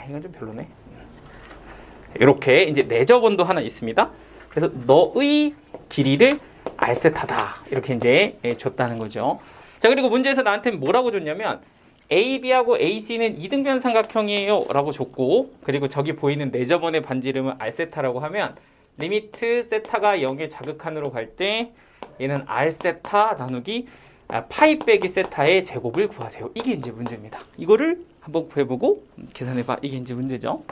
이건 좀 별로네. 이렇게 이제 내접원도 하나 있습니다. 그래서 너의 길이를 R셋하다 이렇게 이제 줬다는 거죠. 자, 그리고 문제에서 나한테 뭐라고 줬냐면 AB하고 AC는 이등변 삼각형이에요 라고 줬고, 그리고 저기 보이는 내접원의 반지름은 R세타라고 하면 리미트 세타가 0의 자극한으로 갈 때 얘는 R세타 나누기 파이 빼기 세타의 제곱을 구하세요. 이게 이제 문제입니다. 이거를 한번 구해보고 계산해봐. 이게 이제 문제죠.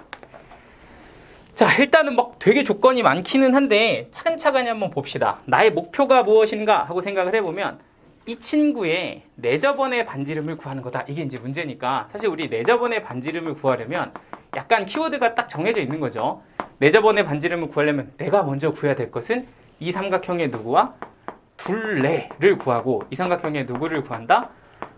자, 일단은 막 되게 조건이 많기는 한데 차근차근히 한번 봅시다. 나의 목표가 무엇인가 하고 생각을 해보면 이 친구의 내접원의 반지름을 구하는 거다. 이게 이제 문제니까 사실 우리 내접원의 반지름을 구하려면 약간 키워드가 딱 정해져 있는 거죠. 내접원의 반지름을 구하려면 내가 먼저 구해야 될 것은 이 삼각형의 누구와 둘레를 구하고, 이 삼각형의 누구를 구한다?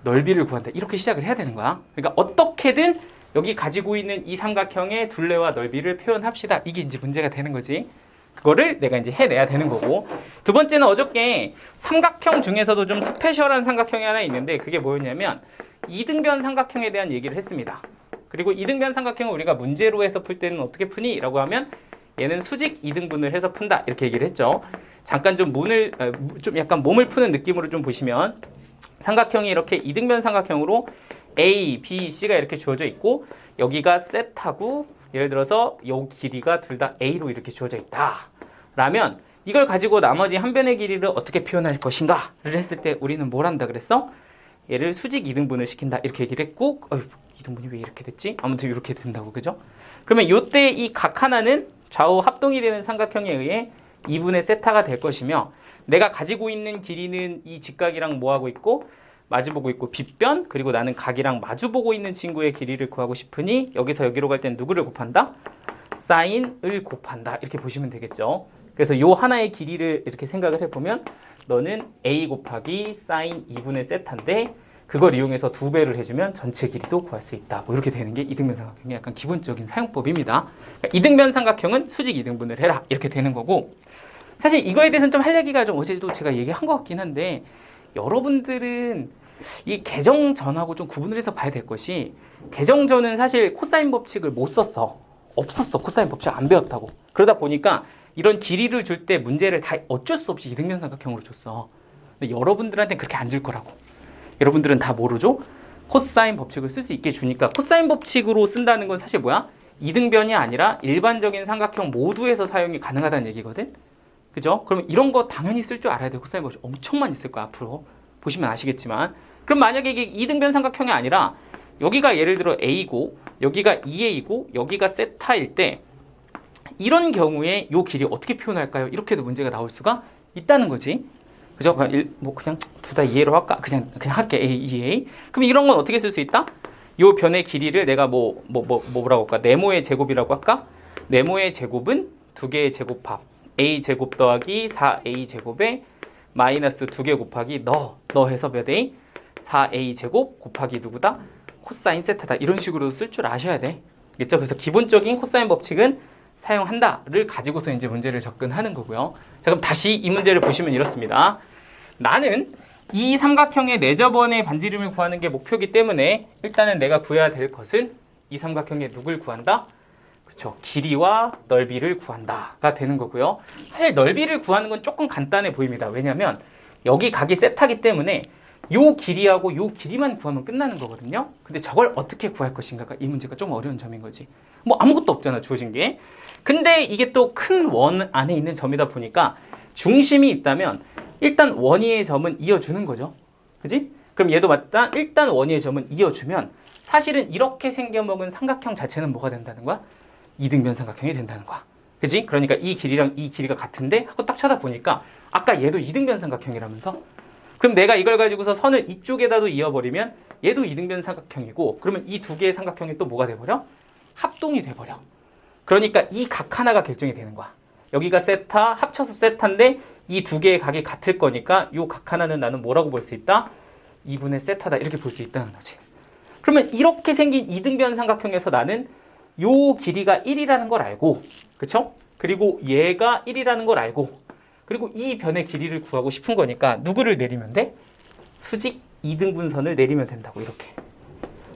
넓이를 구한다. 이렇게 시작을 해야 되는 거야. 그러니까 어떻게든 여기 가지고 있는 이 삼각형의 둘레와 넓이를 표현합시다. 이게 이제 문제가 되는 거지. 그거를 내가 이제 해내야 되는 거고, 두 번째는 어저께 삼각형 중에서도 좀 스페셜한 삼각형이 하나 있는데 그게 뭐였냐면 이등변 삼각형에 대한 얘기를 했습니다. 그리고 이등변 삼각형을 우리가 문제로 해서 풀 때는 어떻게 푸니? 라고 하면 얘는 수직 이등분을 해서 푼다 이렇게 얘기를 했죠. 잠깐 좀 좀 약간 몸을 푸는 느낌으로 좀 보시면 삼각형이 이렇게 이등변 삼각형으로 A, B, C가 이렇게 주어져 있고 여기가 셋하고 예를 들어서 요 길이가 둘 다 A로 이렇게 주어져 있다 라면 이걸 가지고 나머지 한 변의 길이를 어떻게 표현할 것인가를 했을 때 우리는 뭘 한다 그랬어? 얘를 수직 이등분을 시킨다 이렇게 얘기를 했고, 이등분이 왜 이렇게 됐지? 아무튼 이렇게 된다고, 그죠? 그러면 요때 이 각 하나는 좌우 합동이 되는 삼각형에 의해 2분의 세타가 될 것이며, 내가 가지고 있는 길이는 이 직각이랑 뭐하고 있고 마주보고 있고 빗변, 그리고 나는 각이랑 마주보고 있는 친구의 길이를 구하고 싶으니 여기서 여기로 갈 때는 누구를 곱한다? 사인을 곱한다 이렇게 보시면 되겠죠. 그래서 요 하나의 길이를 이렇게 생각을 해보면 너는 A 곱하기 사인 2분의 세타인데 그걸 이용해서 2배를 해주면 전체 길이도 구할 수 있다. 뭐 이렇게 되는 게 이등변 삼각형의 약간 기본적인 사용법입니다. 그러니까 이등변 삼각형은 수직 이등분을 해라 이렇게 되는 거고, 사실 이거에 대해서는 좀 할 얘기가 좀 어제도 제가 얘기한 것 같긴 한데 여러분들은 이 계정전하고 좀 구분을 해서 봐야 될 것이, 계정전은 사실 코사인 법칙을 못 썼어. 없었어. 코사인 법칙 안 배웠다고. 그러다 보니까 이런 길이를 줄 때 문제를 다 어쩔 수 없이 이등변 삼각형으로 줬어. 근데 여러분들한테는 그렇게 안 줄 거라고. 여러분들은 다 모르죠? 코사인 법칙을 쓸 수 있게 주니까. 코사인 법칙으로 쓴다는 건 사실 뭐야? 이등변이 아니라 일반적인 삼각형 모두에서 사용이 가능하다는 얘기거든? 그죠? 그럼 이런 거 당연히 쓸 줄 알아야 돼. 코사인 법칙 엄청 많이 쓸 거야, 앞으로. 보시면 아시겠지만. 그럼 만약에 이게 이등변 삼각형이 아니라 여기가 예를 들어 A고 여기가 2A고 여기가 세타일 때 이런 경우에 이 길이 어떻게 표현할까요? 이렇게도 문제가 나올 수가 있다는 거지. 그죠? 그냥 둘 다 2A로 할까? 그냥 할게. A, 2A. 그럼 이런 건 어떻게 쓸 수 있다? 이 변의 길이를 내가 뭐라고 할까? 네모의 제곱이라고 할까? 네모의 제곱은 두 개의 제곱합. A 제곱 더하기 4A 제곱에 마이너스 2개 곱하기 너 해서 몇 A? 4A 제곱 곱하기 누구다? 코사인 세타다. 이런 식으로 쓸 줄 아셔야 돼. 알겠죠? 그래서 기본적인 코사인 법칙은 사용한다를 가지고서 이제 문제를 접근하는 거고요. 자, 그럼 다시 이 문제를 보시면 이렇습니다. 나는 이 삼각형의 내접원의 반지름을 구하는 게 목표이기 때문에 일단은 내가 구해야 될 것은 이 삼각형의 누굴 구한다? 그렇죠. 길이와 넓이를 구한다가 되는 거고요. 사실 넓이를 구하는 건 조금 간단해 보입니다. 왜냐면 여기 각이 세타기 때문에 요 길이하고 요 길이만 구하면 끝나는 거거든요. 근데 저걸 어떻게 구할 것인가가 이 문제가 좀 어려운 점인 거지. 뭐 아무것도 없잖아, 주어진 게. 근데 이게 또 큰 원 안에 있는 점이다 보니까 중심이 있다면 일단 원위의 점은 이어주는 거죠. 그지? 그럼 얘도 맞다. 일단 원위의 점은 이어주면 사실은 이렇게 생겨먹은 삼각형 자체는 뭐가 된다는 거야? 이등변 삼각형이 된다는 거야. 그지? 그러니까 이 길이랑 이 길이가 같은데 하고 딱 쳐다보니까 아까 얘도 이등변 삼각형이라면서? 그럼 내가 이걸 가지고서 선을 이쪽에다도 이어버리면 얘도 이등변 삼각형이고, 그러면 이 두 개의 삼각형이 또 뭐가 돼버려? 합동이 돼버려. 그러니까 이 각 하나가 결정이 되는 거야. 여기가 세타, 합쳐서 세타인데 이 두 개의 각이 같을 거니까 이 각 하나는 나는 뭐라고 볼 수 있다? 2분의 세타다. 이렇게 볼 수 있다는 거지. 그러면 이렇게 생긴 이등변 삼각형에서 나는 요 길이가 1이라는 걸 알고, 그쵸? 그리고 얘가 1이라는 걸 알고, 그리고 이 변의 길이를 구하고 싶은 거니까 누구를 내리면 돼? 수직 2등분선을 내리면 된다고, 이렇게.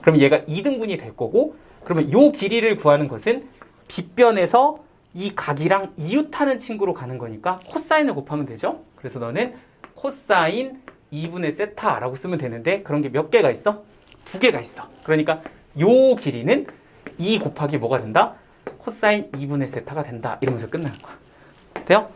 그럼 얘가 2등분이 될 거고, 그러면 요 길이를 구하는 것은 빗변에서 이 각이랑 이웃하는 친구로 가는 거니까 코사인을 곱하면 되죠. 그래서 너는 코사인 2분의 세타라고 쓰면 되는데 그런 게 몇 개가 있어? 2개가 있어. 그러니까 요 길이는 2 곱하기 뭐가 된다? 코사인 2분의 세타가 된다. 이러면서 끝나는 거야. 돼요?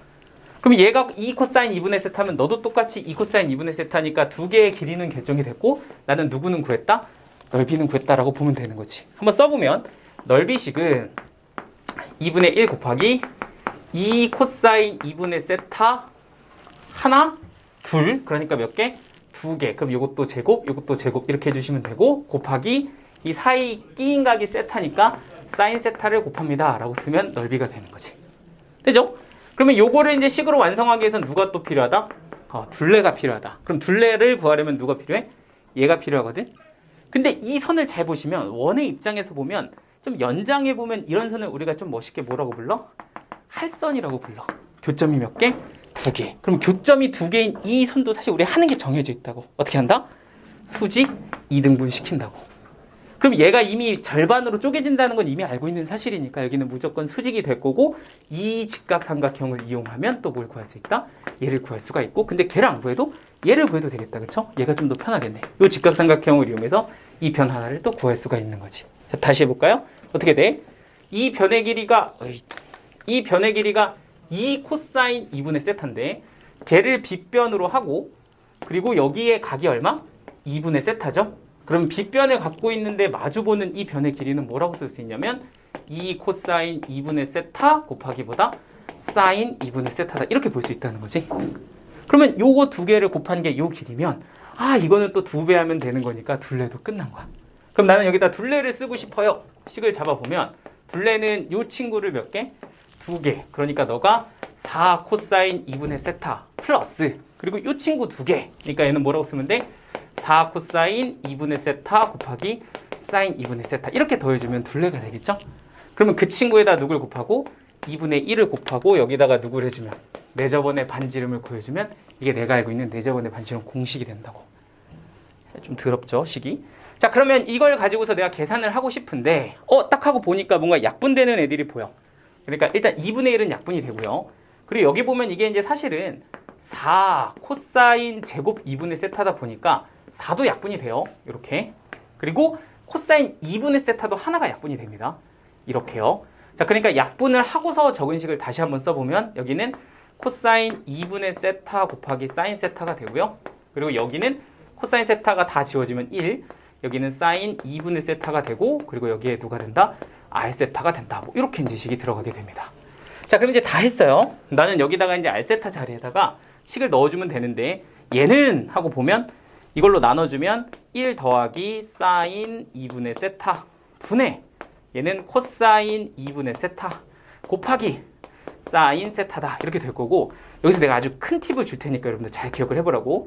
그럼 얘가 2 코사인 2분의 세타면 너도 똑같이 2 코사인 2분의 세타니까 2개의 길이는 결정이 됐고 나는 누구는 구했다? 넓이는 구했다라고 보면 되는 거지. 한번 써보면 넓이식은 2분의 1 곱하기 2 코사인 2분의 세타 하나, 둘, 그러니까 몇 개? 2개. 그럼 이것도 제곱, 이것도 제곱 이렇게 해주시면 되고 곱하기 이 사이 끼인 각이 세타니까 사인 세타를 곱합니다 라고 쓰면 넓이가 되는 거지. 되죠? 그러면 요거를 이제 식으로 완성하기 위해서는 누가 또 필요하다? 둘레가 필요하다. 그럼 둘레를 구하려면 누가 필요해? 얘가 필요하거든? 근데 이 선을 잘 보시면 원의 입장에서 보면 좀 연장해 보면 이런 선을 우리가 좀 멋있게 뭐라고 불러? 할선이라고 불러. 교점이 몇 개? 2개. 그럼 교점이 2개인 이 선도 사실 우리 하는 게 정해져 있다고. 어떻게 한다? 수직 2등분 시킨다고. 그럼 얘가 이미 절반으로 쪼개진다는 건 이미 알고 있는 사실이니까 여기는 무조건 수직이 될 거고 이 직각삼각형을 이용하면 또 뭘 구할 수 있다? 얘를 구할 수가 있고 근데 걔를 안 구해도 얘를 구해도 되겠다. 그쵸? 얘가 좀 더 편하겠네. 이 직각삼각형을 이용해서 이 변 하나를 또 구할 수가 있는 거지. 자, 다시 해볼까요? 어떻게 돼? 이 변의 길이가 2 코사인 2분의 세타인데 걔를 빗변으로 하고 그리고 여기에 각이 얼마? 2분의 세타죠? 그럼 빗변을 갖고 있는데 마주보는 이 변의 길이는 뭐라고 쓸 수 있냐면 2 코사인 2분의 세타 곱하기 보다 사인 2분의 세타다 이렇게 볼 수 있다는 거지. 그러면 요거 2개를 곱한 게 요 길이면 이거는 또 2배 하면 되는 거니까 둘레도 끝난 거야. 그럼 나는 여기다 둘레를 쓰고 싶어요. 식을 잡아보면 둘레는 요 친구를 몇 개? 2개. 그러니까 너가 4 코사인 2분의 세타 플러스 그리고 요 친구 2개. 그러니까 얘는 뭐라고 쓰면 돼? 4 코사인 2분의 세타 곱하기 사인 2분의 세타 이렇게 더해주면 둘레가 되겠죠? 그러면 그 친구에다 누굴 곱하고 2분의 1을 곱하고 여기다가 누굴 해주면 내저번의 반지름을 구해주면 이게 내가 알고 있는 내저번의 반지름 공식이 된다고. 좀 더럽죠 식이. 자 그러면 이걸 가지고서 내가 계산을 하고 싶은데 딱 하고 보니까 뭔가 약분되는 애들이 보여. 그러니까 일단 2분의 1은 약분이 되고요. 그리고 여기 보면 이게 이제 사실은 4 코사인 제곱 2분의 세타다 보니까 4도 약분이 돼요. 이렇게. 그리고 코사인 2분의 세타도 하나가 약분이 됩니다. 이렇게요. 자, 그러니까 약분을 하고서 적은 식을 다시 한번 써보면 여기는 코사인 2분의 세타 곱하기 사인 세타가 되고요. 그리고 여기는 코사인 세타가 다 지워지면 1. 여기는 사인 2분의 세타가 되고 그리고 여기에 누가 된다? R 세타가 된다. 뭐 이렇게 이제 식이 들어가게 됩니다. 자, 그럼 이제 다 했어요. 나는 여기다가 이제 R 세타 자리에다가 식을 넣어주면 되는데 얘는 하고 보면 이걸로 나눠주면 1 더하기 사인 2분의 세타 분의 얘는 코사인 2분의 세타 곱하기 사인 세타다 이렇게 될 거고 여기서 내가 아주 큰 팁을 줄 테니까 여러분들 잘 기억을 해보라고.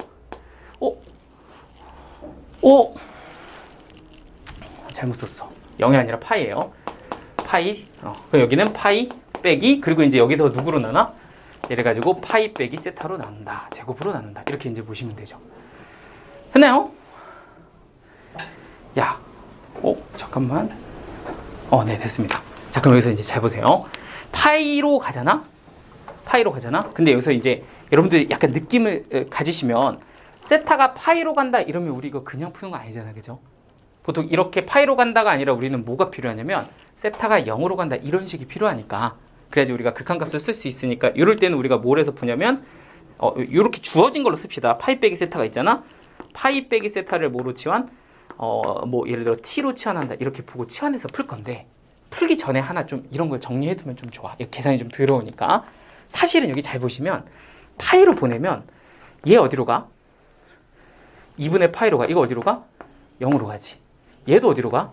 잘못 썼어. 0이 아니라 파이예요. 파이. 그럼 여기는 파이 빼기 그리고 이제 여기서 누구로 나눠? 얘를 가지고 파이 빼기 세타로 나눈다. 제곱으로 나눈다. 이렇게 이제 보시면 되죠. 됐나요? 야, 잠깐만. 네, 됐습니다. 자, 그럼 여기서 이제 잘 보세요. 파이로 가잖아? 근데 여기서 이제 여러분들 약간 느낌을 가지시면 세타가 파이로 간다 이러면 우리 이거 그냥 푸는 거 아니잖아. 그죠? 보통 이렇게 파이로 간다가 아니라 우리는 뭐가 필요하냐면 세타가 0으로 간다 이런 식이 필요하니까 그래야지 우리가 극한값을 쓸 수 있으니까 이럴 때는 우리가 뭘 해서 푸냐면 이렇게 주어진 걸로 씁시다. 파이 빼기 세타가 있잖아. 파이 빼기 세타를 뭐로 치환? 뭐 예를 들어 t로 치환한다 이렇게 보고 치환해서 풀 건데 풀기 전에 하나 좀 이런 걸 정리해두면 좀 좋아. 이거 계산이 좀 더러우니까. 사실은 여기 잘 보시면 파이로 보내면 얘 어디로 가? 2분의 파이로 가. 이거 어디로 가? 0으로 가지. 얘도 어디로 가?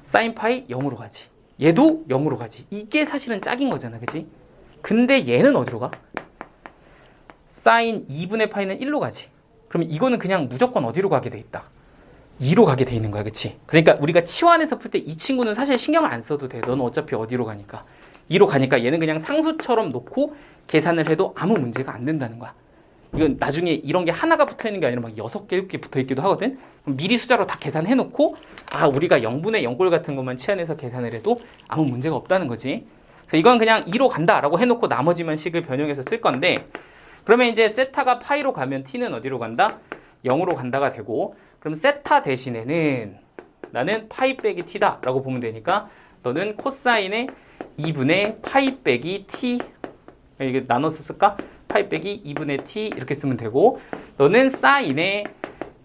사인 파이 0으로 가지. 얘도 0으로 가지. 이게 사실은 짝인 거잖아. 그치? 근데 얘는 어디로 가? 사인 2분의 파이는 1로 가지. 그러면 이거는 그냥 무조건 어디로 가게 돼 있다? 2로 가게 돼 있는 거야. 그치? 그러니까 우리가 치환해서 풀 때 이 친구는 사실 신경을 안 써도 돼. 넌 어차피 어디로 가니까. 2로 가니까 얘는 그냥 상수처럼 놓고 계산을 해도 아무 문제가 안 된다는 거야. 이건 나중에 이런 게 하나가 붙어 있는 게 아니라 막 6개, 7개 붙어 있기도 하거든. 그럼 미리 숫자로 다 계산해 놓고 우리가 0분의 0골 같은 것만 치환해서 계산을 해도 아무 문제가 없다는 거지. 그래서 이건 그냥 2로 간다라고 해놓고 나머지만 식을 변형해서 쓸 건데, 그러면 이제 세타가 파이로 가면 t는 어디로 간다? 0으로 간다가 되고, 그럼 세타 대신에는 나는 파이 빼기 t다 라고 보면 되니까 너는 코사인의 2분의 파이 빼기 t, 이게 나눠서 쓸까? 파이 빼기 2분의 t 이렇게 쓰면 되고, 너는 사인의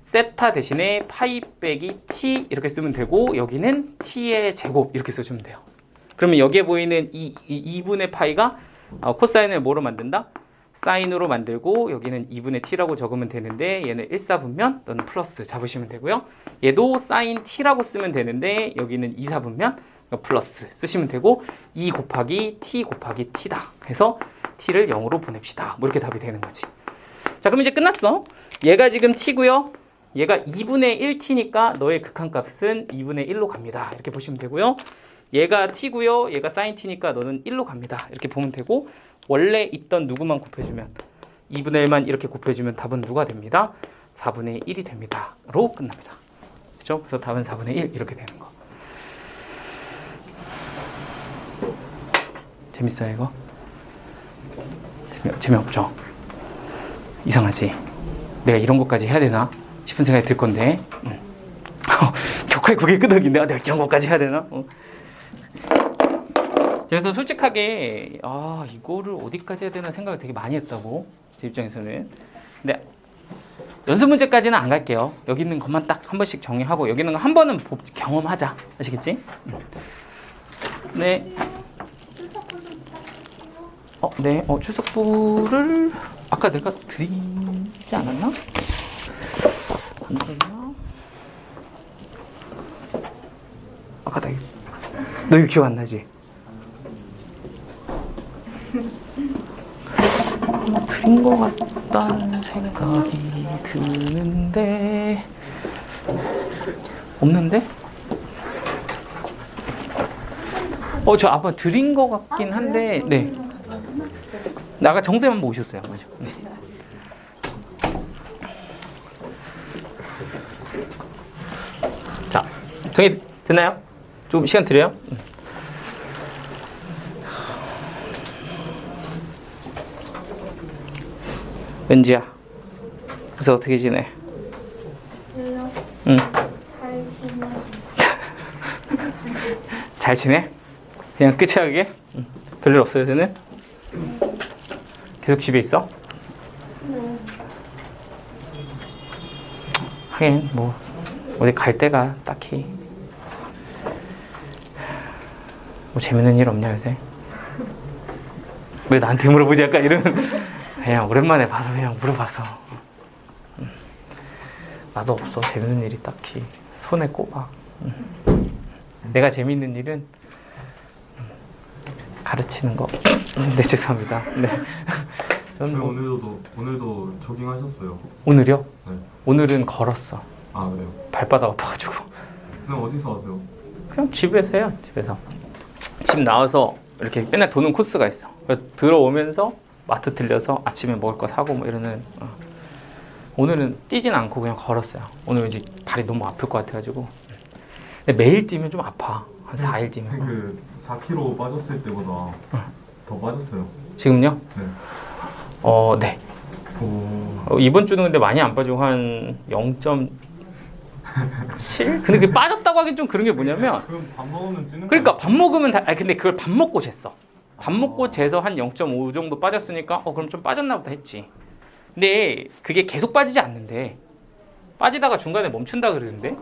세타 대신에 파이 빼기 t 이렇게 쓰면 되고, 여기는 t의 제곱 이렇게 써주면 돼요. 그러면 여기에 보이는 이 2분의 파이가 코사인을 뭐로 만든다? 사인으로 만들고, 여기는 2분의 t라고 적으면 되는데 얘는 1사분면 너는 플러스 잡으시면 되고요. 얘도 사인 t라고 쓰면 되는데 여기는 2사분면 플러스 쓰시면 되고, 2 곱하기 t 곱하기 t다 해서 t를 0으로 보냅시다. 뭐 이렇게 답이 되는 거지. 자, 그럼 이제 끝났어. 얘가 지금 t고요. 얘가 2분의 1t니까 너의 극한값은 2분의 1로 갑니다. 이렇게 보시면 되고요. 얘가 t고요. 얘가 sin t니까 너는 1로 갑니다. 이렇게 보면 되고, 원래 있던 누구만 곱해주면 2분의 1만 이렇게 곱해주면 답은 누가 됩니다? 4분의 1이 됩니다. 로 끝납니다. 그렇죠? 그래서 답은 4분의 1 이렇게 되는 거. 재밌어요 이거? 재미없죠? 이상하지? 내가 이런 것까지 해야 되나 싶은 생각이 들 건데 교과에 그게 끄덕인데 내가 이런 것까지 해야 되나? 그래서 솔직하게 이거를 어디까지 해야 되나 생각을 되게 많이 했다고, 제 입장에서는. 근데 연습 문제까지는 안 갈게요. 여기 있는 것만 딱 한 번씩 정리하고 여기 있는 거 한 번은 경험하자. 아시겠지? 네. 네. 출석부를 아까 내가 드리지 않았나? 잠깐만요. 아까 너 이거 기억 안 나지? 드린 것 같다는 생각이 드는데 없는데? 저 아마 드린 것 같긴 한데, 네. 아까 정쌤 한번 오셨어요. 맞아. 네. 자, 정리 됐나요? 좀 시간 드려요? 은지야, 그래서 어떻게 지내? 응. 잘 지내. 잘 지내? 그냥 끝이야 그게? 응. 별일 없어 요새는? 계속 집에 있어? 네. 하긴 뭐 어디 갈 데가 딱히 뭐 재밌는 일 없냐 요새? 왜 나한테 물어보지? 약간 이런. 그냥 오랜만에 봐서 그냥 물어봤어. 나도 없어. 재밌는 일이 딱히 손에 꼽아. 내가 재밌는 일은 가르치는 거. 네, 죄송합니다. 네. 저는 오늘도 조깅하셨어요? 오늘요? 네. 오늘은 걸었어. 아, 그래요? 발바닥 아파가지고. 선생님 어디서 왔어요? 그냥 집에서 해요. 집에서. 집 나와서 이렇게 맨날 도는 코스가 있어. 그래서 들어오면서 마트 들려서 아침에 먹을 거 사고 뭐 이러는. 오늘은 뛰진 않고 그냥 걸었어요. 오늘 이제 발이 너무 아플 것 같아가지고. 근데 매일 뛰면 좀 아파. 한 4일 뛰면. 그 4kg 빠졌을 때보다 더 빠졌어요. 지금요? 네. 네. 오. 이번 주는 근데 많이 안 빠지고 한 0.7? 근데 그 빠졌다고 하긴 좀 그런 게 뭐냐면, 그럼 밥 먹으면 찌는 그러니까 밥 먹으면 근데 그걸 밥 먹고 쟀어. 밥 먹고 재서 한 0.5 정도 빠졌으니까 그럼 좀 빠졌나 보다 했지. 근데 그게 계속 빠지지 않는데, 빠지다가 중간에 멈춘다 그러는데.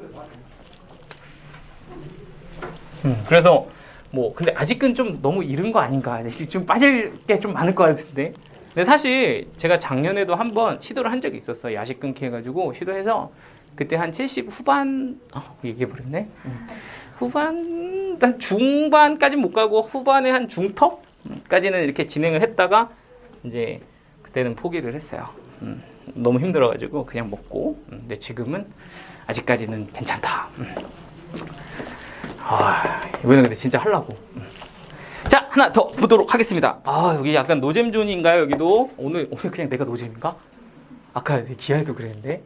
그래서 뭐 근데 아직은 좀 너무 이른 거 아닌가. 좀 빠질 게 좀 많을 것 같은데. 근데 사실 제가 작년에도 한번 시도를 한 적이 있었어요. 야식 끊기 해가지고 시도해서 그때 한 70 후반 얘기해버렸네. 후반 한 중반까지 못 가고 후반에 한 중턱까지는 이렇게 진행을 했다가 이제 그때는 포기를 했어요. 너무 힘들어가지고 그냥 먹고. 근데 지금은 아직까지는 괜찮다. 이번엔 근데 진짜 하려고. 자, 하나 더 보도록 하겠습니다. 여기 약간 노잼존인가요? 여기도 오늘 그냥 내가 노잼인가? 아까 기하에도 그랬는데.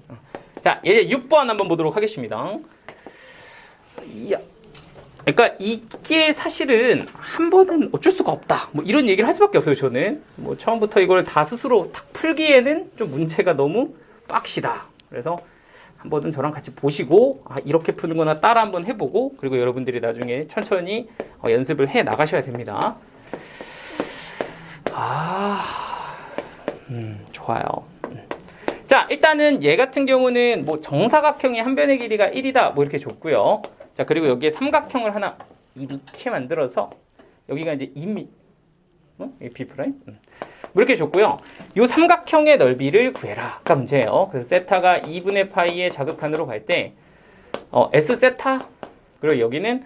자, 이제 6번 한번 보도록 하겠습니다. 이야. 그러니까 이게 사실은 한 번은 어쩔 수가 없다. 뭐 이런 얘기를 할 수밖에 없어요, 저는. 뭐 처음부터 이걸 다 스스로 탁 풀기에는 좀 문제가 너무 빡시다. 그래서 한 번은 저랑 같이 보시고 이렇게 푸는구나 따라 한번 해보고 그리고 여러분들이 나중에 천천히 연습을 해 나가셔야 됩니다. 좋아요. 자, 일단은 얘 같은 경우는 뭐 정사각형의 한 변의 길이가 1이다 뭐 이렇게 줬고요. 자, 그리고 여기에 삼각형을 하나 이렇게 만들어서 여기가 이제 2mm B 프라임 뭐 이렇게 줬고요. 이 삼각형의 넓이를 구해라가 문제예요. 그래서 세타가 2분의 파이의 자극한으로 갈 때 S 세타 그리고 여기는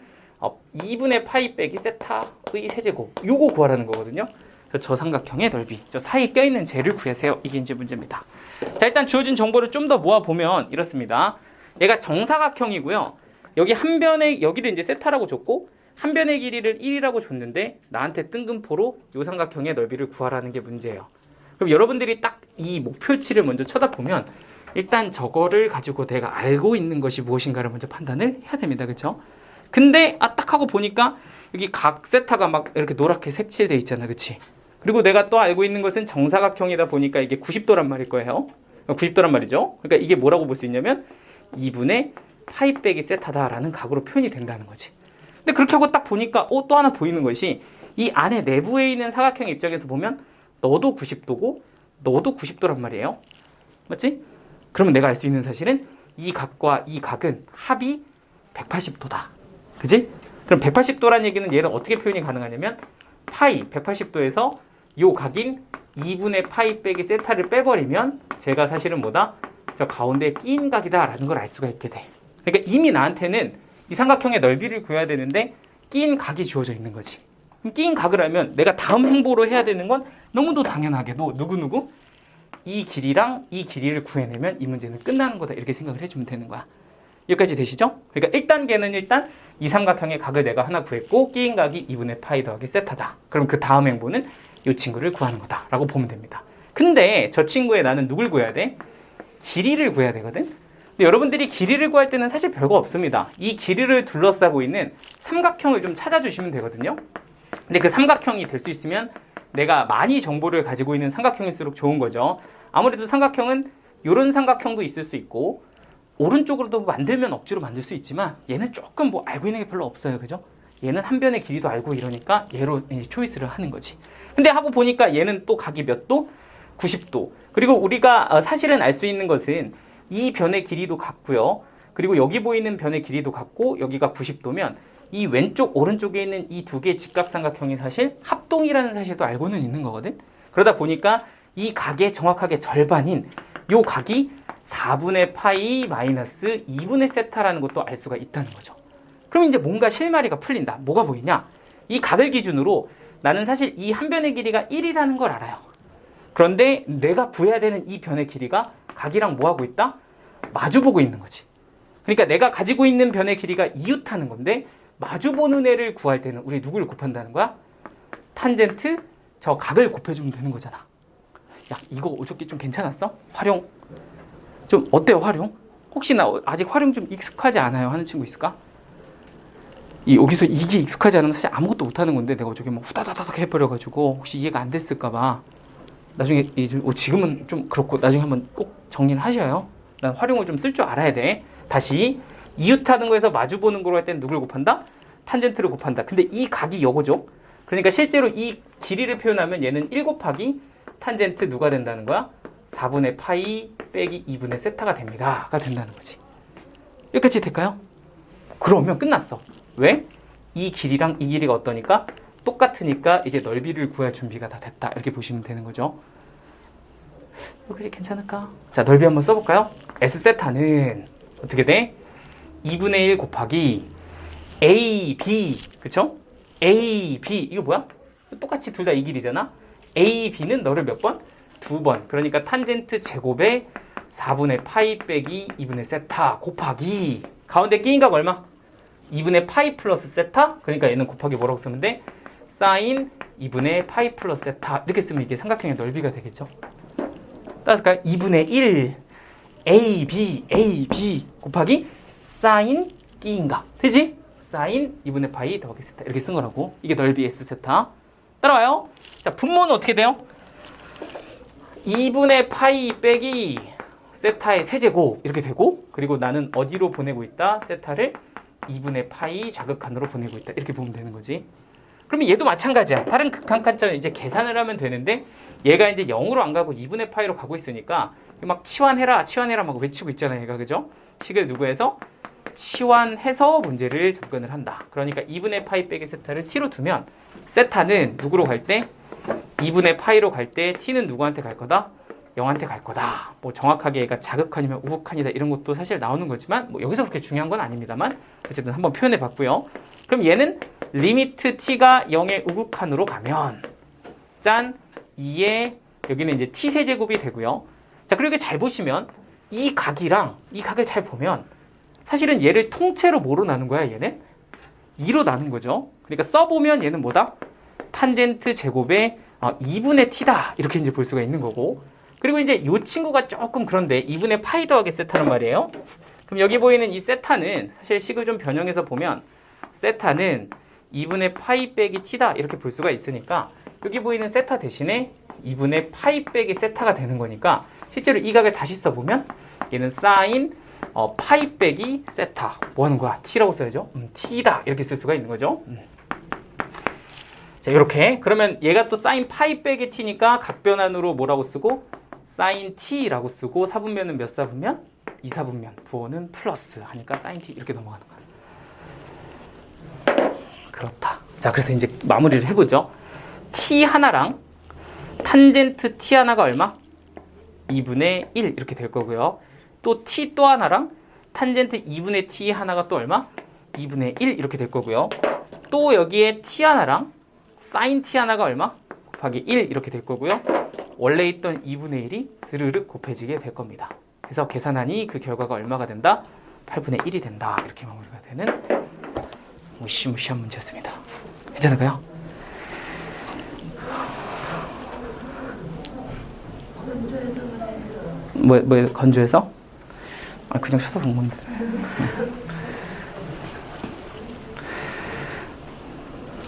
2분의 파이 빼기 세타의 세제곱 요거 구하라는 거거든요. 그래서 저 삼각형의 넓이 저 사이에 껴있는 쟤를 구하세요. 이게 이제 문제입니다. 자, 일단 주어진 정보를 좀 더 모아보면 이렇습니다. 얘가 정사각형이고요. 여기 한 변의 여기를 이제 세타라고 줬고 한 변의 길이를 1이라고 줬는데 나한테 뜬금포로 이 삼각형의 넓이를 구하라는 게 문제예요. 그럼 여러분들이 딱 이 목표치를 먼저 쳐다보면 일단 저거를 가지고 내가 알고 있는 것이 무엇인가를 먼저 판단을 해야 됩니다. 그렇죠? 근데 딱 하고 보니까 여기 각 세타가 막 이렇게 노랗게 색칠돼 있잖아. 그렇지? 그리고 내가 또 알고 있는 것은 정사각형이다 보니까 이게 90도란 말일 거예요. 90도란 말이죠. 그러니까 이게 뭐라고 볼 수 있냐면 2분의 파이 빼기 세타다라는 각으로 표현이 된다는 거지. 근데 그렇게 하고 딱 보니까 또 하나 보이는 것이 이 안에 내부에 있는 사각형 입장에서 보면 너도 90도고 너도 90도란 말이에요. 맞지? 그러면 내가 알 수 있는 사실은 이 각과 이 각은 합이 180도다. 그지? 그럼 180도란 얘기는 얘는 어떻게 표현이 가능하냐면 파이 180도에서 요 각인 2분의 파이 빼기 세타를 빼버리면 제가 사실은 뭐다? 저 가운데 끼인 각이다라는 걸 알 수가 있게 돼. 그러니까 이미 나한테는 이 삼각형의 넓이를 구해야 되는데 끼인 각이 주어져 있는 거지. 그럼 끼인 각을 알면 내가 다음 행보로 해야 되는 건 너무도 당연하게도 누구누구? 이 길이랑 이 길이를 구해내면 이 문제는 끝나는 거다. 이렇게 생각을 해주면 되는 거야. 여기까지 되시죠? 그러니까 1단계는 일단 이 삼각형의 각을 내가 하나 구했고 끼인 각이 2분의 파이 더하기 세타다. 그럼 그 다음 행보는 이 친구를 구하는 거다 라고 보면 됩니다. 근데 저 친구의 나는 누굴 구해야 돼? 길이를 구해야 되거든? 근데 여러분들이 길이를 구할 때는 사실 별거 없습니다. 이 길이를 둘러싸고 있는 삼각형을 좀 찾아주시면 되거든요. 근데 그 삼각형이 될 수 있으면 내가 많이 정보를 가지고 있는 삼각형일수록 좋은 거죠. 아무래도 삼각형은 이런 삼각형도 있을 수 있고 오른쪽으로도 만들면 억지로 만들 수 있지만 얘는 조금 뭐 알고 있는 게 별로 없어요. 그죠? 얘는 한 변의 길이도 알고 이러니까 얘로 초이스를 하는 거지. 근데 하고 보니까 얘는 또 각이 몇 도? 90도. 그리고 우리가 사실은 알 수 있는 것은 이 변의 길이도 같고요. 그리고 여기 보이는 변의 길이도 같고 여기가 90도면 이 왼쪽 오른쪽에 있는 이 두 개의 직각삼각형이 사실 합동이라는 사실도 알고는 있는 거거든. 그러다 보니까 이 각의 정확하게 절반인 요 각이 4분의 파이 마이너스 2분의 세타라는 것도 알 수가 있다는 거죠. 그럼 이제 뭔가 실마리가 풀린다. 뭐가 보이냐? 이 각을 기준으로 나는 사실 이 한 변의 길이가 1이라는 걸 알아요. 그런데 내가 구해야 되는 이 변의 길이가 각이랑 뭐하고 있다? 마주보고 있는 거지. 그러니까 내가 가지고 있는 변의 길이가 이웃하는 건데 마주보는 애를 구할 때는 우리 누구를 곱한다는 거야? 탄젠트 저 각을 곱해주면 되는 거잖아. 야, 이거 어저께 좀 괜찮았어? 활용 좀 어때요? 활용? 혹시나 아직 활용 좀 익숙하지 않아요 하는 친구 있을까? 여기서 이게 익숙하지 않으면 사실 아무것도 못하는 건데 내가 어저께 막 후다다닥 해버려가지고 혹시 이해가 안 됐을까봐 나중에 지금은 좀 그렇고 나중에 한번 꼭 정리를 하셔요. 난 활용을 좀 쓸 줄 알아야 돼. 다시 이웃하는 거에서 마주보는 거로 할 때는 누굴 곱한다? 탄젠트를 곱한다. 근데 이 각이 요거죠. 그러니까 실제로 이 길이를 표현하면 얘는 1 곱하기 탄젠트 누가 된다는 거야? 4분의 파이 빼기 2분의 세타가 됩니다. 가 된다는 거지. 여기까지 될까요? 그러면 끝났어. 왜? 이 길이랑 이 길이가 어떠니까? 똑같으니까 이제 넓이를 구할 준비가 다 됐다. 이렇게 보시면 되는 거죠. 여기까지 괜찮을까? 자, 넓이 한번 써볼까요? S세타는 어떻게 돼? 2분의 1 곱하기 A, B, 그쵸? A, B, 이거 뭐야? 똑같이 둘 다 이 길이잖아? A, B는 너를 몇 번? 2번. 그러니까 탄젠트 제곱에 4분의 파이 빼기 2분의 세타 곱하기 가운데 끼인 각 얼마? 2분의 파이 플러스 세타? 그러니까 얘는 곱하기 뭐라고 쓰면 돼? 사인 2분의 파이 플러스 세타 이렇게 쓰면 이게 삼각형의 넓이가 되겠죠? 따라서 2분의 1 AB 곱하기 사인 끼인가 되지? 사인 2분의 파이 더하기 세타 이렇게 쓴 거라고. 이게 넓이 S 세타. 따라와요. 자, 분모는 어떻게 돼요? 2분의 파이 빼기 세타의 세제곱 이렇게 되고, 그리고 나는 어디로 보내고 있다? 세타를 2분의 파이 자극한으로 보내고 있다 이렇게 보면 되는 거지. 그러면 얘도 마찬가지야. 다른 극한칸점 이제 계산을 하면 되는데 얘가 이제 0으로 안 가고 2분의 파이로 가고 있으니까 막 치환해라 막 외치고 있잖아요. 얘가 그죠? 식을 누구해서? 치환해서 문제를 접근을 한다. 그러니까 2분의 파이 빼기 세타를 t로 두면 세타는 누구로 갈 때? 2분의 파이로 갈 때 t는 누구한테 갈 거다? 0한테 갈 거다. 뭐 정확하게 얘가 자극한이면 우극한이다 이런 것도 사실 나오는 거지만 뭐 여기서 그렇게 중요한 건 아닙니다만 어쨌든 한번 표현해 봤고요. 그럼 얘는 리미트 t가 0의 우극한으로 가면 짠 2에 여기는 이제 t 세제곱이 되고요. 자, 그리고 이렇게 잘 보시면 이 각을 잘 보면 사실은 얘를 통째로 뭐로 나눈 거야? 얘는 2로 나눈 거죠. 그러니까 써보면 얘는 뭐다? 탄젠트 제곱의 2분의 t다 이렇게 이제 볼 수가 있는 거고, 그리고 이제 이 친구가 조금 그런데 2분의 파이 더하기 세타란 말이에요. 그럼 여기 보이는 이 세타는 사실 식을 좀 변형해서 보면 세타는 2분의 파이 빼기 t다 이렇게 볼 수가 있으니까 여기 보이는 세타 대신에 2분의 파이 빼기 세타가 되는 거니까 실제로 이 각을 다시 써보면 얘는 사인 파이 빼기 세타 뭐 하는 거야? t라고 써야죠. t다 이렇게 쓸 수가 있는 거죠. 자, 이렇게 그러면 얘가 또 사인 파이 빼기 t니까 각변환으로 뭐라고 쓰고 사인 t라고 쓰고 사분면은 몇 사분면? 2사분면 부호는 플러스 하니까 사인 t 이렇게 넘어가는 거야. 그렇다. 자, 그래서 이제 마무리를 해보죠. t 하나랑 탄젠트 t 하나가 얼마? 2분의 1 이렇게 될 거고요. 또 t 또 하나랑 탄젠트 2분의 t 하나가 또 얼마? 2분의 1 이렇게 될 거고요. 또 여기에 t 하나랑 사인 t 하나가 얼마? 곱하기 1 이렇게 될 거고요. 원래 있던 2분의 1이 스르륵 곱해지게 될 겁니다. 그래서 계산하니 그 결과가 얼마가 된다? 8분의 1이 된다. 이렇게 마무리가 되는 무시무시한 문제였습니다. 괜찮을까요? 뭐 건조해서? 그냥 쳐다본 건데.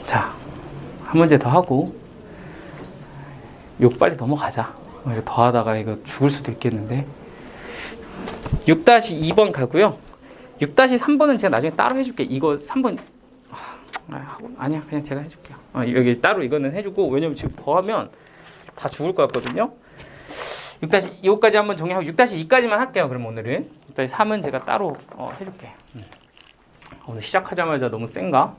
자, 한 문제 더 하고 욕 빨리 넘어가자. 이거 더 하다가 이거 죽을 수도 있겠는데. 6-2번 가고요. 6-3번은 제가 나중에 따로 해줄게. 이거 3번 아니야, 그냥 제가 해줄게요. 여기 따로 이거는 해주고, 왜냐면 지금 더 하면 다 죽을 것 같거든요. 6-2까지 한번 정리하고 6-2까지만 할게요. 그럼 오늘은 6-3은 제가 따로 해줄게. 오늘 시작하자마자 너무 센가?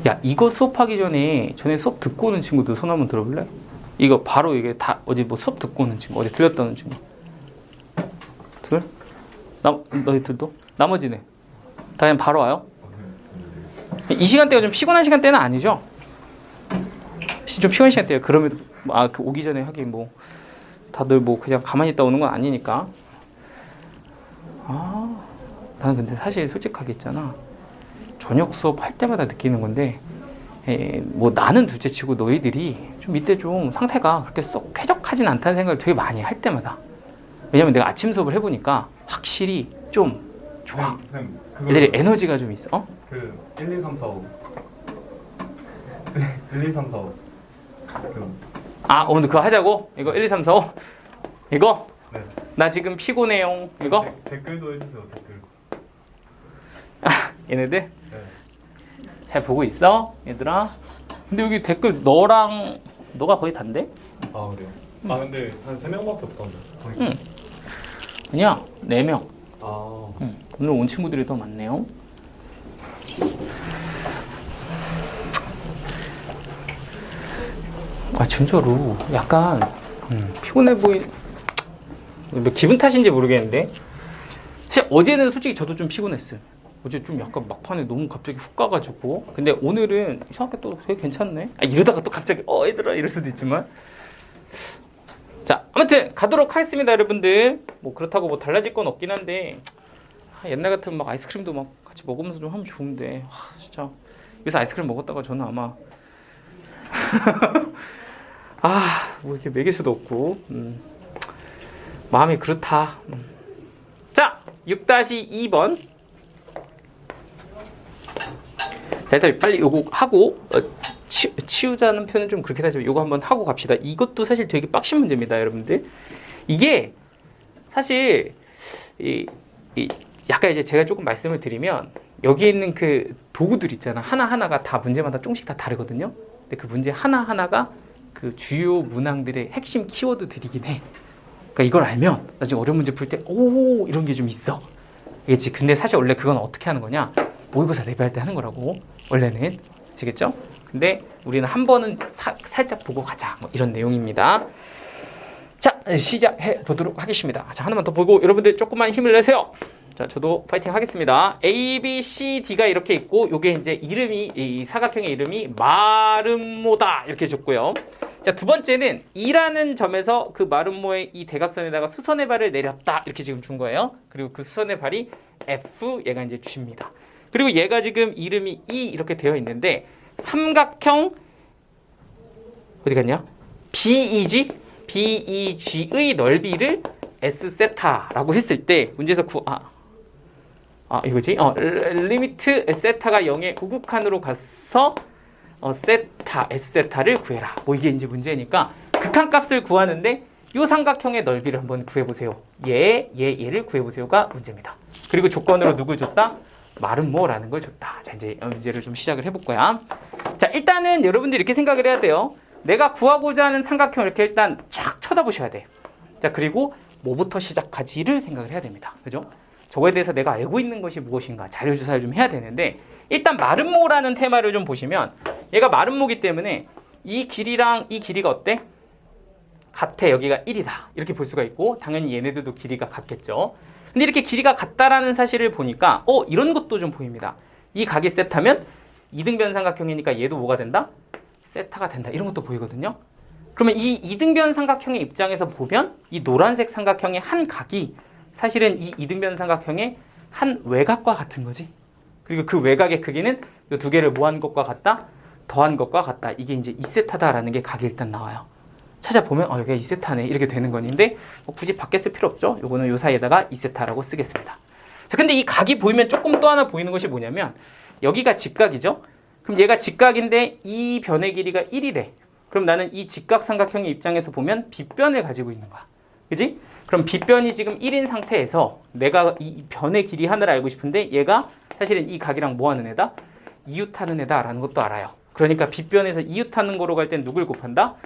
야, 이거 수업하기 전에 수업 듣고 오는 친구들 손 한번 들어볼래? 이거 바로 이게 다 어제 뭐 수업 듣고 오는 친구, 어제 들렸다는 친구. 둘? 너희 둘도? 나머지는? 다 그냥 바로 와요? 이 시간대가 좀 피곤한 시간대는 아니죠? 좀 피곤한 시간대예요. 그럼에도 그 오기 전에 하긴 뭐 다들 뭐 그냥 가만히 있다 오는 건 아니니까. 나는 근데 사실 솔직하게 있잖아. 저녁 수업 할 때마다 느끼는 건데, 뭐 나는 둘째치고 너희들이 좀 이때 좀 상태가 그렇게 썩 쾌적하진 않다는 생각을 되게 많이 할 때마다. 왜냐면 내가 아침 수업을 해보니까 확실히 좀 좋아. 쌤, 애들이 에너지가 좀 있어. 그 1, 2, 3, 4, 5 1, 2, 3, 4, 5 오늘 그거 하자고? 이거 1, 2, 3, 4, 5 이거? 네. 나 지금 피곤해요 이거? 댓글도 해주세요. 댓글. 얘네들? 네. 잘 보고 있어? 얘들아? 근데 여기 댓글 너랑 너가 거의 단데? 그래요? 근데 한 3명밖에 없던데. 응. 아니야, 4명. 응. 오늘 온 친구들이 더 많네요. 진짜로 약간 피곤해 뭐 기분 탓인지 모르겠는데, 사실 어제는 솔직히 저도 좀 피곤했어요. 어제 좀 약간 막판에 너무 갑자기 훅 가가지고. 근데 오늘은 이상하게 또 되게 괜찮네. 이러다가 또 갑자기 얘들아 이럴 수도 있지만. 자, 아무튼 가도록 하겠습니다, 여러분들. 뭐 그렇다고 뭐 달라질 건 없긴 한데, 옛날 같으면 막 아이스크림도 막 같이 먹으면서 좀 하면 좋은데, 진짜 여기서 아이스크림 먹었다가 저는 아마 뭐 이렇게 매길 수도 없고. 마음이 그렇다. 자, 6-2번. 자, 일단 빨리 요거 하고, 치우자는 표현은 좀 그렇게 하지만 요거 한번 하고 갑시다. 이것도 사실 되게 빡신 문제입니다, 여러분들. 이게 사실 약간 이제 제가 조금 말씀을 드리면 여기에 있는 그 도구들 있잖아. 하나하나가 다 문제마다 조금씩 다 다르거든요. 근데 그 문제 하나하나가 그 주요 문항들의 핵심 키워드들이긴 해. 그러니까 이걸 알면 나중에 어려운 문제 풀 때 오 이런 게 좀 있어. 이겠지. 근데 사실 원래 그건 어떻게 하는 거냐? 모의고사 대비할 때 하는 거라고. 원래는. 아시겠죠? 근데 우리는 한 번은 살짝 보고 가자. 뭐 이런 내용입니다. 자, 시작해 보도록 하겠습니다. 자, 하나만 더 보고 여러분들 조금만 힘을 내세요. 자, 저도 파이팅 하겠습니다. A, B, C, D가 이렇게 있고 요게 이제 이름이 이 사각형의 이름이 마름모다 이렇게 줬고요. 자, 두 번째는 E라는 점에서 그 마름모의 이 대각선에다가 수선의 발을 내렸다 이렇게 지금 준 거예요. 그리고 그 수선의 발이 F 얘가 이제 주십니다. 그리고 얘가 지금 이름이 E 이렇게 되어 있는데 삼각형 어디 갔냐? BEG의 넓이를 S 세타라고 했을 때 문제에서 이거지? 리미트 세타가 0의 우극한으로 가서 세타 S 세타를 구해라. 뭐 이게 이제 문제니까 극한값을 구하는데 이 삼각형의 넓이를 한번 구해보세요. 얘를 구해보세요가 문제입니다. 그리고 조건으로 누굴 줬다? 마름모라는 걸 줬다. 자, 이제 문제를 좀 시작을 해볼 거야. 자, 일단은 여러분들이 이렇게 생각을 해야 돼요. 내가 구하고자 하는 삼각형 이렇게 일단 쫙 쳐다보셔야 돼. 자, 그리고 뭐부터 시작하지를 생각을 해야 됩니다. 그죠? 저거에 대해서 내가 알고 있는 것이 무엇인가 자료 조사를 좀 해야 되는데 일단 마름모라는 테마를 좀 보시면 얘가 마름모기 때문에 이 길이랑 이 길이가 어때? 같아. 여기가 1이다. 이렇게 볼 수가 있고 당연히 얘네들도 길이가 같겠죠. 근데 이렇게 길이가 같다라는 사실을 보니까 이런 것도 좀 보입니다. 이 각이 세타면 이등변 삼각형이니까 얘도 뭐가 된다? 세타가 된다. 이런 것도 보이거든요. 그러면 이 이등변 삼각형의 입장에서 보면 이 노란색 삼각형의 한 각이 사실은 이 이등변 삼각형의 한 외곽과 같은 거지. 그리고 그 외곽의 크기는 이 두 개를 모한 것과 같다? 더한 것과 같다. 이게 이제 2세타다라는 게 각이 일단 나와요. 찾아보면 여기가 2세타네 이렇게 되는 건데 굳이 밖에 쓸 필요 없죠. 요거는 요 사이에다가 2세타라고 쓰겠습니다. 자, 근데 이 각이 보이면 조금 또 하나 보이는 것이 뭐냐면 여기가 직각이죠. 그럼 얘가 직각인데 이 변의 길이가 1이래. 그럼 나는 이 직각 삼각형의 입장에서 보면 빗변을 가지고 있는 거야. 그지? 그럼 빗변이 지금 1인 상태에서 내가 이 변의 길이 하나를 알고 싶은데 얘가 사실은 이 각이랑 뭐 하는 애다? 이웃하는 애다라는 것도 알아요. 그러니까 빗변에서 이웃하는 거로 갈 땐 누굴 곱한다?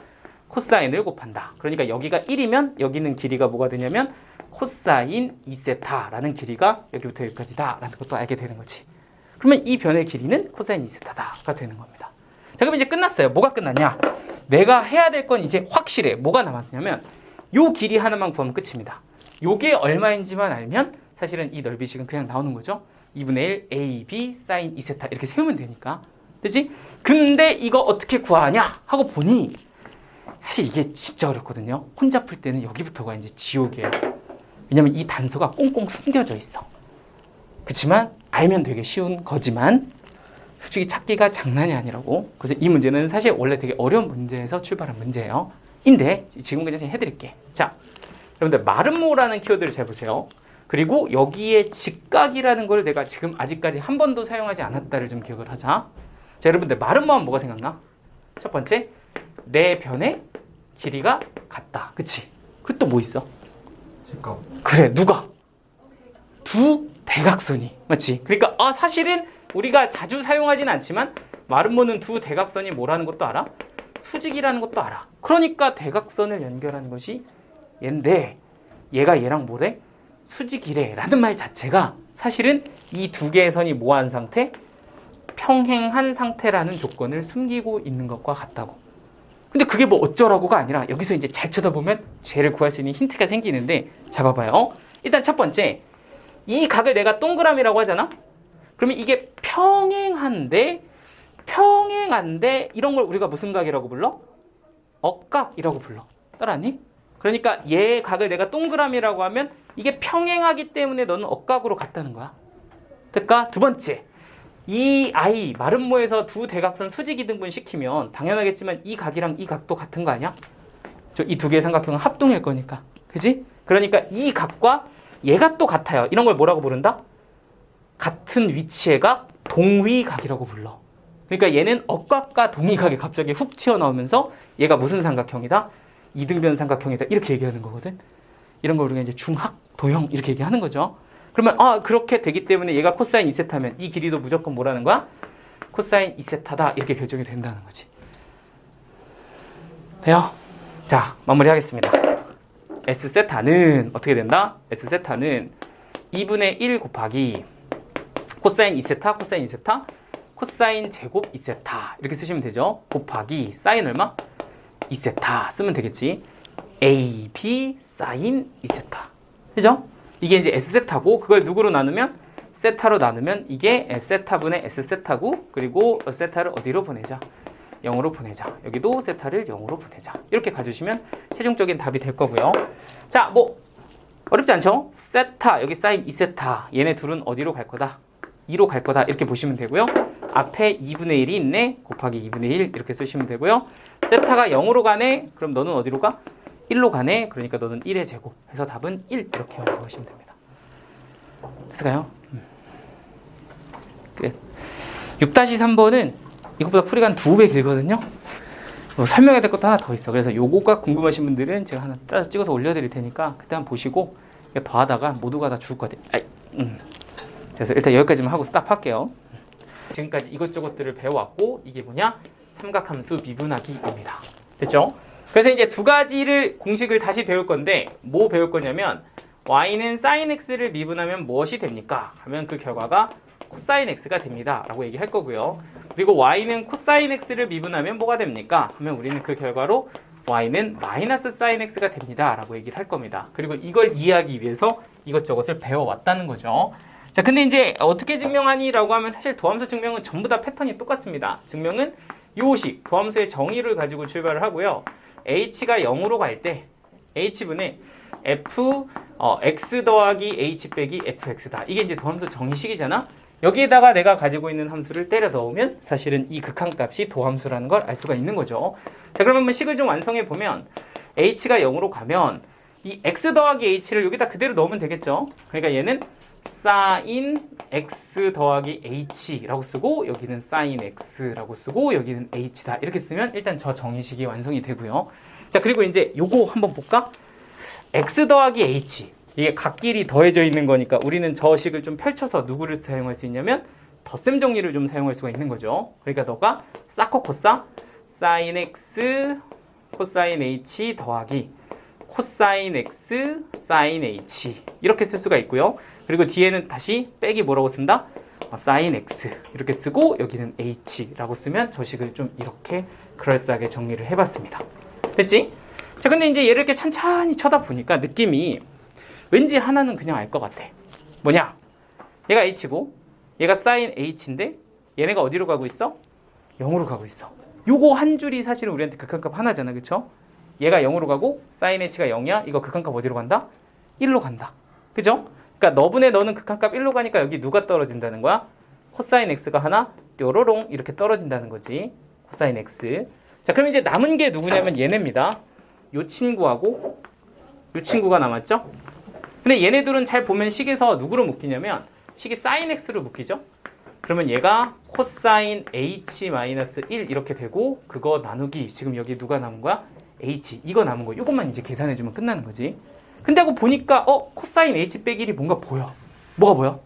코사인을 곱한다. 그러니까 여기가 1이면 여기는 길이가 뭐가 되냐면 코사인 2세타라는 길이가 여기부터 여기까지다 라는 것도 알게 되는 거지. 그러면 이 변의 길이는 코사인 2세타다가 되는 겁니다. 자, 그럼 이제 끝났어요. 뭐가 끝났냐? 내가 해야 될 건 이제 확실해. 뭐가 남았냐면 요 길이 하나만 구하면 끝입니다. 요게 얼마인지만 알면 사실은 이 넓이식은 그냥 나오는 거죠. 2분의 1 AB 사인 2세타 이렇게 세우면 되니까. 그치? 근데 이거 어떻게 구하냐? 하고 보니 사실 이게 진짜 어렵거든요. 혼자 풀 때는 여기부터가 이제 지옥이에요. 왜냐면 이 단서가 꽁꽁 숨겨져 있어. 그렇지만 알면 되게 쉬운 거지만 솔직히 찾기가 장난이 아니라고. 그래서 이 문제는 사실 원래 되게 어려운 문제에서 출발한 문제예요. 인데 지금 그냥 해드릴게. 자, 여러분들 마름모라는 키워드를 잘 보세요. 그리고 여기에 직각이라는 걸 내가 지금 아직까지 한 번도 사용하지 않았다를 좀 기억을 하자. 자, 여러분들 마름모 하면 뭐가 생각나? 첫 번째, 내 변의 길이가 같다. 그치? 그 또 뭐 있어? 직각. 그래, 누가? 두 대각선이. 맞지? 그러니까 사실은 우리가 자주 사용하진 않지만 마름모는 두 대각선이 뭐라는 것도 알아? 수직이라는 것도 알아. 그러니까 대각선을 연결하는 것이 얘인데 얘가 얘랑 뭐래? 수직이래 라는 말 자체가 사실은 이 두 개의 선이 뭐한 상태? 평행한 상태라는 조건을 숨기고 있는 것과 같다고. 근데 그게 뭐 어쩌라고가 아니라 여기서 이제 잘 쳐다보면 쟤를 구할 수 있는 힌트가 생기는데 자 봐봐요. 일단 첫 번째 이 각을 내가 동그라미라고 하잖아. 그러면 이게 평행한데 이런 걸 우리가 무슨 각이라고 불러? 억각이라고 불러. 따라왔니? 그러니까 얘 각을 내가 동그라미라고 하면 이게 평행하기 때문에 너는 억각으로 갔다는 거야. 그러니까 두 번째 이 i 마름모에서 두 대각선 수직이등분 시키면 당연하겠지만 이 각이랑 이 각도 같은 거 아니야? 이 두 개의 삼각형은 합동일 거니까. 그지? 그러니까 이 각과 얘가 또 같아요. 이런 걸 뭐라고 부른다? 같은 위치의 각 동위각이라고 불러. 그러니까 얘는 억각과 동위각이 갑자기 훅 튀어나오면서 얘가 무슨 삼각형이다? 이등변 삼각형이다. 이렇게 얘기하는 거거든. 이런 걸 우리가 이제 중학, 도형 이렇게 얘기하는 거죠. 그러면 그렇게 되기 때문에 얘가 코사인 2세타면 이 길이도 무조건 뭐라는 거야? 코사인 2세타다. 이렇게 결정이 된다는 거지. 돼요? 자, 마무리하겠습니다. S세타는 어떻게 된다? S세타는 2분의 1 곱하기 코사인 2세타, 코사인 2세타, 코사인 제곱 2세타 이렇게 쓰시면 되죠. 곱하기 사인 얼마? 2세타 쓰면 되겠지. A, B, 사인 2세타. 그죠? 이게 이제 S세타고 그걸 누구로 나누면? 세타로 나누면 이게 세타분의 S세타고 그리고 세타를 어디로 보내자? 0으로 보내자. 여기도 세타를 0으로 보내자. 이렇게 가주시면 최종적인 답이 될 거고요. 자, 뭐 어렵지 않죠? 세타, 여기 사인 2세타. 얘네 둘은 어디로 갈 거다? 2로 갈 거다. 이렇게 보시면 되고요. 앞에 2분의 1이 있네. 곱하기 2분의 1 이렇게 쓰시면 되고요. 세타가 0으로 가네. 그럼 너는 어디로 가? 1로 가네. 그러니까 너는 1의 제곱. 해서 답은 1 이렇게 적으시면 됩니다. 됐을까요? 끝. 6-3번은 이것보다 풀이가 한 2배 길거든요. 설명해야 될 것도 하나 더 있어. 그래서 요거가 궁금하신 분들은 제가 하나 짜서 찍어서 올려드릴 테니까 그때 한번 보시고 더 하다가 모두가 다 죽을 것 같아요. 그래서 일단 여기까지만 하고 스탑할게요. 지금까지 이것저것들을 배워왔고 이게 뭐냐? 삼각함수 미분하기입니다. 됐죠? 그래서 이제 두 가지를 공식을 다시 배울 건데 뭐 배울 거냐면 y는 sin x를 미분하면 무엇이 됩니까? 하면 그 결과가 코사인 x가 됩니다. 라고 얘기할 거고요. 그리고 y는 코사인 x를 미분하면 뭐가 됩니까? 하면 우리는 그 결과로 y는 마이너스 sin x가 됩니다. 라고 얘기를 할 겁니다. 그리고 이걸 이해하기 위해서 이것저것을 배워왔다는 거죠. 자, 근데 이제 어떻게 증명하니? 라고 하면 사실 도함수 증명은 전부 다 패턴이 똑같습니다. 증명은 요식, 도함수의 정의를 가지고 출발을 하고요. h가 0으로 갈 때 h분의 x 더하기 h 빼기 fx다. 이게 이제 도함수 정의식이잖아. 여기에다가 내가 가지고 있는 함수를 때려 넣으면 사실은 이 극한값이 도함수라는 걸 알 수가 있는 거죠. 자, 그럼 한번 식을 좀 완성해 보면 h가 0으로 가면 이 x 더하기 h를 여기다 그대로 넣으면 되겠죠. 그러니까 얘는 sin x 더하기 h라고 쓰고 여기는 sin x라고 쓰고 여기는 h다. 이렇게 쓰면 일단 저 정의식이 완성이 되고요. 자, 그리고 이제 요거 한번 볼까? x 더하기 h 이게 각끼리 더해져 있는 거니까 우리는 저 식을 좀 펼쳐서 누구를 사용할 수 있냐면 덧셈 정리를 좀 사용할 수가 있는 거죠. 그러니까 너가 사커코사 sin x 코사인 h 더하기 코사인 x sin h 이렇게 쓸 수가 있고요. 그리고 뒤에는 다시 빼기 뭐라고 쓴다? sin x 이렇게 쓰고 여기는 h라고 쓰면 저 식을 좀 이렇게 그럴싸하게 정리를 해봤습니다. 됐지? 자, 근데 이제 얘를 이렇게 천천히 쳐다보니까 느낌이 왠지 하나는 그냥 알 것 같아. 뭐냐? 얘가 h고 얘가 sin h인데 얘네가 어디로 가고 있어? 0으로 가고 있어. 요거 한 줄이 사실은 우리한테 극한값 하나잖아. 그쵸? 얘가 0으로 가고 sin h가 0이야. 이거 극한값 어디로 간다? 1로 간다. 그죠? 그러니까 너분의 너는 극한값 1로 가니까 여기 누가 떨어진다는 거야? 코사인 x가 하나 뾰로롱 이렇게 떨어진다는 거지. 코사인 x. 자, 그럼 이제 남은 게 누구냐면 얘네입니다. 요 친구하고 요 친구가 남았죠? 근데 얘네들은 잘 보면 식에서 누구로 묶이냐면 식이 sin x로 묶이죠? 그러면 얘가 코사인 h-1 이렇게 되고 그거 나누기 지금 여기 누가 남은 거야? h 이거 남은 거 이것만 이제 계산해주면 끝나는 거지. 근데 하고 보니까 코사인 h 빼기 1이 뭔가 보여. 뭐가 보여?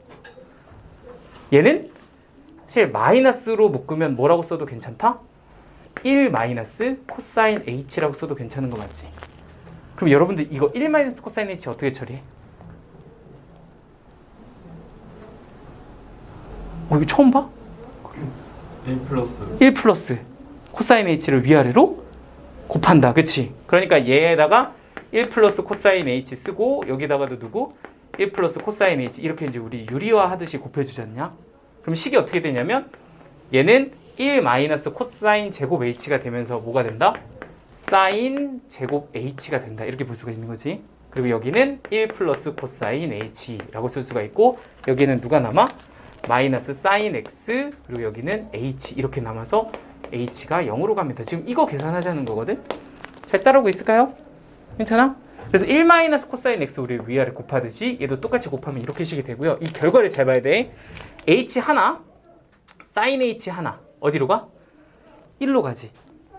얘는 사실 마이너스로 묶으면 뭐라고 써도 괜찮다? 1 마이너스 코사인 h라고 써도 괜찮은 거 맞지? 그럼 여러분들 이거 1 마이너스 코사인 h 어떻게 처리해? 이거 처음 봐? 1 플러스 코사인 h를 위아래로 곱한다. 그치? 그러니까 얘에다가 1 플러스 코사인 h 쓰고 여기다가도 누구? 1 플러스 코사인 h 이렇게 이제 우리 유리화 하듯이 곱해주지 않냐? 그럼 식이 어떻게 되냐면 얘는 1 마이너스 코사인 제곱 h가 되면서 뭐가 된다? 사인 제곱 h가 된다. 이렇게 볼 수가 있는 거지. 그리고 여기는 1 플러스 코사인 h라고 쓸 수가 있고 여기는 누가 남아? 마이너스 sin x 그리고 여기는 h 이렇게 남아서 h가 0으로 갑니다. 지금 이거 계산하자는 거거든. 잘 따라오고 있을까요? 괜찮아? 그래서 1 마이너스 코사인 x 우리 위아래 곱하듯이 얘도 똑같이 곱하면 이렇게 식이 되고요. 이 결과를 잘 봐야 돼. h 하나 sin h 하나 어디로 가? 1로 가지.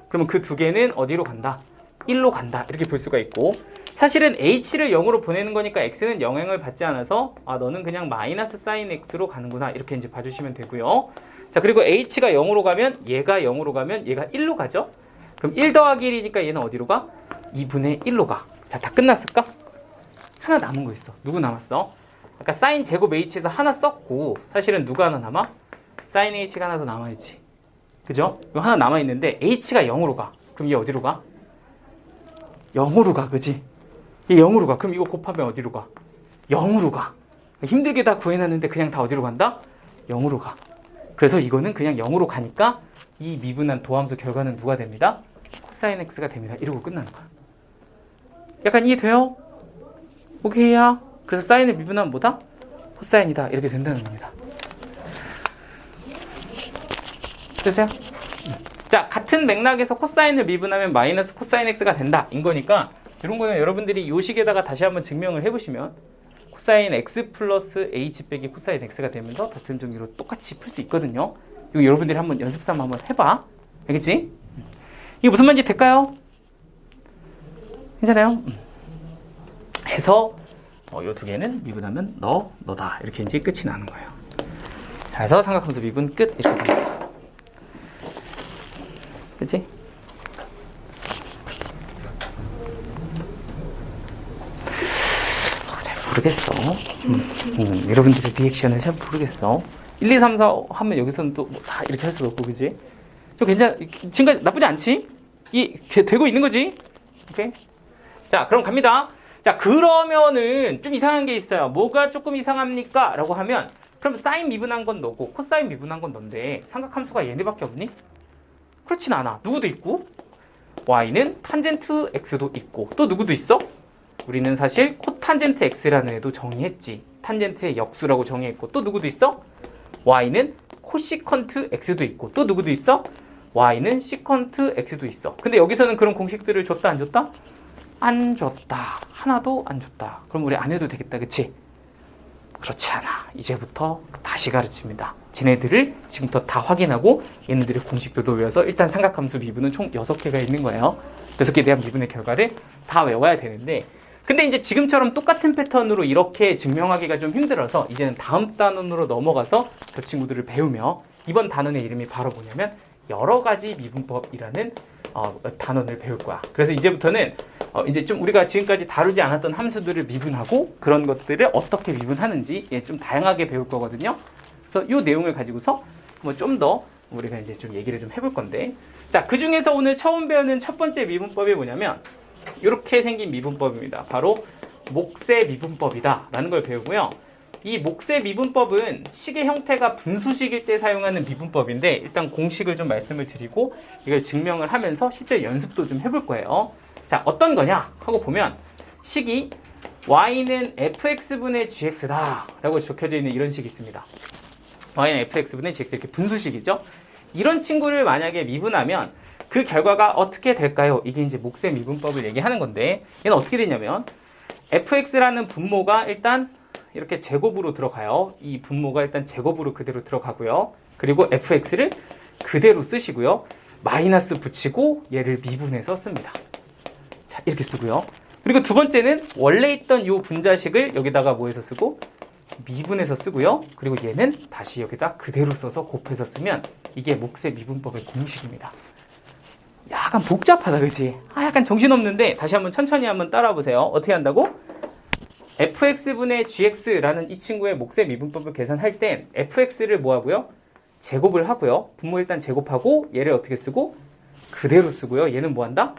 그러면 그 두 개는 어디로 간다? 1로 간다. 이렇게 볼 수가 있고 사실은 h를 0으로 보내는 거니까 x는 영향을 받지 않아서 너는 그냥 마이너스 sin x로 가는구나. 이렇게 이제 봐주시면 되고요. 자, 그리고 h가 0으로 가면 얘가 0으로 가면 얘가 1로 가죠. 그럼 1 더하기 1이니까 얘는 어디로 가? 2분의 1로 가. 자, 다 끝났을까? 하나 남은 거 있어. 누구 남았어? 아까 sin 제곱 h에서 하나 썼고 사실은 누가 하나 남아? sin h가 하나 더 남아있지. 그죠? 이거 하나 남아있는데 h가 0으로 가. 그럼 얘 어디로 가? 0으로 가. 그지? 얘 0으로 가. 그럼 이거 곱하면 어디로 가? 0으로 가. 힘들게 다 구해놨는데 그냥 다 어디로 간다? 0으로 가. 그래서 이거는 그냥 0으로 가니까 이 미분한 도함수 결과는 누가 됩니다? 코사인 x가 됩니다. 이러고 끝나는 거야. 약간 이해돼요? 오케이야. 그래서 사인을 미분하면 뭐다? 코사인이다. 이렇게 된다는 겁니다. 됐어요? 자, 같은 맥락에서 코사인을 미분하면 마이너스 코사인 x가 된다. 인 거니까 이런 거는 여러분들이 요 식에다가 다시 한번 증명을 해보시면 코사인 x 플러스 h 빼기 코사인 x가 되면서 다스림 정리로 똑같이 풀 수 있거든요. 이거 여러분들이 한번 연습3 한번 해봐. 알겠지? 이게 무슨 말인지 될까요? 괜찮아요? 해서 요 두 개는 미분하면 너다 이렇게 이제 끝이 나는 거예요. 자, 해서 삼각함수 미분 끝 이렇게 됩니다. 그치? 잘 모르겠어. 여러분들의 리액션을 잘 모르겠어. 1, 2, 3, 4 하면 여기서는 또 다 이렇게 할 수도 없고, 그지? 좀 지금까지 나쁘지 않지? 되고 있는 거지? 오케이? 자, 그럼 갑니다. 자, 그러면은 좀 이상한 게 있어요. 뭐가 조금 이상합니까? 라고 하면, 그럼 사인 미분한 건 너고, 코사인 미분한 건 넌데, 삼각함수가 얘네밖에 없니? 그렇진 않아. 누구도 있고, y는 탄젠트 x도 있고, 또 누구도 있어? 우리는 사실 코탄젠트 x라는 애도 정의했지. 탄젠트의 역수라고 정의했고, 또 누구도 있어? y는 코시컨트 x도 있고, 또 누구도 있어? y는 시컨트 x도 있어. 근데 여기서는 그런 공식들을 줬다 안 줬다? 안 줬다. 하나도 안 줬다. 그럼 우리 안 해도 되겠다. 그치? 그렇지 않아. 이제부터 다시 가르칩니다. 쟤네들을 지금부터 다 확인하고 얘네들의 공식들도 외워서 일단 삼각함수 미분은 총 6개가 있는 거예요. 6개에 대한 미분의 결과를 다 외워야 되는데, 근데 이제 지금처럼 똑같은 패턴으로 이렇게 증명하기가 좀 힘들어서 이제는 다음 단원으로 넘어가서 그 친구들을 배우며, 이번 단원의 이름이 바로 뭐냐면 여러 가지 미분법이라는 단원을 배울 거야. 그래서 이제부터는 이제 좀 우리가 지금까지 다루지 않았던 함수들을 미분하고 그런 것들을 어떻게 미분하는지 좀 다양하게 배울 거거든요. 그래서 이 내용을 가지고서 뭐 좀 더 우리가 이제 좀 얘기를 좀 해볼 건데, 자, 그 중에서 오늘 처음 배우는 첫 번째 미분법이 뭐냐면 이렇게 생긴 미분법입니다. 바로 목세 미분법이다 라는 걸 배우고요. 이 목세 미분법은 식의 형태가 분수식일 때 사용하는 미분법인데, 일단 공식을 좀 말씀을 드리고 이걸 증명을 하면서 실제 연습도 좀 해볼 거예요. 자, 어떤 거냐 하고 보면 식이 y는 fx분의 gx다 라고 적혀져 있는 이런 식이 있습니다. y는 fx분의 gx, 이렇게 분수식이죠. 이런 친구를 만약에 미분하면 그 결과가 어떻게 될까요? 이게 이제 목세 미분법을 얘기하는 건데, 얘는 어떻게 되냐면 fx라는 분모가 일단 이렇게 제곱으로 들어가요. 이 분모가 일단 제곱으로 그대로 들어가고요. 그리고 fx를 그대로 쓰시고요. 마이너스 붙이고 얘를 미분해서 씁니다. 자, 이렇게 쓰고요. 그리고 두 번째는 원래 있던 이 분자식을 여기다가 뭐해서 쓰고 미분해서 쓰고요. 그리고 얘는 다시 여기다 그대로 써서 곱해서 쓰면 이게 목세 미분법의 공식입니다. 약간 복잡하다, 그치? 약간 정신없는데 다시 한번 천천히 한번 따라와 보세요. 어떻게 한다고? fx분의 gx라는 이 친구의 목세 미분법을 계산할 땐 fx를 뭐 하고요? 제곱을 하고요. 분모 일단 제곱하고 얘를 어떻게 쓰고? 그대로 쓰고요. 얘는 뭐 한다?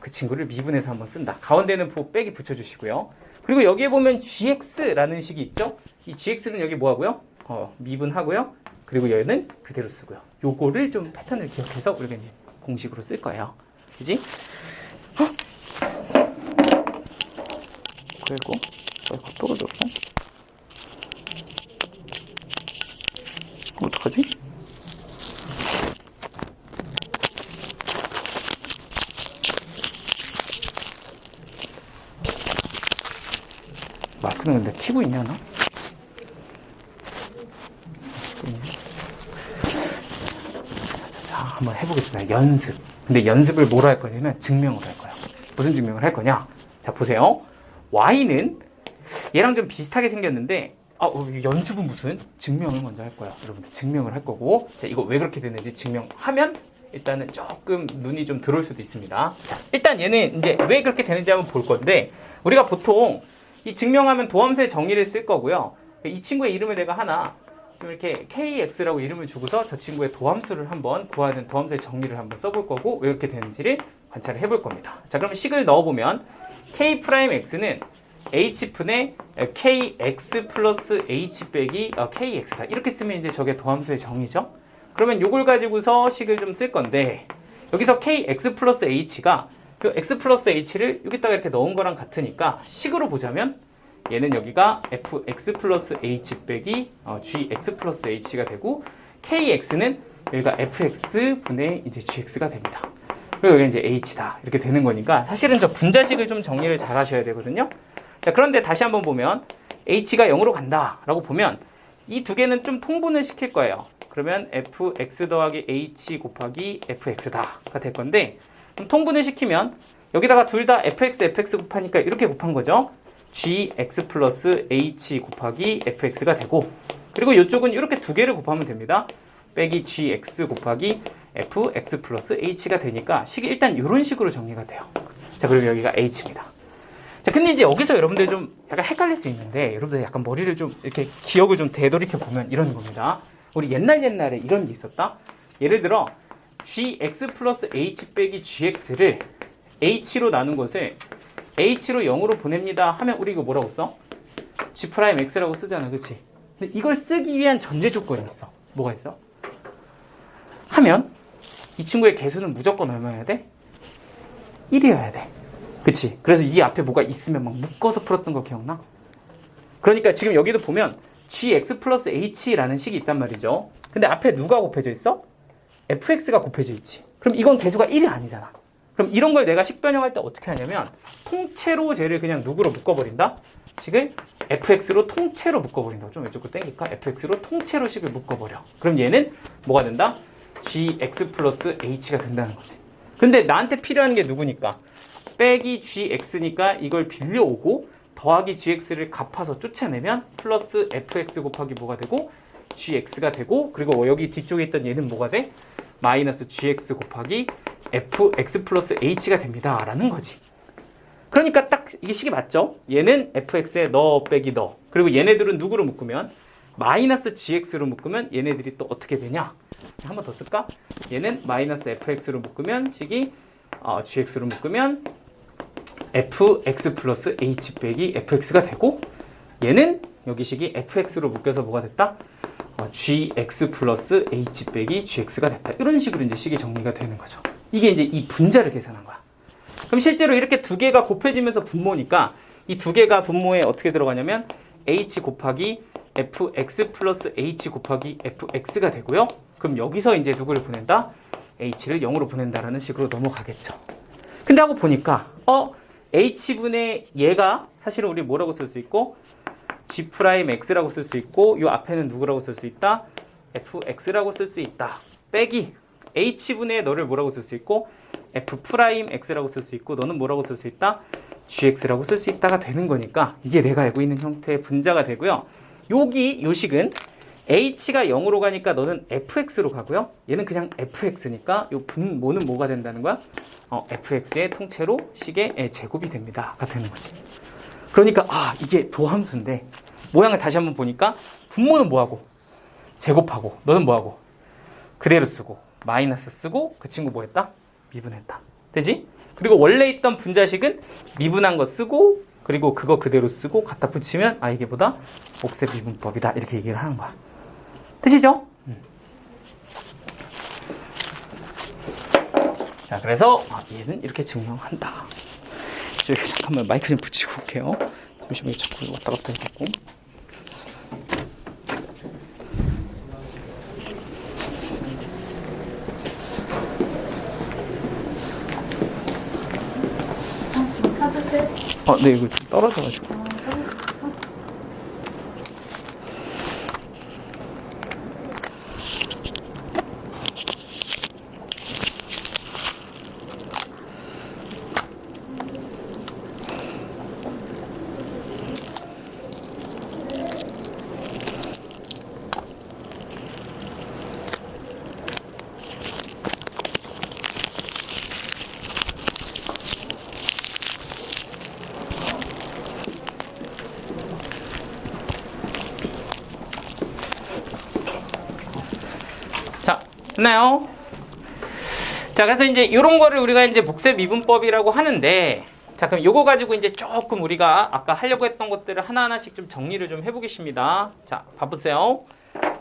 그 친구를 미분해서 한번 쓴다. 가운데는 빼기 붙여주시고요. 그리고 여기에 보면 gx라는 식이 있죠? 이 gx는 여기 뭐 하고요? 미분하고요. 그리고 얘는 그대로 쓰고요. 요거를 좀 패턴을 기억해서 우리가 이제 공식으로 쓸 거예요. 그지? 그리고 또 그러고 어떡하지? 마크는 근데 키고 있냐, 나? 자, 한번 해보겠습니다. 연습. 근데 연습을 뭐로 할 거냐면 증명으로 할 거예요. 무슨 증명을 할 거냐? 자, 보세요. y는 얘랑 좀 비슷하게 생겼는데, 연습은 무슨? 증명을 먼저 할 거야. 여러분들 증명을 할 거고. 자, 이거 왜 그렇게 됐는지 증명하면 일단은 조금 눈이 좀 들어올 수도 있습니다. 자, 일단 얘는 이제 왜 그렇게 되는지 한번 볼 건데, 우리가 보통 이 증명하면 도함수의 정의를 쓸 거고요. 이 친구의 이름을 내가 하나 좀 이렇게 kx라고 이름을 주고서 저 친구의 도함수를 한번 구하는 도함수의 정의를 한번 써볼 거고, 왜 이렇게 되는지를 관찰을 해볼 겁니다. 자, 그럼 식을 넣어보면 k'x는 h분의 kx 플러스 h 빼기 kx다. 이렇게 쓰면 이제 저게 도함수의 정의죠. 그러면 요걸 가지고서 식을 좀 쓸 건데, 여기서 kx 플러스 h가 그 x 플러스 h를 여기다가 이렇게 넣은 거랑 같으니까 식으로 보자면 얘는 여기가 fx 플러스 h 빼기 gx 플러스 h가 되고, kx는 여기가 fx 분의 이제 gx가 됩니다. 그리고 여기 이제 h다. 이렇게 되는 거니까 사실은 저 분자식을 좀 정리를 잘 하셔야 되거든요. 자, 그런데 다시 한번 보면 h가 0으로 간다 라고 보면 이 두 개는 좀 통분을 시킬 거예요. 그러면 fx 더하기 h 곱하기 fx다가 될 건데, 그럼 통분을 시키면 여기다가 둘 다 fx 곱하니까 이렇게 곱한 거죠. gx 플러스 h 곱하기 fx가 되고, 그리고 이쪽은 이렇게 두 개를 곱하면 됩니다. 빼기 gx 곱하기 fx 플러스 h가 되니까 식이 일단 이런 식으로 정리가 돼요. 자, 그리고 여기가 h입니다. 자, 근데 이제 여기서 여러분들 좀 약간 헷갈릴 수 있는데, 여러분들 약간 머리를 좀 이렇게 기억을 좀 되돌이켜 보면 이런 겁니다. 우리 옛날에 이런 게 있었다. 예를 들어 gx 플러스 h 빼기 gx를 h로 나눈 것을 h로 0으로 보냅니다 하면 우리 이거 뭐라고 써? g'x라고 쓰잖아, 그치? 근데 이걸 쓰기 위한 전제 조건이 있어. 뭐가 있어? 하면 이 친구의 개수는 무조건 얼마여야 돼? 1이어야 돼. 그치? 그래서 이 앞에 뭐가 있으면 막 묶어서 풀었던 거 기억나? 그러니까 지금 여기도 보면 gx 플러스 h라는 식이 있단 말이죠. 근데 앞에 누가 곱해져 있어? fx가 곱해져 있지. 그럼 이건 개수가 1이 아니잖아. 그럼 이런 걸 내가 식 변형할 때 어떻게 하냐면 통째로 쟤를 그냥 누구로 묶어버린다? 식을 fx로 통째로 묶어버린다. 좀 왼쪽으로 땡길까? fx로 통째로 식을 묶어버려. 그럼 얘는 뭐가 된다? gx 플러스 h가 된다는 거지. 근데 나한테 필요한 게 누구니까? 빼기 gx니까 이걸 빌려오고 더하기 gx를 갚아서 쫓아내면 플러스 fx 곱하기 뭐가 되고 gx가 되고, 그리고 여기 뒤쪽에 있던 얘는 뭐가 돼? 마이너스 gx 곱하기 fx 플러스 h가 됩니다 라는 거지. 그러니까 딱 이게 식이 맞죠? 얘는 fx에 너 빼기 너, 그리고 얘네들은 누구로 묶으면 마이너스 gx로 묶으면 얘네들이 또 어떻게 되냐? 한 번 더 쓸까? 얘는 마이너스 fx로 묶으면 식이 gx로 묶으면 fx 플러스 h 빼기 fx가 되고, 얘는 여기 식이 fx로 묶여서 뭐가 됐다? gx 플러스 h 빼기 gx가 됐다. 이런 식으로 이제 식이 정리가 되는 거죠. 이게 이제 이 분자를 계산한 거야. 그럼 실제로 이렇게 두 개가 곱해지면서 분모니까 이 두 개가 분모에 어떻게 들어가냐면 h 곱하기 fx 플러스 h 곱하기 fx가 되고요. 그럼 여기서 이제 누구를 보낸다? h를 0으로 보낸다라는 식으로 넘어가겠죠. 근데 하고 보니까 h분의 얘가 사실은 우리 뭐라고 쓸 수 있고 g'x라고 쓸 수 있고, 요 앞에는 누구라고 쓸 수 있다? fx라고 쓸 수 있다. 빼기 h분의 너를 뭐라고 쓸 수 있고 f'x라고 쓸 수 있고, 너는 뭐라고 쓸 수 있다? gx라고 쓸 수 있다가 되는 거니까 이게 내가 알고 있는 형태의 분자가 되고요. 요 식은 h가 0으로 가니까 너는 fx로 가고요. 얘는 그냥 fx니까 요 분모는 뭐가 된다는 거야? fx의 통째로 식의 제곱이 됩니다가 되는 거지. 그러니까 이게 도함수인데 모양을 다시 한번 보니까 분모는 뭐하고? 제곱하고, 너는 뭐하고? 그대로 쓰고 마이너스 쓰고, 그 친구 뭐했다? 미분했다. 되지? 그리고 원래 있던 분자식은 미분한 거 쓰고, 그리고 그거 그대로 쓰고 갖다 붙이면 이게 보다 옥새 미분법이다 이렇게 얘기를 하는 거야. 되시죠? 자, 그래서 얘는 이렇게 증명한다. 저기 잠깐만 마이크 좀 붙이고 올게요. 잠시만요. 자꾸 왔다 갔다 해갖고. 네, 이거 좀 떨어져가지고. 자, 됐나요? 자, 그래서 이제 이런 거를 우리가 이제 복세 미분법이라고 하는데, 자, 그럼 요거 가지고 이제 조금 우리가 아까 하려고 했던 것들을 하나하나씩 좀 정리를 좀 해보겠습니다. 자, 봐보세요.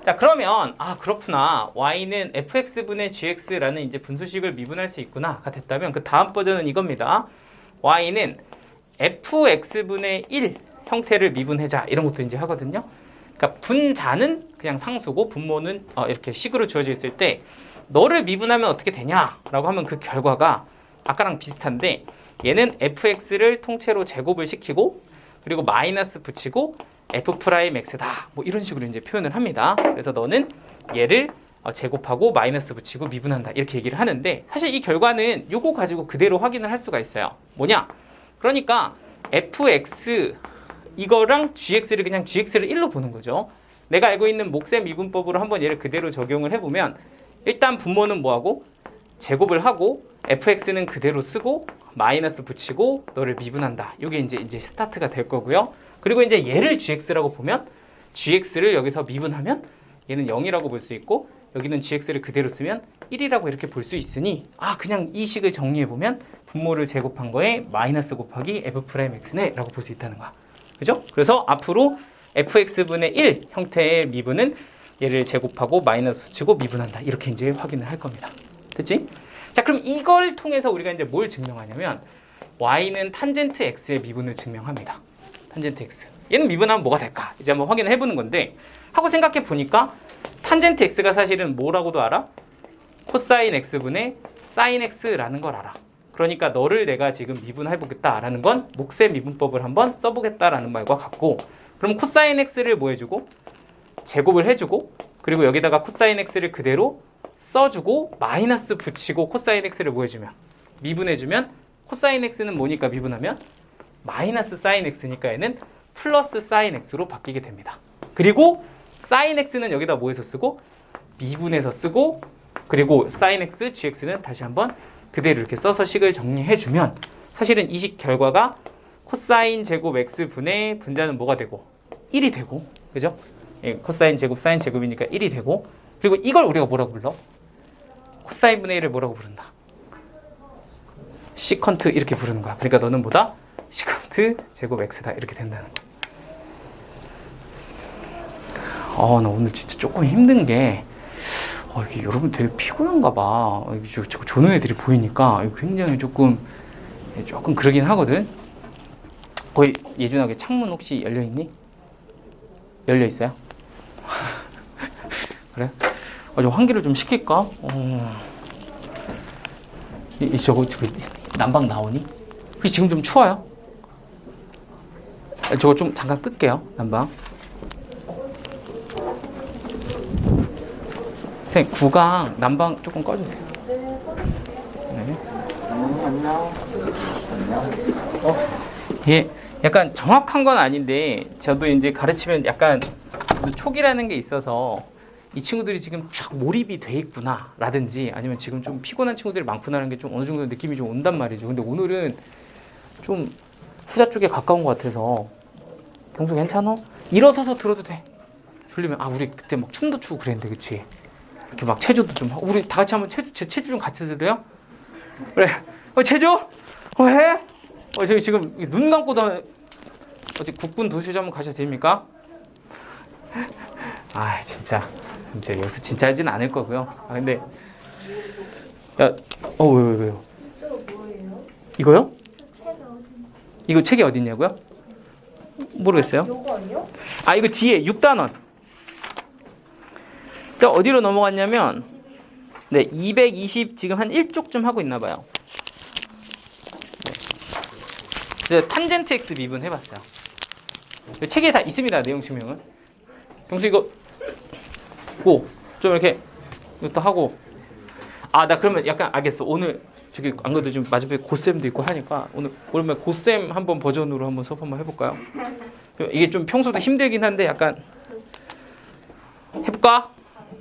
자, 그러면 그렇구나. y는 fx분의 gx라는 이제 분수식을 미분할 수 있구나가 됐다면 그 다음 버전은 이겁니다. y는 fx분의 1 형태를 미분하자 이런 것도 이제 하거든요. 그러니까 분자는 그냥 상수고 분모는 이렇게 식으로 주어져 있을 때 너를 미분하면 어떻게 되냐라고 하면 그 결과가 아까랑 비슷한데 얘는 fx를 통째로 제곱을 시키고 그리고 마이너스 붙이고 f'x다 뭐 이런 식으로 이제 표현을 합니다. 그래서 너는 얘를 제곱하고 마이너스 붙이고 미분한다 이렇게 얘기를 하는데 사실 이 결과는 요거 가지고 그대로 확인을 할 수가 있어요. 뭐냐? 그러니까 fx 이거랑 gx를 그냥 gx를 1로 보는 거죠. 내가 알고 있는 목세 미분법으로 한번 얘를 그대로 적용을 해보면 일단 분모는 뭐하고 제곱을 하고 fx는 그대로 쓰고 마이너스 붙이고 너를 미분한다. 이게 이제 스타트가 될 거고요. 그리고 이제 얘를 gx라고 보면 gx를 여기서 미분하면 얘는 0이라고 볼 수 있고 여기는 gx를 그대로 쓰면 1이라고 이렇게 볼 수 있으니 그냥 이 식을 정리해 보면 분모를 제곱한 거에 마이너스 곱하기 f'x네 라고 볼 수 있다는 거야. 그죠? 그래서 앞으로 fx분의 1 형태의 미분은 얘를 제곱하고 마이너스 붙이고 미분한다. 이렇게 이제 확인을 할 겁니다. 됐지? 자, 그럼 이걸 통해서 우리가 이제 뭘 증명하냐면 y는 탄젠트 x의 미분을 증명합니다. 탄젠트 x. 얘는 미분하면 뭐가 될까? 이제 한번 확인을 해보는 건데 하고 생각해 보니까 탄젠트 x가 사실은 뭐라고도 알아? 코사인 x분의 사인 x라는 걸 알아. 그러니까 너를 내가 지금 미분해보겠다라는 건 목세 미분법을 한번 써보겠다라는 말과 같고 그럼 코사인 x를 뭐 해주고 제곱을 해주고 그리고 여기다가 코사인 x를 그대로 써주고 마이너스 붙이고 코사인 x를 뭐 해주면 미분해주면 코사인 x는 뭐니까 미분하면 마이너스 사인 x니까 얘는 플러스 사인 x로 바뀌게 됩니다. 그리고 사인 x는 여기다 뭐해서 쓰고 미분해서 쓰고 그리고 사인 x, gx는 다시 한번 그대로 이렇게 써서 식을 정리해주면 사실은 이 식 결과가 코사인 제곱 x분의 분자는 뭐가 되고 1이 되고 그죠? 예, 코사인 제곱 사인 제곱이니까 1이 되고 그리고 이걸 우리가 뭐라고 불러? 코사인 분의 1을 뭐라고 부른다? 시컨트 이렇게 부르는 거야. 그러니까 너는 뭐다? 시컨트 제곱 x다 이렇게 된다는 거야. 나 오늘 진짜 조금 힘든 게 이게 여러분 되게 피곤한가 봐. 조는 애들이 보이니까 굉장히 조금 그러긴 하거든. 거의 예준아 창문 혹시 열려 있니? 열려 있어요? 그래? 좀 환기를 좀 시킬까? 저거 난방 나오니? 혹시 지금 좀 추워요? 저거 좀 잠깐 끌게요. 난방. 선생님 구강 난방 조금 꺼주세요. 네. 예, 약간 정확한 건 아닌데 저도 이제 가르치면 약간 촉이라는 게 있어서 이 친구들이 지금 쫙 몰입이 돼 있구나 라든지 아니면 지금 좀 피곤한 친구들이 많구나라는 게 좀 어느 정도 느낌이 좀 온단 말이죠. 근데 오늘은 좀 후자 쪽에 가까운 것 같아서 경수 괜찮아? 일어서서 들어도 돼. 졸리면 우리 그때 막 춤도 추고 그랬는데 그치? 이렇게 막 체조도 좀 하고 우리 다 같이 한번 체조 좀 같이 들어요? 그래. 체조? 해? 저기 지금 눈 감고도 어디 국군 도시죠 한번 가셔도 됩니까? 진짜 여기서 진짜 하진 않을 거고요. 근데 왜요? 이거 뭐예요? 이거요? 책 어디? 이거 책이 어디 있냐고요? 모르겠어요. 요거요? 이거 뒤에 6단원. 저 어디로 넘어갔냐면 220 지금 한 1쪽쯤 하고 있나 봐요. 이제 탄젠트 x 미분 해봤어요. 책에 다 있습니다. 내용 증명은. 경수 이거 좀 이렇게 이것도 하고. 아, 나 그러면 약간 알겠어. 오늘 저기 안 그래도 좀 맞은편에 고쌤도 있고 하니까 오늘 오랜만에 고쌤 한번 버전으로 한번 수업 한번 해볼까요? 이게 좀 평소도 힘들긴 한데 약간 해볼까?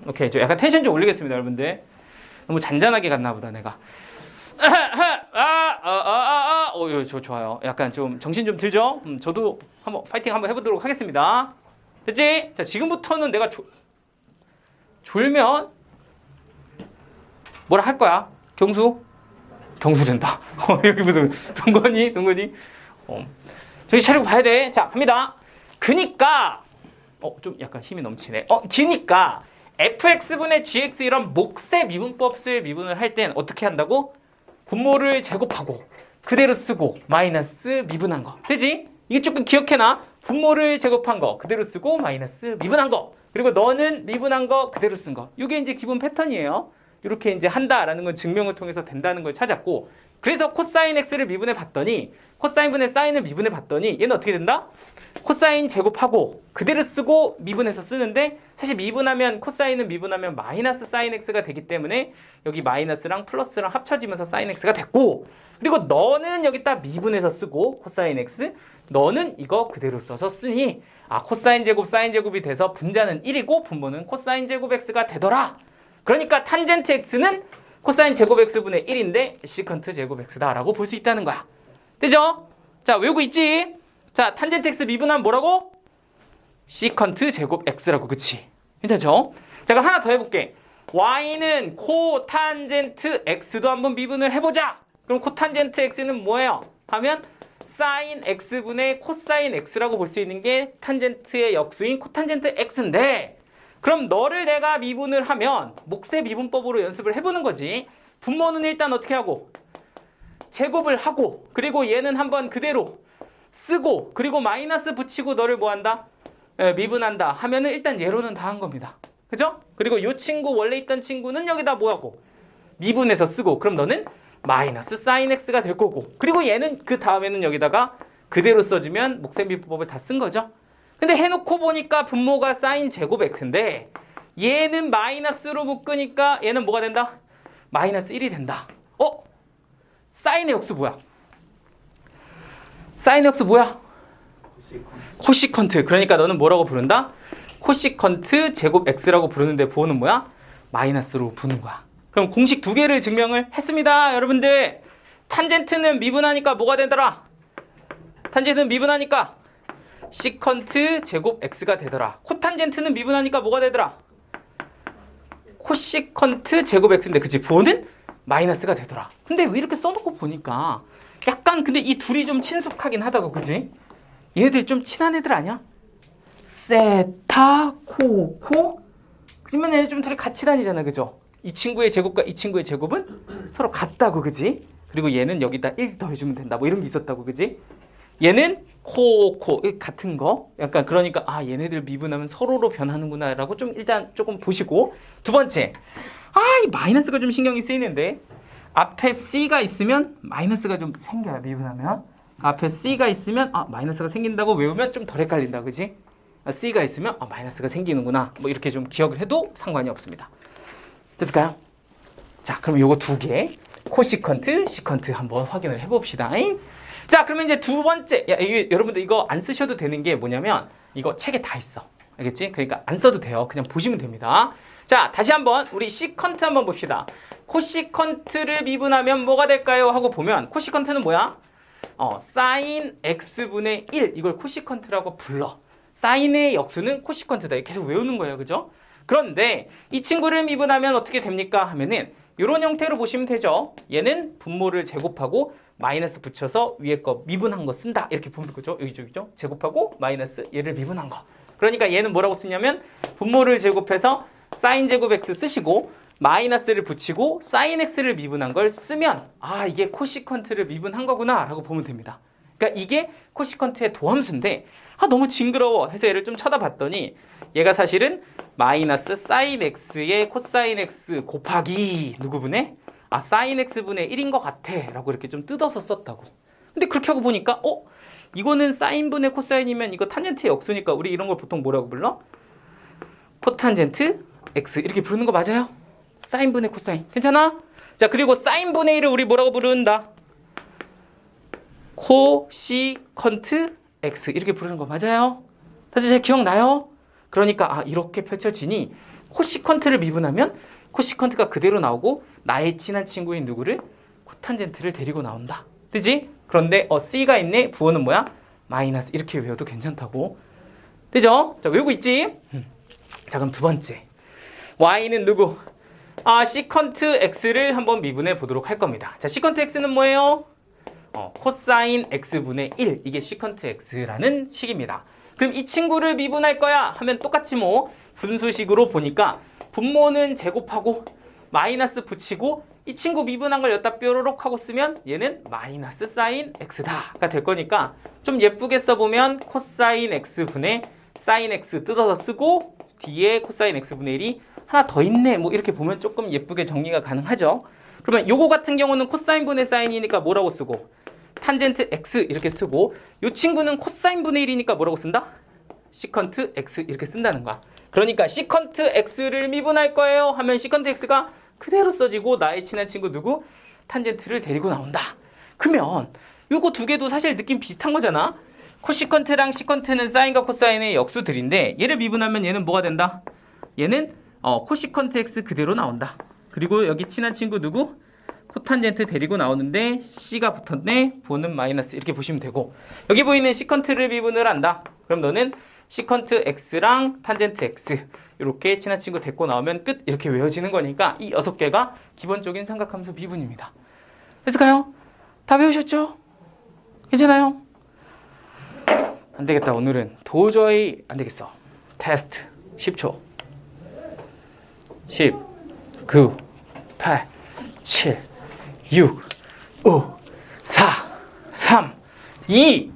오케이, 저 약간 텐션 좀 올리겠습니다, 여러분들. 너무 잔잔하게 갔나 보다 내가. 저 좋아요. 약간 좀 정신 좀 들죠? 저도 한번 파이팅 한번 해보도록 하겠습니다. 됐지? 자, 지금부터는 내가 졸면 뭐라 할 거야? 경수된다. 여기 무슨 동건이? 정신 차리고 봐야 돼. 자, 갑니다. 그니까 좀 약간 힘이 넘치네. 기니까 fx분의 gx 이런 몫의 미분법을 미분을 할 땐 어떻게 한다고? 분모를 제곱하고 그대로 쓰고 마이너스 미분한 거. 되지? 이게 조금 기억해놔. 분모를 제곱한 거 그대로 쓰고 마이너스 미분한 거. 그리고 너는 미분한 거 그대로 쓴 거. 이게 이제 기본 패턴이에요. 이렇게 이제 한다라는 건 증명을 통해서 된다는 걸 찾았고, 그래서 코사인 x를 미분해 봤더니 코사인분의 사인을 미분해 봤더니 얘는 어떻게 된다? 코사인 제곱하고 그대로 쓰고 미분해서 쓰는데, 사실 미분하면 코사인은 미분하면 마이너스 사인 x가 되기 때문에 여기 마이너스랑 플러스랑 합쳐지면서 사인 x가 됐고, 그리고 너는 여기다 미분해서 쓰고 코사인 x, 너는 이거 그대로 써서 쓰니 코사인 제곱 사인 제곱이 돼서 분자는 1이고 분모는 코사인 제곱 x가 되더라. 그러니까 탄젠트 x는 코사인 제곱 x분의 1인데 시컨트 제곱 x다라고 볼 수 있다는 거야. 되죠? 자, 외우고 있지? 자, 탄젠트 x 미분하면 뭐라고? 시컨트 제곱 x라고. 그치? 괜찮죠? 자, 그럼 하나 더 해볼게. y는 코탄젠트 x도 한번 미분을 해보자. 그럼 코탄젠트 x는 뭐예요? 하면 사인 x분의 코사인 x라고 볼 수 있는 게 탄젠트의 역수인 코탄젠트 x인데, 그럼 너를 내가 미분을 하면 몫의 미분법으로 연습을 해보는 거지. 분모는 일단 어떻게 하고? 제곱을 하고, 그리고 얘는 한번 그대로 쓰고, 그리고 마이너스 붙이고 너를 뭐 한다? 미분한다 하면은 일단 얘로는 다 한 겁니다. 그죠? 그리고 이 친구 원래 있던 친구는 여기다 뭐하고? 미분해서 쓰고, 그럼 너는 마이너스 사인 x가 될 거고, 그리고 얘는 그 다음에는 여기다가 그대로 써주면 몫의 미분법을 다 쓴 거죠. 근데 해놓고 보니까 분모가 사인 제곱 x인데 얘는 마이너스로 묶으니까 얘는 뭐가 된다? 마이너스 1이 된다. 사인의 역수 뭐야? 사인의 역수 뭐야? 코시컨트. 그러니까 너는 뭐라고 부른다? 코시컨트 제곱 x라고 부르는데 부호는 뭐야? 마이너스로 부는 거야. 그럼 공식 두 개를 증명을 했습니다. 여러분들, 탄젠트는 미분하니까 뭐가 되더라? 탄젠트는 미분하니까 시컨트 제곱 x가 되더라. 코탄젠트는 미분하니까 뭐가 되더라? 코시컨트 제곱 x인데, 그치? 부호는 마이너스가 되더라. 근데 왜 이렇게 써놓고 보니까 약간 근데 이 둘이 좀 친숙하긴 하다고, 그치? 얘들 좀 친한 애들 아니야? 세타, 코. 그러면 얘네 좀 둘이 같이 다니잖아, 그죠? 이 친구의 제곱과 이 친구의 제곱은 서로 같다고, 그치? 그리고 얘는 여기다 1 더해주면 된다, 뭐 이런 게 있었다고, 그치? 얘는 코 같은 거, 약간 그러니까 얘네들 미분하면 서로로 변하는구나 라고 좀 일단 조금 보시고, 두 번째, 이 마이너스가 좀 신경이 쓰이는데, 앞에 c가 있으면 마이너스가 좀 생겨요. 미분하면 앞에 c가 있으면 마이너스가 생긴다고 외우면 좀 덜 헷갈린다, 그지? c가 있으면 마이너스가 생기는구나, 뭐 이렇게 좀 기억을 해도 상관이 없습니다. 됐을까요? 자, 그럼 요거 두 개, 코시컨트, 시컨트 한번 확인을 해봅시다. 자, 그러면 이제 두 번째, 여러분들 이거 안 쓰셔도 되는 게 뭐냐면 이거 책에 다 있어. 알겠지? 그러니까 안 써도 돼요. 그냥 보시면 됩니다. 자, 다시 한번 우리 시컨트 한번 봅시다. 코시컨트를 미분하면 뭐가 될까요? 하고 보면 코시컨트는 뭐야? 사인 x분의 1, 이걸 코시컨트라고 불러. 사인의 역수는 코시컨트다. 계속 외우는 거예요. 그죠? 그런데 이 친구를 미분하면 어떻게 됩니까? 하면은 이런 형태로 보시면 되죠. 얘는 분모를 제곱하고 마이너스 붙여서 위에 거 미분한 거 쓴다. 이렇게 보면 그죠? 여기죠? 제곱하고 마이너스 얘를 미분한 거. 그러니까 얘는 뭐라고 쓰냐면 분모를 제곱해서 사인 제곱 x 쓰시고 마이너스를 붙이고 사인 x를 미분한 걸 쓰면 이게 코시컨트를 미분한 거구나 라고 보면 됩니다. 그러니까 이게 코시컨트의 도함수인데 너무 징그러워 해서 얘를 좀 쳐다봤더니 얘가 사실은 마이너스 사인 x의 코사인 x 곱하기 누구분의 사인 x분의 1인 것 같아 라고 이렇게 좀 뜯어서 썼다고. 근데 그렇게 하고 보니까 이거는 사인분의 코사인이면 이거 탄젠트의 역수니까 우리 이런 걸 보통 뭐라고 불러? 코탄젠트 x 이렇게 부르는 거 맞아요? 사인분의 코사인 괜찮아? 자 그리고 사인분의 1을 우리 뭐라고 부른다? 코시컨트 x 이렇게 부르는 거 맞아요? 다들 잘 기억나요? 그러니까 이렇게 펼쳐지니 코시컨트를 미분하면 코시컨트가 그대로 나오고 나의 친한 친구인 누구를 코탄젠트를 데리고 나온다. 그지? 그런데 C가 있네. 부호는 뭐야? 마이너스 이렇게 외워도 괜찮다고. 되죠? 자 외우고 있지? 자 그럼 두 번째 Y는 누구? 시컨트 X를 한번 미분해 보도록 할 겁니다. 자 시컨트 X는 뭐예요? 코사인 X분의 1 이게 시컨트 X라는 식입니다. 그럼 이 친구를 미분할 거야 하면 똑같이 뭐 분수식으로 보니까 분모는 제곱하고 마이너스 붙이고 이 친구 미분한 걸 여기다 뾰로록 하고 쓰면 얘는 마이너스 사인 X다가 될 거니까 좀 예쁘게 써보면 코사인 X분의 사인 X 뜯어서 쓰고 뒤에 코사인 X분의 1이 하나 더 있네 뭐 이렇게 보면 조금 예쁘게 정리가 가능하죠. 그러면 요거 같은 경우는 코사인분의 사인이니까 뭐라고 쓰고 탄젠트 X 이렇게 쓰고 이 친구는 코사인분의 1이니까 뭐라고 쓴다? 시컨트 X 이렇게 쓴다는 거야. 그러니까 시컨트 X를 미분할 거예요 하면 시컨트 X가 그대로 써지고 나의 친한 친구 누구? 탄젠트를 데리고 나온다. 그러면 요거 두 개도 사실 느낌 비슷한 거잖아. 코시컨트랑 시컨트는 사인과 코사인의 역수들인데 얘를 미분하면 얘는 뭐가 된다? 얘는 코시컨트 X 그대로 나온다. 그리고 여기 친한 친구 누구? 코탄젠트 데리고 나오는데 C가 붙었네. 부호는 마이너스 이렇게 보시면 되고 여기 보이는 시컨트를 미분을 한다. 그럼 너는 시컨트 X랑 탄젠트 X 이렇게 친한 친구 데리고 나오면 끝 이렇게 외워지는 거니까 이 6개가 기본적인 삼각함수 미분입니다. 됐을까요? 다 외우셨죠? 괜찮아요? 안 되겠다. 오늘은 도저히 안 되겠어. 테스트 10초 10 9 8 7 6 5 4 3 2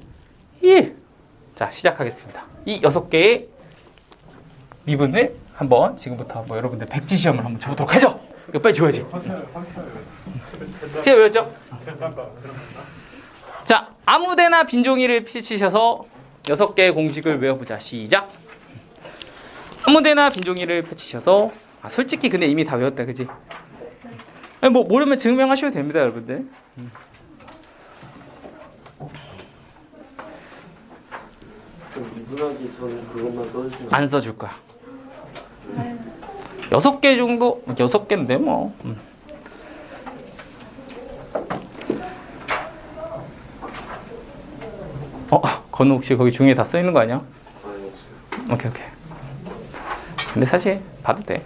1 자 시작하겠습니다. 이 6개의 미분을 한번 지금부터 한번 여러분들 백지 시험을 한번 쳐보도록 하죠. 이거 빨리 지워야지. 제가 외웠죠? 자 아무데나 빈 종이를 펼치셔서 6개의 공식을 외워보자. 시작. 아무데나 빈 종이를 펼치셔서 솔직히 근데 이미 다 외웠다 그지? 뭐 모르면 증명하셔도 됩니다 여러분들. 미분하기 전에 그것만 써주시면 안 써줄 거야. 6개 정도? 6개인데 뭐. 건우 혹시 거기 종이에 다 써있는 거 아니야? 아니 없어요. 오케이. 근데 사실 봐도 돼.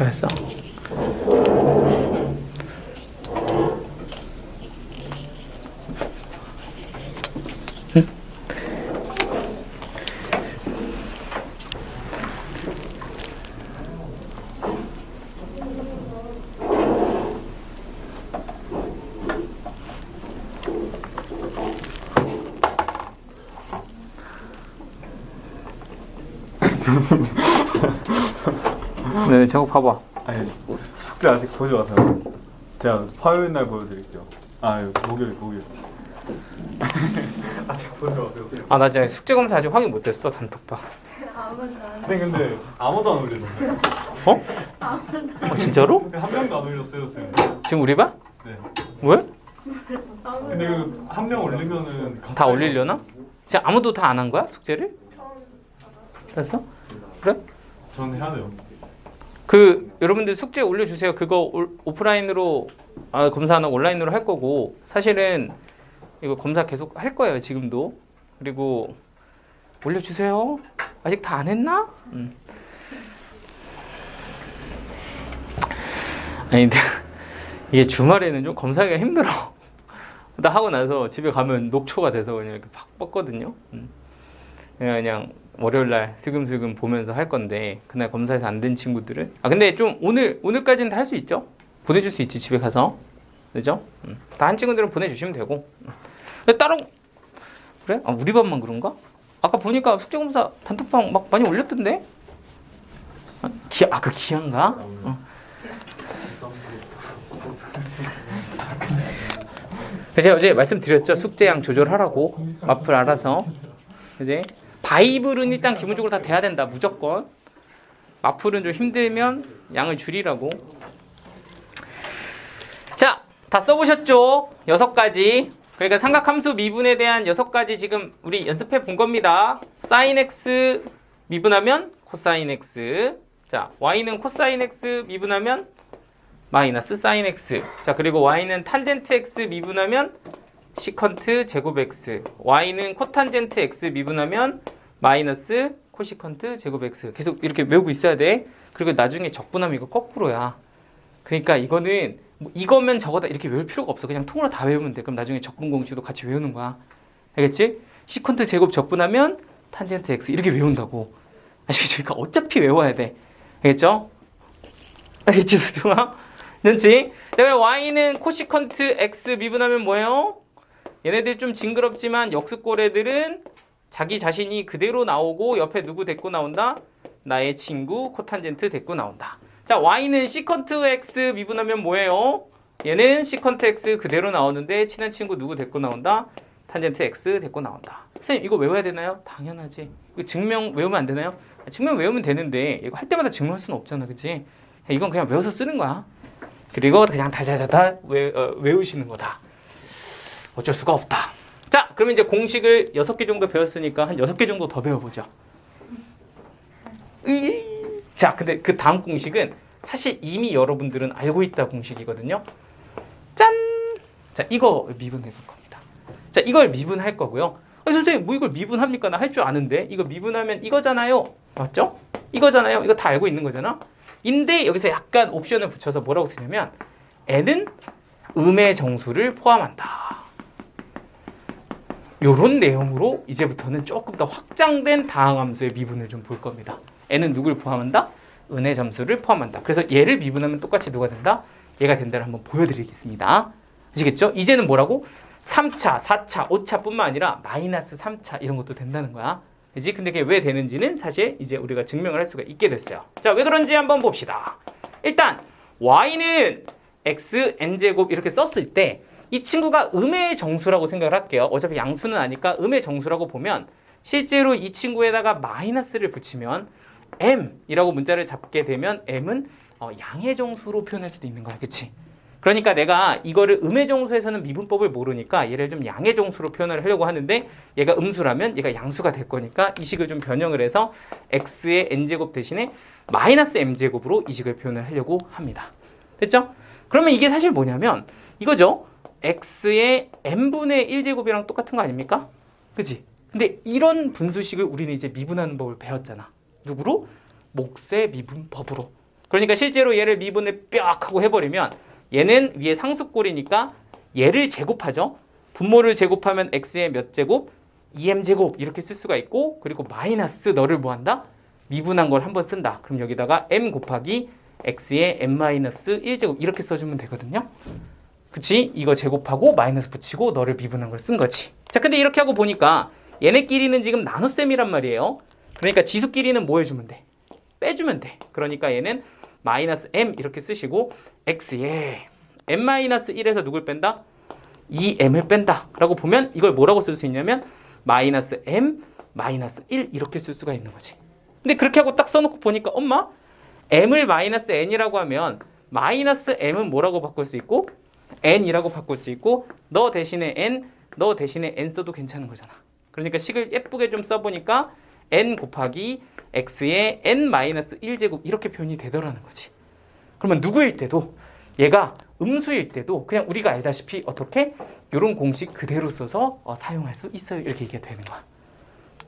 알았어. 응? 네, 저거 봐봐. 아니 숙제 아직 보지 마세요. 제가 화요일 날 보여드릴게요. 목요일. 아직 보지 마세요. 나 지금 숙제 검사 아직 확인 못했어 단톡방. 아무도 안 선생님 근데 아무도 안 올리던데. 진짜로? 근데 한 명도 안 올렸어요, 선생님. 지금 우리 반? 네. 왜? 근데 그 한 명 올리면은 다 올리려나? 지금 아무도 다 안 한 거야? 숙제를? 됐어? 그래? 저는 해야 돼요. 그 여러분들 숙제 올려주세요. 그거 오프라인으로 검사 안 하고 온라인으로 할 거고 사실은 이거 검사 계속 할 거예요. 지금도. 그리고 올려주세요. 아직 다 안 했나? 아니 근데 이게 주말에는 좀 검사하기가 힘들어. 나 하고 나서 집에 가면 녹초가 돼서 그냥 이렇게 팍 뻗거든요. 그냥 월요일날 슬금슬금 보면서 할 건데 그날 검사해서 안 된 친구들은 근데 좀 오늘까지는 다 할 수 있죠. 보내줄 수 있지 집에 가서. 그죠? 다 한 친구들은 보내주시면 되고. 근데 다른 그래? 우리 반만 그런가? 아까 보니까 숙제검사 단톡방 막 많이 올렸던데? 그 기한가? 제가 어제 말씀드렸죠. 숙제량 조절하라고. 마플 알아서. 이제 바이블은 일단 기본적으로 다 돼야 된다. 무조건. 마플은 좀 힘들면 양을 줄이라고. 자, 다 써보셨죠? 6가지. 그러니까 삼각함수 미분에 대한 6가지 지금 우리 연습해 본 겁니다. sin x 미분하면 코사인 x. 자, y는 코사인 x 미분하면 마이너스 사인 x. 자, 그리고 y는 탄젠트 x 미분하면 시컨트 제곱 x. y는 코탄젠트 x 미분하면 마이너스 코시컨트 제곱 x. 계속 이렇게 외우고 있어야 돼. 그리고 나중에 적분하면 이거 거꾸로야. 그러니까 이거는 이거면 저거다 이렇게 외울 필요가 없어. 그냥 통으로 다 외우면 돼. 그럼 나중에 적분 공식도 같이 외우는 거야. 알겠지? 시컨트 제곱 적분하면 탄젠트 x 이렇게 외운다고. 아시겠죠? 그러니까 어차피 외워야 돼. 알겠죠? 알겠지, 소중아? 그렇지? 그다음에 y는 코시컨트 x 미분하면 뭐예요? 얘네들 좀 징그럽지만 역습골 애들은 자기 자신이 그대로 나오고 옆에 누구 데리고 나온다? 나의 친구 코탄젠트 데리고 나온다. 자, y는 시컨트 x 미분하면 뭐예요? 얘는 시컨트 x 그대로 나오는데 친한 친구 누구 데리고 나온다? 탄젠트 x 데리고 나온다. 선생님 이거 외워야 되나요? 당연하지. 이거 증명 외우면 안 되나요? 증명 외우면 되는데 이거 할 때마다 증명할 수는 없잖아, 그치? 이건 그냥 외워서 쓰는 거야. 그리고 그냥 달달달달 외우시는 거다. 어쩔 수가 없다. 자, 그러면 이제 공식을 6개 정도 배웠으니까 한 6개 정도 더 배워보죠. 자, 근데 그 다음 공식은 사실 이미 여러분들은 알고 있다 공식이거든요. 짠! 자, 이거 미분해 볼 겁니다. 자, 이걸 미분할 거고요. 선생님, 뭐 이걸 미분합니까? 나 할 줄 아는데. 이거 미분하면 이거잖아요. 맞죠? 이거잖아요. 이거 다 알고 있는 거잖아. 인데 여기서 약간 옵션을 붙여서 뭐라고 쓰냐면 n은 음의 정수를 포함한다. 요런 내용으로 이제부터는 조금 더 확장된 다항함수의 미분을 좀 볼 겁니다. n은 누굴 포함한다? 은의 점수를 포함한다. 그래서 얘를 미분하면 똑같이 누가 된다? 얘가 된다를 한번 보여드리겠습니다. 아시겠죠? 이제는 뭐라고? 3차, 4차, 5차 뿐만 아니라 마이너스 3차 이런 것도 된다는 거야. 그지? 근데 그게 왜 되는지는 사실 이제 우리가 증명을 할 수가 있게 됐어요. 자, 왜 그런지 한번 봅시다. 일단 y는 x n제곱 이렇게 썼을 때 이 친구가 음의 정수라고 생각을 할게요. 어차피 양수는 아니까 음의 정수라고 보면 실제로 이 친구에다가 마이너스를 붙이면 m이라고 문자를 잡게 되면 m은 양의 정수로 표현할 수도 있는 거야. 그치? 그러니까 내가 이거를 음의 정수에서는 미분법을 모르니까 얘를 좀 양의 정수로 표현을 하려고 하는데 얘가 음수라면 얘가 양수가 될 거니까 이 식을 좀 변형을 해서 x의 n제곱 대신에 마이너스 m제곱으로 이 식을 표현을 하려고 합니다. 됐죠? 그러면 이게 사실 뭐냐면 이거죠. x의 n분의 1제곱이랑 똑같은 거 아닙니까? 그치? 근데 이런 분수식을 우리는 이제 미분하는 법을 배웠잖아. 누구로? 몫의 미분법으로. 그러니까 실제로 얘를 미분을 뼈악 하고 해버리면 얘는 위에 상수꼴이니까 얘를 제곱하죠. 분모를 제곱하면 x의 몇 제곱? 2m제곱 이렇게 쓸 수가 있고 그리고 마이너스 너를 뭐 한다? 미분한 걸 한번 쓴다. 그럼 여기다가 m 곱하기 x의 n-1제곱 이렇게 써주면 되거든요. 그치? 이거 제곱하고 마이너스 붙이고 너를 미분한 걸 쓴 거지. 자, 근데 이렇게 하고 보니까 얘네끼리는 지금 나눗셈이란 말이에요. 그러니까 지수끼리는 뭐 해주면 돼? 빼주면 돼. 그러니까 얘는 마이너스 m 이렇게 쓰시고 x에 m-1에서 누굴 뺀다? 2m을 뺀다 라고 보면 이걸 뭐라고 쓸 수 있냐면 마이너스 m 마이너스 1 이렇게 쓸 수가 있는 거지. 근데 그렇게 하고 딱 써놓고 보니까 엄마 m을 마이너스 n이라고 하면 마이너스 m은 뭐라고 바꿀 수 있고 n이라고 바꿀 수 있고 너 대신에 n 써도 괜찮은 거잖아. 그러니까 식을 예쁘게 좀 써보니까 n 곱하기 x의 n-1제곱 이렇게 표현이 되더라는 거지. 그러면 누구일 때도 얘가 음수일 때도 그냥 우리가 알다시피 어떻게 이런 공식 그대로 써서 사용할 수 있어요. 이렇게 얘기가 되는 거야.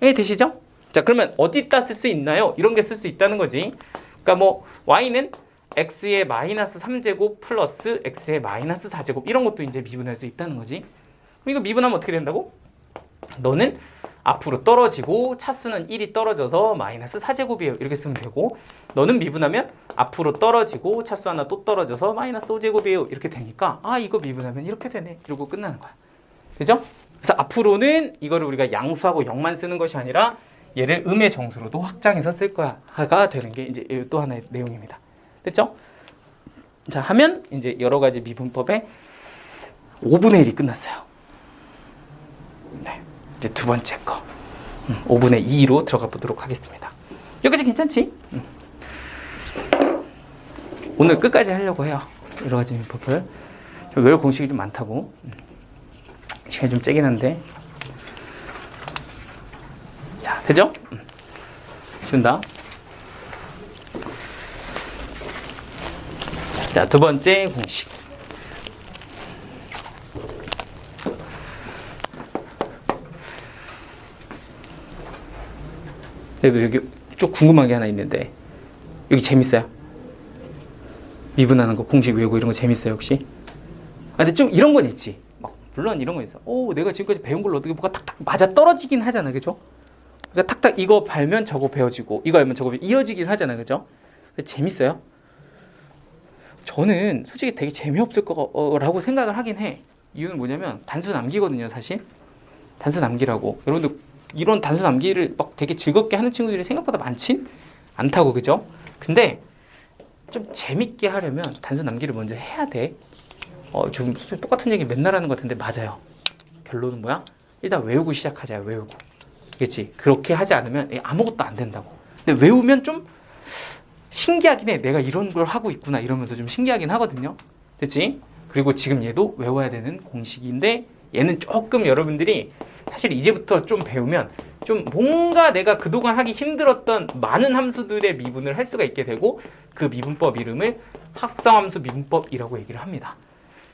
이해되시죠? 자, 그러면 어디다 쓸 수 있나요? 이런 게 쓸 수 있다는 거지. 그러니까 뭐 y는 x의 마이너스 3제곱 플러스 x의 마이너스 4제곱 이런 것도 이제 미분할 수 있다는 거지. 그럼 이거 미분하면 어떻게 된다고? 너는 앞으로 떨어지고 차수는 1이 떨어져서 마이너스 4제곱이에요. 이렇게 쓰면 되고 너는 미분하면 앞으로 떨어지고 차수 하나 또 떨어져서 마이너스 5제곱이에요. 이렇게 되니까 아 이거 미분하면 이렇게 되네. 이러고 끝나는 거야. 그죠? 그래서 앞으로는 이거를 우리가 양수하고 0만 쓰는 것이 아니라 얘를 음의 정수로도 확장해서 쓸 거야가 되는 게 이제 또 하나의 내용입니다. 됐죠? 자, 하면 이제 여러 가지 미분법의 5분의 1이 끝났어요. 네. 이제 두 번째 거. 5분의 2로 들어가 보도록 하겠습니다. 여기까지 괜찮지? 오늘 끝까지 하려고 해요. 여러 가지 미분법을. 외울 공식이 좀 많다고. 시간이 좀 째긴 한데. 자, 되죠? 준다. 자, 두 번째 공식. 여기 좀 궁금한 게 하나 있는데 여기 재밌어요? 미분하는 거 공식 외우고 이런 거 재밌어요 혹시? 아 근데 좀 이런 건 있지. 막 물론 이런 거 있어. 오 내가 지금까지 배운 걸로 어떻게 뭐가 탁탁 맞아 떨어지긴 하잖아, 그죠? 그러니까 탁탁 이거 발면 저거 배워지고 이거 알면 저거 이어지긴 하잖아, 그죠? 근데 재밌어요? 저는 솔직히 되게 재미없을 거라고 생각을 하긴 해. 이유는 뭐냐면 단수 남기거든요, 사실. 단수 남기라고. 여러분들 이런 단수 남기를 막 되게 즐겁게 하는 친구들이 생각보다 많진 않다고, 그죠? 근데 좀 재밌게 하려면 단수 남기를 먼저 해야 돼. 좀 똑같은 얘기 맨날 하는 것 같은데 맞아요. 결론은 뭐야? 일단 외우고 시작하자, 외우고. 그렇지? 그렇게 하지 않으면 아무것도 안 된다고. 근데 외우면 좀 신기하긴 해. 내가 이런 걸 하고 있구나 이러면서 좀 신기하긴 하거든요. 됐지? 그리고 지금 얘도 외워야 되는 공식인데 얘는 조금 여러분들이 사실 이제부터 좀 배우면 좀 뭔가 내가 그동안 하기 힘들었던 많은 함수들의 미분을 할 수가 있게 되고 그 미분법 이름을 합성함수 미분법이라고 얘기를 합니다.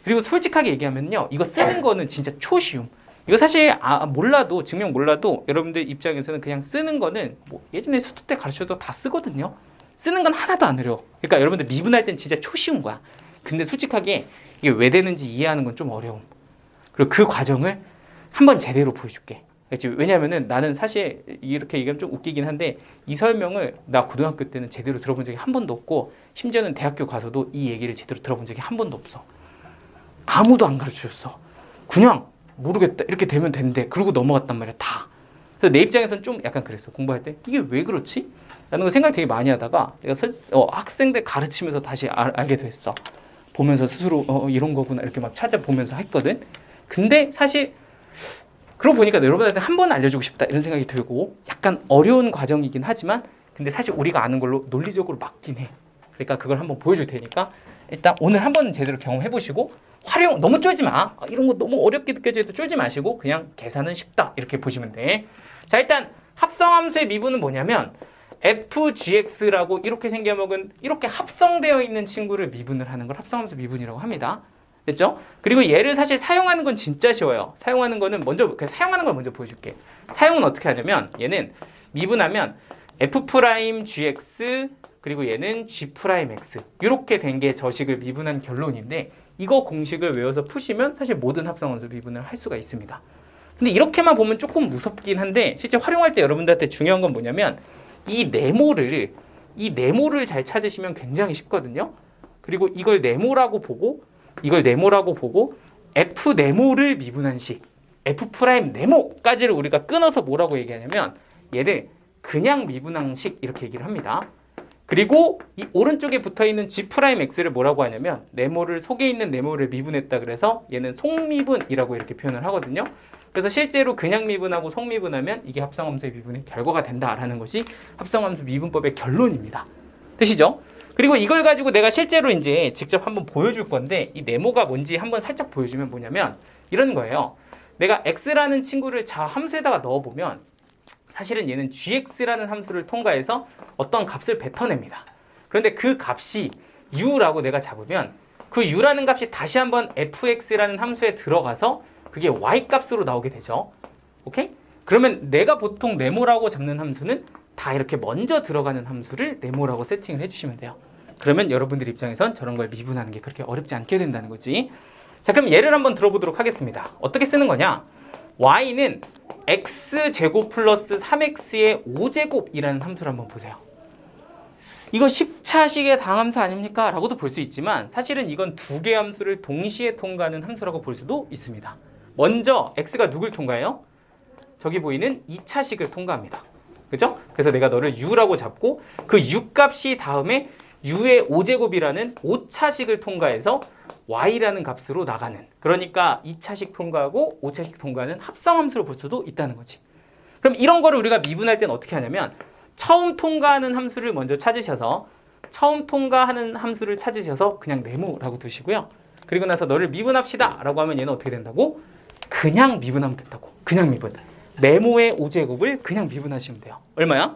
그리고 솔직하게 얘기하면요. 이거 쓰는 거는 진짜 초쉬움. 이거 사실 몰라도 증명 몰라도 여러분들 입장에서는 그냥 쓰는 거는 뭐 예전에 수투 때 가르쳐도 다 쓰거든요. 쓰는 건 하나도 안 어려워. 그러니까 여러분들 미분할 땐 진짜 초쉬운 거야. 근데 솔직하게 이게 왜 되는지 이해하는 건 좀 어려움. 그리고 그 과정을 한번 제대로 보여줄게. 그렇지? 왜냐면은 나는 사실 이렇게 얘기하면 좀 웃기긴 한데 이 설명을 나 고등학교 때는 제대로 들어본 적이 한 번도 없고 심지어는 대학교 가서도 이 얘기를 제대로 들어본 적이 한 번도 없어. 아무도 안 가르쳐줬어. 그냥 모르겠다 이렇게 되면 된대. 그러고 넘어갔단 말이야 다. 그래서 내 입장에서는 좀 약간 그랬어. 공부할 때 이게 왜 그렇지? 라는 거 생각 되게 많이 하다가 내가 학생들 가르치면서 다시 알게 됐어. 보면서 스스로 이런 거구나 이렇게 막 찾아보면서 했거든. 근데 사실 그러고 보니까 여러분한테 한 번 알려주고 싶다 이런 생각이 들고 약간 어려운 과정이긴 하지만 근데 사실 우리가 아는 걸로 논리적으로 맞긴 해. 그러니까 그걸 한번 보여줄 테니까 일단 오늘 한번 제대로 경험해보시고 활용 너무 쫄지 마. 이런 거 너무 어렵게 느껴져도 쫄지 마시고 그냥 계산은 쉽다 이렇게 보시면 돼. 자 일단 합성함수의 미분은 뭐냐면 fgx라고 이렇게 생겨먹은 이렇게 합성되어 있는 친구를 미분을 하는 걸 합성함수 미분이라고 합니다. 됐죠? 그리고 얘를 사실 사용하는 건 진짜 쉬워요. 사용하는 거는 사용하는 걸 먼저 보여줄게. 사용은 어떻게 하냐면 얘는 미분하면 f'(gx) 그리고 얘는 g'(x) 이렇게 된 게 저식을 미분한 결론인데 이거 공식을 외워서 푸시면 사실 모든 합성함수 미분을 할 수가 있습니다. 근데 이렇게만 보면 조금 무섭긴 한데 실제 활용할 때 여러분들한테 중요한 건 뭐냐면 이 네모를 잘 찾으시면 굉장히 쉽거든요. 그리고 이걸 네모라고 보고 f 네모를 미분한 식 f 프라임 네모까지를 우리가 끊어서 뭐라고 얘기하냐면 얘를 그냥 미분한 식 이렇게 얘기를 합니다. 그리고 이 오른쪽에 붙어있는 g 프라임 x를 뭐라고 하냐면 속에 있는 네모를 미분했다 그래서 얘는 속미분이라고 이렇게 표현을 하거든요. 그래서 실제로 그냥 미분하고 속미분하면 이게 합성함수의 미분의 결과가 된다라는 것이 합성함수 미분법의 결론입니다. 되시죠? 그리고 이걸 가지고 내가 실제로 이제 직접 한번 보여줄 건데 이 네모가 뭔지 한번 살짝 보여주면 뭐냐면 이런 거예요. 내가 x라는 친구를 함수에다가 넣어보면 사실은 얘는 gx라는 함수를 통과해서 어떤 값을 뱉어냅니다. 그런데 그 값이 u라고 내가 잡으면 그 u라는 값이 다시 한번 fx라는 함수에 들어가서 그게 y 값으로 나오게 되죠. 오케이? 그러면 내가 보통 네모라고 잡는 함수는 다 이렇게 먼저 들어가는 함수를 네모라고 세팅을 해주시면 돼요. 그러면 여러분들 입장에선 저런 걸 미분하는 게 그렇게 어렵지 않게 된다는 거지. 자, 그럼 예를 한번 들어보도록 하겠습니다. 어떻게 쓰는 거냐? y는 x제곱 플러스 3x의 5제곱이라는 함수를 한번 보세요. 이거 10차식의 당함수 아닙니까? 라고도 볼 수 있지만 사실은 이건 두 개의 함수를 동시에 통과하는 함수라고 볼 수도 있습니다. 먼저 x가 누굴 통과해요? 저기 보이는 2차식을 통과합니다. 그죠? 그래서 내가 너를 u라고 잡고 그 u 값이 다음에 u의 5제곱이라는 5차식을 통과해서 y라는 값으로 나가는, 그러니까 2차식 통과하고 5차식 통과하는 합성함수로 볼 수도 있다는 거지. 그럼 이런 거를 우리가 미분할 때는 어떻게 하냐면 처음 통과하는 함수를 먼저 찾으셔서 그냥 네모라고 두시고요. 그리고 나서 너를 미분합시다 라고 하면 얘는 어떻게 된다고? 그냥 미분하면 된다고. 그냥 미분. 네모의 5제곱을 그냥 미분하시면 돼요. 얼마야?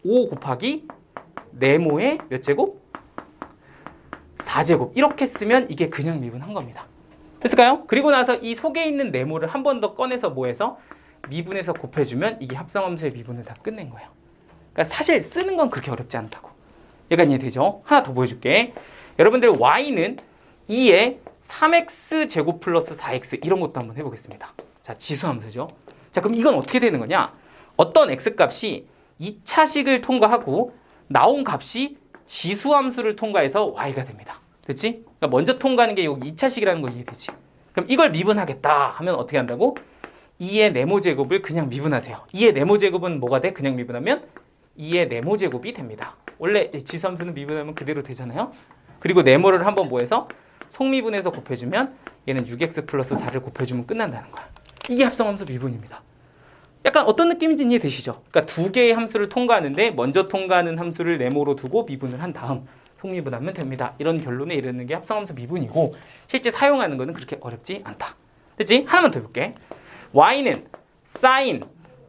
5 곱하기 네모의 몇 제곱? 4제곱. 이렇게 쓰면 이게 그냥 미분한 겁니다. 됐을까요? 그리고 나서 이 속에 있는 네모를 한 번 더 꺼내서 뭐해서 미분해서 곱해주면 이게 합성함수의 미분을 다 끝낸 거예요. 그러니까 사실 쓰는 건 그렇게 어렵지 않다고. 얘가 이해되죠? 하나 더 보여줄게. 여러분들 y는 2에 3x 제곱 플러스 4x 이런 것도 한번 해보겠습니다. 자, 지수함수죠. 자, 그럼 이건 어떻게 되는 거냐? 어떤 x값이 2차식을 통과하고 나온 값이 지수함수를 통과해서 y가 됩니다. 됐지? 그러니까 먼저 통과하는 게 여기 2차식이라는 거 이해되지? 그럼 이걸 미분하겠다 하면 어떻게 한다고? 2의 네모제곱을 그냥 미분하세요. 2의 네모제곱은 뭐가 돼? 그냥 미분하면 2의 네모제곱이 됩니다. 원래 지수함수는 미분하면 그대로 되잖아요. 그리고 네모를 한번 뭐해서 속미분해서 곱해주면 얘는 6x 플러스 4를 곱해주면 끝난다는 거야. 이게 합성함수 미분입니다. 약간 어떤 느낌인지 이해되시죠? 그러니까 두 개의 함수를 통과하는데 먼저 통과하는 함수를 네모로 두고 미분을 한 다음 속미분하면 됩니다. 이런 결론에 이르는 게 합성함수 미분이고 실제 사용하는 거는 그렇게 어렵지 않다. 됐지? 하나만 더 해볼게. y는 sin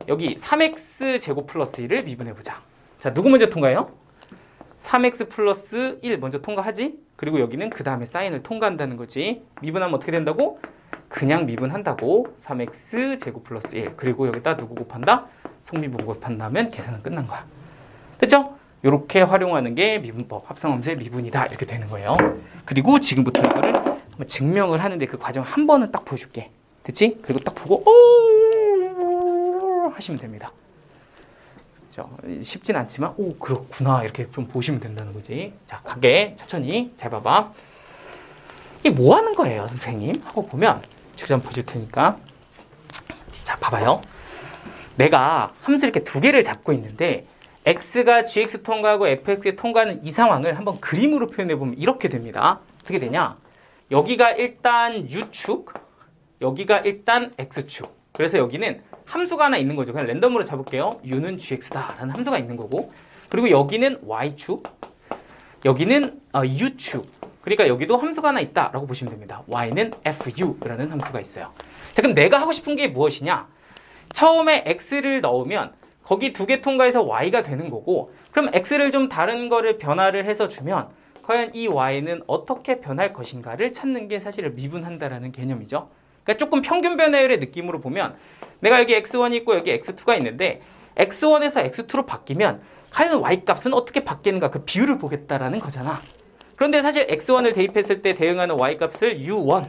여기 3x 제곱 플러스 1을 미분해보자. 자, 누구 먼저 통과해요? 3x 플러스 1 먼저 통과하지? 그리고 여기는 그 다음에 사인을 통과한다는 거지. 미분하면 어떻게 된다고? 그냥 미분한다고. 3x 제곱 플러스 1 그리고 여기다 누구 곱한다? 속미분 곱한다면 계산은 끝난 거야. 됐죠? 이렇게 활용하는 게 미분법, 합성함수의 미분이다 이렇게 되는 거예요. 그리고 지금부터 이거를 한번 증명을 하는데 그 과정을 한 번은 딱 보여줄게. 됐지? 그리고 딱 보고 오 하시면 됩니다. 쉽진 않지만 오 그렇구나 이렇게 좀 보시면 된다는 거지. 자, 가게 천천히 잘 봐봐. 이게 뭐 하는 거예요 선생님? 하고 보면 직접 보여줄 테니까. 자, 봐봐요. 내가 함수 이렇게 두 개를 잡고 있는데 x가 gx 통과하고 fx에 통과하는 이 상황을 한번 그림으로 표현해 보면 이렇게 됩니다. 어떻게 되냐? 여기가 일단 u축, 여기가 일단 x축. 그래서 여기는 함수가 하나 있는 거죠. 그냥 랜덤으로 잡을게요. u는 gx다 라는 함수가 있는 거고, 그리고 여기는 y축, 여기는 u축. 그러니까 여기도 함수가 하나 있다 라고 보시면 됩니다. y는 fu라는 함수가 있어요. 자, 그럼 내가 하고 싶은 게 무엇이냐? 처음에 x를 넣으면 거기 두 개 통과해서 y가 되는 거고, 그럼 x를 좀 다른 거를 변화를 해서 주면 과연 이 y는 어떻게 변할 것인가를 찾는 게 사실 미분한다라는 개념이죠. 그러니까 조금 평균 변화율의 느낌으로 보면 내가 여기 x1이 있고 여기 x2가 있는데 x1에서 x2로 바뀌면 과연 y 값은 어떻게 바뀌는가 그 비율을 보겠다라는 거잖아. 그런데 사실 x1을 대입했을 때 대응하는 y 값을 u1,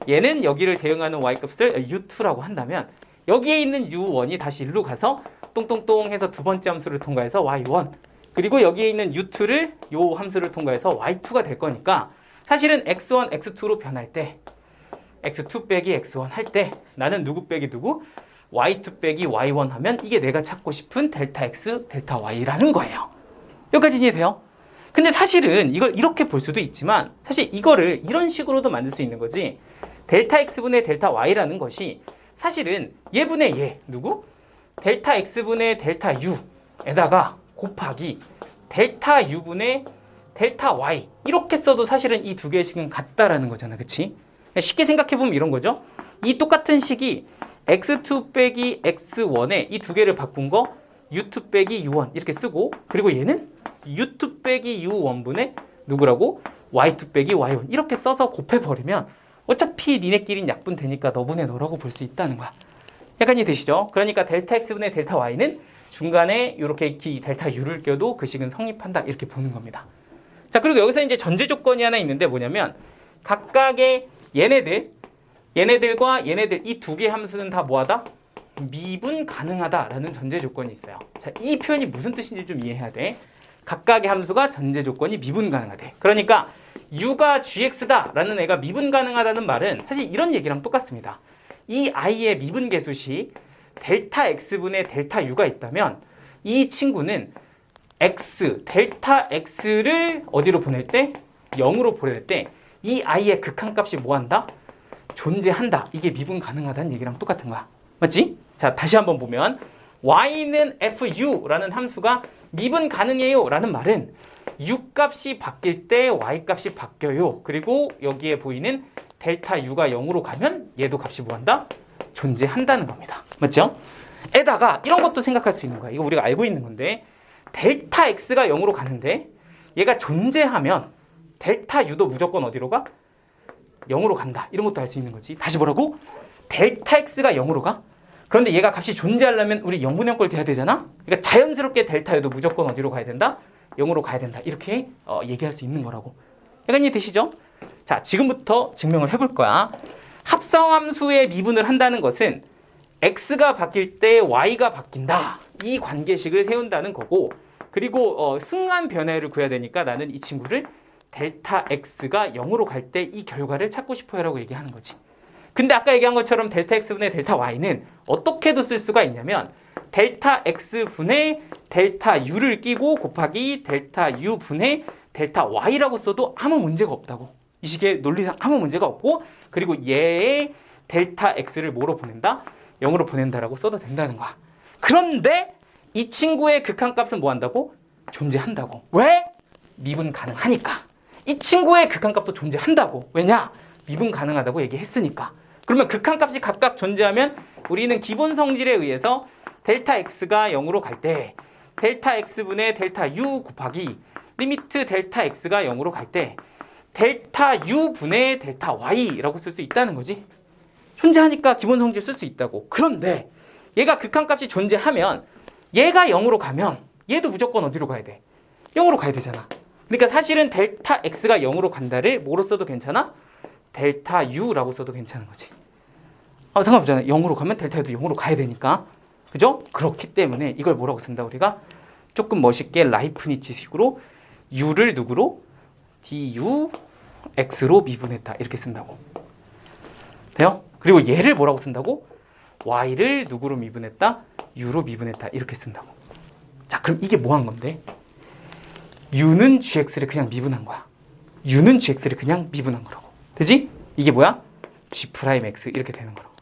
얘는 여기를 대응하는 y 값을 u2라고 한다면 여기에 있는 u1이 다시 일로 가서 똥똥똥 해서 두 번째 함수를 통과해서 y1, 그리고 여기에 있는 u2를 요 함수를 통과해서 y2가 될 거니까 사실은 x1, x2로 변할 때 x2 빼기 x1 할 때 나는 누구 빼기 누구? y2 빼기 y1 하면 이게 내가 찾고 싶은 델타 x, 델타 y라는 거예요. 여기까지 이해돼요? 근데 사실은 이걸 이렇게 볼 수도 있지만 사실 이거를 이런 식으로도 만들 수 있는 거지. 델타 x분의 델타 y라는 것이 사실은 얘분의 얘 누구? 델타 x분의 델타 u에다가 곱하기 델타 u분의 델타 y 이렇게 써도 사실은 이 두 개의 식은 같다라는 거잖아. 그치? 쉽게 생각해보면 이런 거죠. 이 똑같은 식이 x2 빼기 x1에 이 두 개를 바꾼 거 u2 빼기 u1 이렇게 쓰고, 그리고 얘는 u2 빼기 u1분의 누구라고? y2 빼기 y1 이렇게 써서 곱해버리면 어차피 니네끼리는 약분되니까 너분의 너라고 볼 수 있다는 거야. 약간 이해되시죠? 그러니까 델타 x분의 델타 y는 중간에 이렇게 델타 u를 껴도 그 식은 성립한다 이렇게 보는 겁니다. 자, 그리고 여기서 이제 전제 조건이 하나 있는데 뭐냐면 각각의 얘네들과 얘네들 이 두 개의 함수는 다 뭐하다? 미분 가능하다라는 전제 조건이 있어요. 자, 이 표현이 무슨 뜻인지 좀 이해해야 돼. 각각의 함수가 전제 조건이 미분 가능하대. 그러니까 u가 gx다라는 애가 미분 가능하다는 말은 사실 이런 얘기랑 똑같습니다. 이 i의 미분 계수식 델타 x분의 델타 u가 있다면 이 친구는 x, 델타 x를 어디로 보낼 때? 0으로 보낼 때 이 i의 극한값이 뭐한다? 존재한다. 이게 미분 가능하다는 얘기랑 똑같은 거야. 맞지? 자, 다시 한번 보면 y는 fu라는 함수가 미분 가능해요 라는 말은 u 값이 바뀔 때 y 값이 바뀌어요. 그리고 여기에 보이는 델타 u가 0으로 가면 얘도 값이 뭐한다? 존재한다는 겁니다. 맞죠? 에다가 이런 것도 생각할 수 있는 거야. 이거 우리가 알고 있는 건데 델타 x가 0으로 가는데 얘가 존재하면 델타 u도 무조건 어디로 가? 0으로 간다. 이런 것도 알 수 있는 거지. 다시 뭐라고? 델타 x가 0으로 가? 그런데 얘가 값이 존재하려면 우리 0분의 0꼴 돼야 되잖아? 그러니까 자연스럽게 델타 u도 무조건 어디로 가야 된다? 0으로 가야 된다. 이렇게 얘기할 수 있는 거라고. 약간 이해되시죠? 자, 지금부터 증명을 해볼 거야. 합성함수의 미분을 한다는 것은 x가 바뀔 때 y가 바뀐다. 이 관계식을 세운다는 거고, 그리고 승한 변화를 구해야 되니까 나는 이 친구를 델타 x가 0으로 갈 때 이 결과를 찾고 싶어요 라고 얘기하는 거지. 근데 아까 얘기한 것처럼 델타 x분의 델타 y는 어떻게도 쓸 수가 있냐면 델타 x분의 델타 u를 끼고 곱하기 델타 u분의 델타 y라고 써도 아무 문제가 없다고. 이 식의 논리상 아무 문제가 없고, 그리고 얘의 델타 x를 뭐로 보낸다? 0으로 보낸다라고 써도 된다는 거야. 그런데 이 친구의 극한값은 뭐 한다고? 존재한다고. 왜? 미분 가능하니까. 이 친구의 극한값도 존재한다고. 왜냐? 미분 가능하다고 얘기했으니까. 그러면 극한값이 각각 존재하면 우리는 기본 성질에 의해서 델타 x가 0으로 갈 때 델타 x분의 델타 u 곱하기 리미트 델타 x가 0으로 갈 때 델타 u분의 델타 y라고 쓸 수 있다는 거지. 존재하니까 기본 성질 쓸 수 있다고. 그런데 얘가 극한값이 존재하면 얘가 0으로 가면 얘도 무조건 어디로 가야 돼? 0으로 가야 되잖아. 그러니까 사실은 델타 x가 0으로 간다를 뭐로 써도 괜찮아? 델타 u라고 써도 괜찮은 거지. 상관없잖아. 0으로 가면 델타 u도 0으로 가야 되니까. 그죠? 그렇기 때문에 이걸 뭐라고 쓴다 우리가? 조금 멋있게 라이프니츠식으로 u를 누구로? dux,로 미분했다. 이렇게 쓴다고. 돼요? 그리고 얘를 뭐라고 쓴다고? y를 누구로 미분했다? u로 미분했다. 이렇게 쓴다고. 자, 그럼 이게 뭐 한 건데? u는 gx를 그냥 미분한 거야. u는 gx를 그냥 미분한 거라고. 되지? 이게 뭐야? g'x 이렇게 되는 거라고.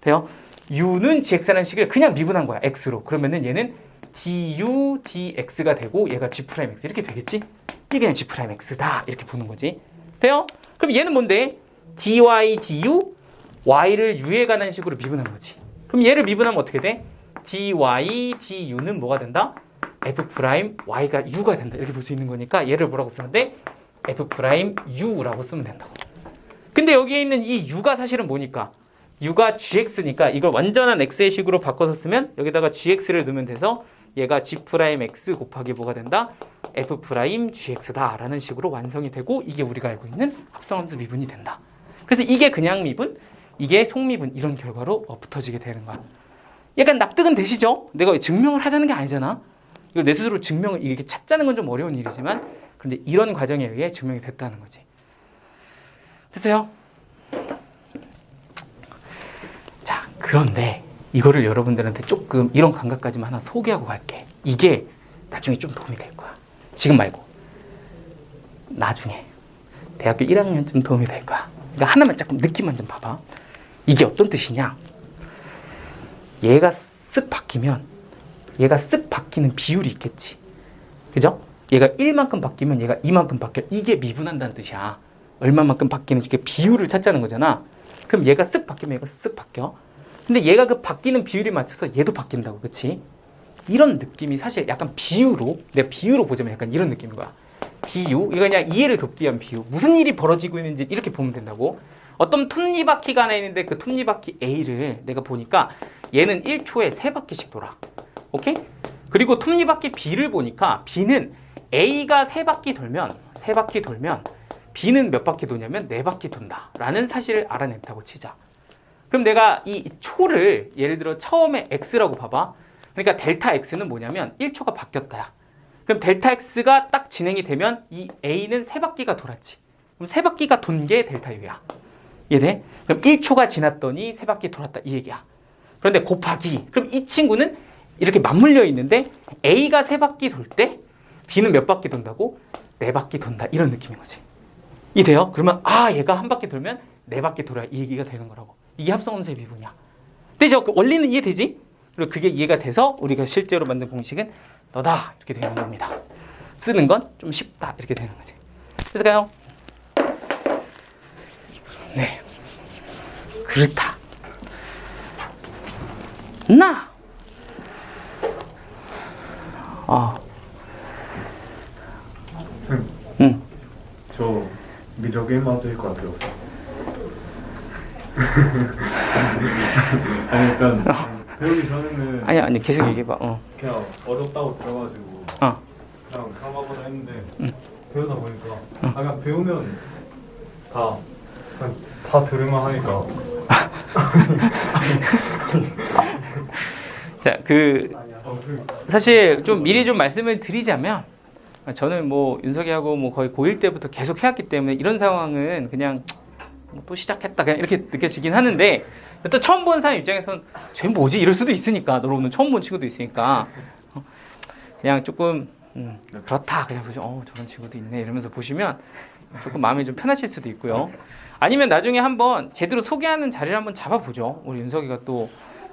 돼요? u는 gx라는 식을 그냥 미분한 거야. x로. 그러면은 얘는 du dx가 되고 얘가 g'x 이렇게 되겠지? 이게 그냥 g'x다. 이렇게 보는 거지. 돼요? 그럼 얘는 뭔데? dy du y를 u에 관한 식으로 미분한 거지. 그럼 얘를 미분하면 어떻게 돼? dy du는 뭐가 된다? f'y가 u가 된다. 이렇게 볼 수 있는 거니까 얘를 뭐라고 쓰면 돼? f'u라고 쓰면 된다고. 근데 여기에 있는 이 u가 사실은 뭐니까? u가 gx니까 이걸 완전한 x의 식으로 바꿔서 쓰면 여기다가 gx를 넣으면 돼서 얘가 g'x 곱하기 뭐가 된다? f'gx다 라는 식으로 완성이 되고, 이게 우리가 알고 있는 합성함수 미분이 된다. 그래서 이게 그냥 미분, 이게 속미분, 이런 결과로 붙어지게 되는 거야. 약간 납득은 되시죠? 내가 증명을 하자는 게 아니잖아. 이걸 내 스스로 증명을 이렇게 찾자는 건 좀 어려운 일이지만, 그런데 이런 과정에 의해 증명이 됐다는 거지. 됐어요? 자, 그런데 이거를 여러분들한테 조금 이런 감각까지만 하나 소개하고 갈게. 이게 나중에 좀 도움이 될 거야. 지금 말고 나중에 대학교 1학년쯤 도움이 될 거야. 그러니까 하나만 조금 느낌만 좀 봐봐. 이게 어떤 뜻이냐? 얘가 쓱 바뀌면 얘가 쓱 바뀌는 비율이 있겠지. 그죠? 얘가 1만큼 바뀌면 얘가 2만큼 바뀌어. 이게 미분한다는 뜻이야. 얼마만큼 바뀌는지 그 비율을 찾자는 거잖아. 그럼 얘가 쓱 바뀌면 얘가 쓱 바뀌어. 근데 얘가 그 바뀌는 비율에 맞춰서 얘도 바뀐다고. 그치? 이런 느낌이 사실 약간 비유로, 내가 비유로 보자면 약간 이런 느낌인 거야. 비유? 이거 그냥 이해를 돕기 위한 비유. 무슨 일이 벌어지고 있는지 이렇게 보면 된다고. 어떤 톱니바퀴가 하나 있는데 그 톱니바퀴 A를 내가 보니까 얘는 1초에 3바퀴씩 돌아. 오케이? 그리고 톱니바퀴 B를 보니까 B는 A가 3바퀴 돌면 B는 몇 바퀴 도냐면 4바퀴 돈다 라는 사실을 알아냈다고 치자. 그럼 내가 이 초를 예를 들어 처음에 X라고 봐봐. 그러니까 델타 X는 뭐냐면 1초가 바뀌었다야. 그럼 델타 X가 딱 진행이 되면 이 A는 3바퀴가 돌았지. 그럼 3바퀴가 돈 게 델타 U야. 이해돼? 그럼 1초가 지났더니 3바퀴 돌았다 이 얘기야. 그런데 곱하기, 그럼 이 친구는 이렇게 맞물려 있는데 A가 3바퀴 돌 때 B는 몇 바퀴 돈다고? 4바퀴 돈다 이런 느낌인 거지. 이해돼요? 그러면 얘가 한 바퀴 돌면 4바퀴 돌아야 이 얘기가 되는 거라고. 이게 합성함수의 미분이야. 되죠? 그 원리는 이해되지? 그리고 그게 이해가 돼서 우리가 실제로 만든 공식은 너다 이렇게 되는 겁니다. 쓰는 건 좀 쉽다 이렇게 되는 거지. 됐을까요? 네, 그렇다. 나. 쌤, 응. 저 미적 게임만 될것 같아요. 아니 일단 배우기 전에는 아니 계속 얘기해봐. 그냥 어렵다고 들어가지고 그냥 가봐보자 했는데 배우다 보니까 그냥 배우면 다 들으면 하니까 자, 사실 좀 미리 좀 말씀을 드리자면 저는 뭐 윤석이하고 뭐 거의 고1 때부터 계속 해왔기 때문에 이런 상황은 그냥 또 시작했다 그냥 이렇게 느껴지긴 하는데 또 처음 본 사람 입장에서는 쟤 뭐지 이럴 수도 있으니까 너로는 처음 본 친구도 있으니까 그냥 조금 그렇다 그냥 보시면 저런 친구도 있네 이러면서 보시면 조금 마음이 좀 편하실 수도 있고요. 아니면 나중에 한번 제대로 소개하는 자리를 한번 잡아보죠. 우리 윤석이가 또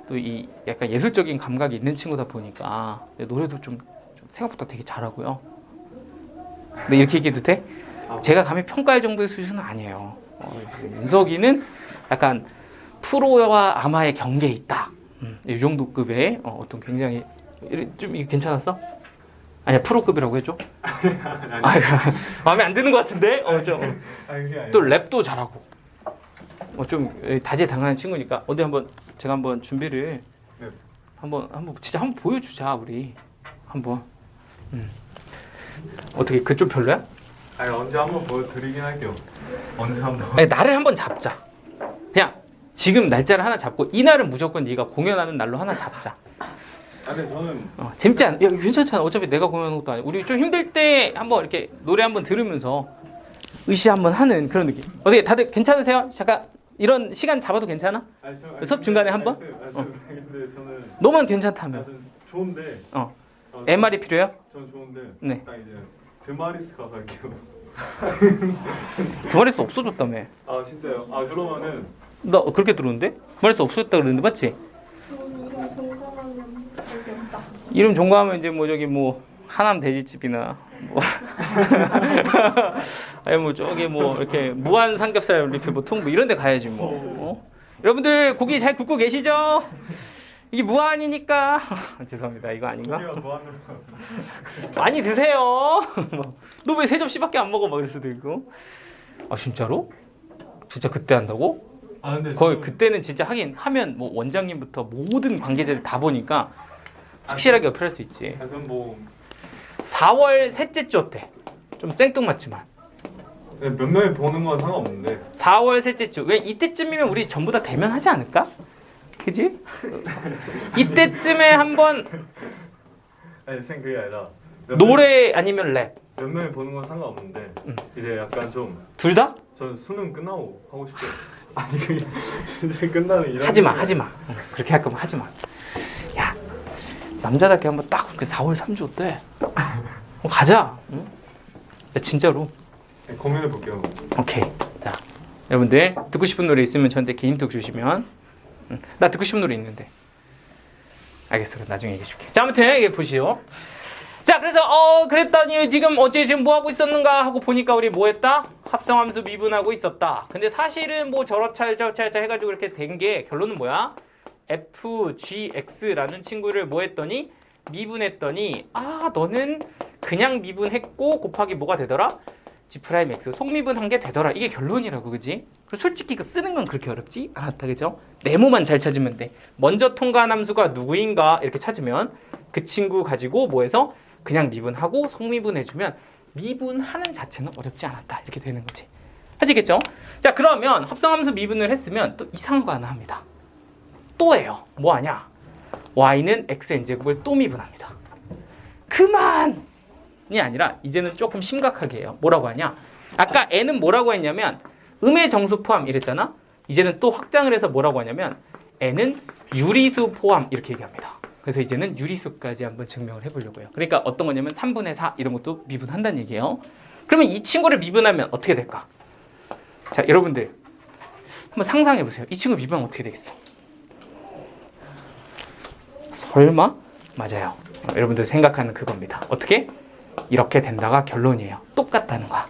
이 약간 예술적인 감각이 있는 친구다 보니까 노래도 좀 생각보다 되게 잘하고요. 근데 이렇게 얘기해도 돼? 제가 감히 평가할 정도의 수준은 아니에요. 윤석이는 약간 프로와 아마의 경계에 있다. 이 정도 급의 어떤 굉장히 좀 이게 괜찮았어? 아니야 프로급이라고 해줘. 마음에 안 드는 것 같은데? 또 랩도 잘하고. 좀 다재다능한 친구니까 어디 제가 한번 준비를 한번 진짜 한번 보여주자 우리 한번. 어떻게 그 좀 별로야? 아니 언제 한번 보여드리긴 할게요. 언제 한번. 아니, 날을 한번 잡자. 그냥 지금 날짜를 하나 잡고 이 날은 무조건 네가 공연하는 날로 하나 잡자. 근데 저는 재밌지 않아? 야, 괜찮잖아. 어차피 내가 공연하는 것도 아니고 우리 좀 힘들 때 한번 이렇게 노래 한번 들으면서 의시 한번 하는 그런 느낌. 어떻게 다들 괜찮으세요? 잠깐 이런 시간 잡아도 괜찮아? 수업 중간에 한번? 근데 저는 너만 괜찮다며. 좋은데. MR이 필요해요? 저는 좋은데. 네. 딱 이제 드마리스 가서 할게요. 드마리스 없어졌다며. 아 진짜요? 그러면은 나 그렇게 들었는데? 드마리스 없어졌다 그랬는데 맞지? 이름 종강하면 되겠다. 이름 종가하면 이제 뭐 하남 돼지집이나 뭐 아니 뭐 저기 뭐 이렇게 무한 삼겹살 리필 뭐 통부 이런 데 가야지 뭐. 여러분들 고기 잘 굽고 계시죠? 이게 무한이니까. 죄송합니다. 이거 아닌가? 많이 드세요. 너 왜 3접시밖에 안 먹어? 막 이럴 수도 있고. 진짜로? 진짜 그때 한다고? 근데 거의 그때는 진짜 하면 뭐 원장님부터 모든 관계자들 다 보니까 확실하게 어필할 수 있지. 저는 뭐 4월 셋째 주 어때? 좀 생뚱맞지만. 몇 명이 보는 건 상관없는데 4월 셋째 주. 왜 이때쯤이면 우리 전부 다 대면하지 않을까? 그지? 이때쯤에 한번 아니 쌤 그게 아니라 노래 아니면 랩. 몇 명이 보는 건 상관없는데 이제 약간 좀 둘 다? 저는 수능 끝나고 하고 싶어요. 아니 그게 전쟁 끝나는 이런 하지 마. 그렇게 할 거면 하지 마. 야, 남자답게 한번 딱 그렇게 4월 3주 어때? 가자. 응? 야, 진짜로. 고민해 볼게요. 오케이. 자, 여러분들 듣고 싶은 노래 있으면 저한테 개인톡 주시면. 나 듣고 싶은 노래 있는데. 알겠어. 나중에 얘기해 줄게. 자, 아무튼 이게 보시오. 자, 그래서 그랬더니 지금 어째 지금 뭐 하고 있었는가 하고 보니까 우리 뭐 했다? 합성함수 미분하고 있었다. 근데 사실은 뭐 저렇차 해가지고 이렇게 된 게 결론은 뭐야? fgx라는 친구를 뭐 했더니 미분했더니 너는 그냥 미분했고 곱하기 뭐가 되더라? g'x 속미분한 게 되더라. 이게 결론이라고, 그지? 그리고 솔직히 그 쓰는 건 그렇게 어렵지 않았다, 그죠? 네모만 잘 찾으면 돼. 먼저 통과한 함수가 누구인가 이렇게 찾으면 그 친구 가지고 뭐 해서 그냥 미분하고 속미분해주면 미분하는 자체는 어렵지 않았다 이렇게 되는 거지. 아시겠죠? 자, 그러면 합성함수 미분을 했으면 또 이상한 거 하나 합니다. 또예요. 뭐 하냐? y는 xn제곱을 또 미분합니다. 그만이 아니라 이제는 조금 심각하게 해요. 뭐라고 하냐? 아까 n은 뭐라고 했냐면 음의 정수 포함 이랬잖아. 이제는 또 확장을 해서 뭐라고 하냐면 n은 유리수 포함 이렇게 얘기합니다. 그래서 이제는 유리수까지 한번 증명을 해보려고요. 그러니까 어떤 거냐면 3분의 4 이런 것도 미분한다는 얘기예요. 그러면 이 친구를 미분하면 어떻게 될까? 자, 여러분들 한번 상상해 보세요. 이 친구 미분하면 어떻게 되겠어? 설마? 맞아요. 여러분들 생각하는 그겁니다. 어떻게? 이렇게 된다가 결론이에요. 똑같다는 거야.